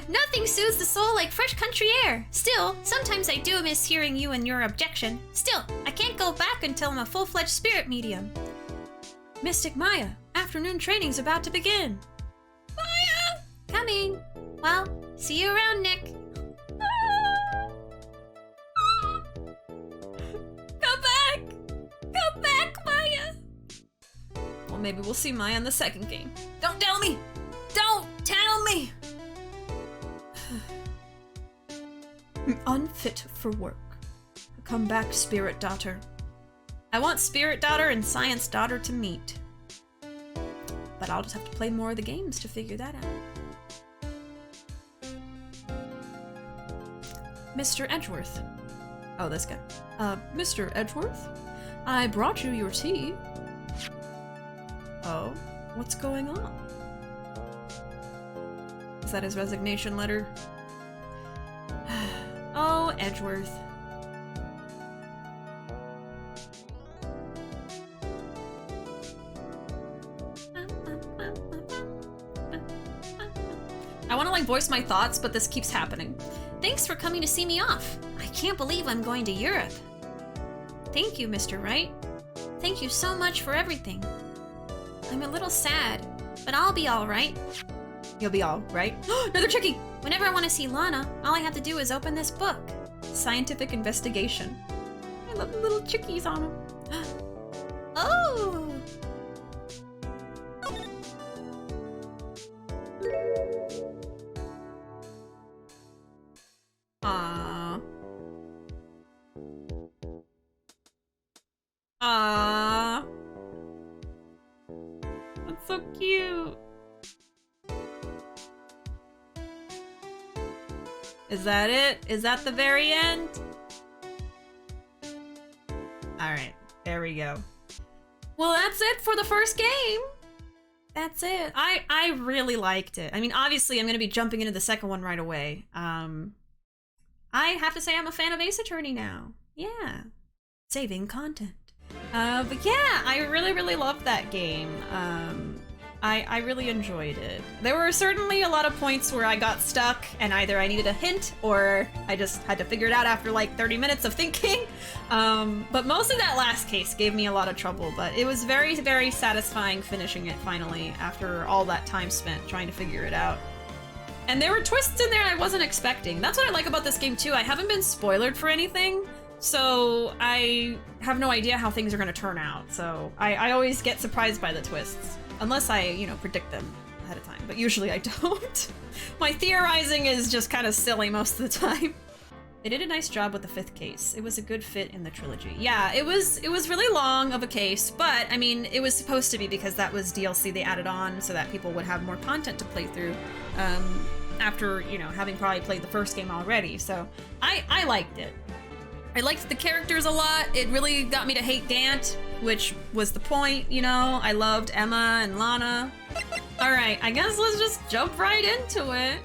Nothing soothes the soul like fresh country air. Still, sometimes I do miss hearing you and your objection. Still, I can't go back until I'm a full-fledged spirit medium. Mystic Maya, afternoon training's about to begin. Maya! Coming. Well, see you around, Nick. Come back! Come back, Maya! Well, maybe we'll see Maya in the second game. Don't tell me! Don't tell me! Unfit for work. Come back, Spirit Daughter. I want Spirit Daughter and Science Daughter to meet. But I'll just have to play more of the games to figure that out. Mr. Edgeworth. Oh, this guy. Mr. Edgeworth? I brought you your tea. Oh, what's going on? Is that his resignation letter? Oh, Edgeworth. I want to like voice my thoughts, but this keeps happening. Thanks for coming to see me off. I can't believe I'm going to Europe. Thank you, Mr. Wright. Thank you so much for everything. I'm a little sad, but I'll be all right. You'll be all right. Another chickie! Whenever I want to see Lana, all I have to do is open this book. Scientific investigation. I love the little chickies on them. Oh! Aww. Aww. That's so cute. Is that it? Is that the very end? Alright, there we go. Well, that's it for the first game. That's it. I really liked it. I mean, obviously, I'm going to be jumping into the second one right away. I have to say I'm a fan of Ace Attorney now. Yeah. Saving content. But yeah, I really, really loved that game. I really enjoyed it. There were certainly a lot of points where I got stuck and either I needed a hint or I just had to figure it out after like 30 minutes of thinking. But most of that last case gave me a lot of trouble, but it was very, very satisfying finishing it finally after all that time spent trying to figure it out. And there were twists in there I wasn't expecting. That's what I like about this game too. I haven't been spoiled for anything, so I have no idea how things are going to turn out. So I always get surprised by the twists. Unless I, you know, predict them ahead of time, but usually I don't. My theorizing is just kind of silly most of the time. They did a nice job with the 5th case. It was a good fit in the trilogy. Yeah, it was really long of a case, but I mean, it was supposed to be because that was DLC they added on so that people would have more content to play through after, you know, having probably played the first game already. So I liked it. I liked the characters a lot. It really got me to hate Gant, which was the point, you know? I loved Emma and Lana. All right, I guess let's just jump right into it.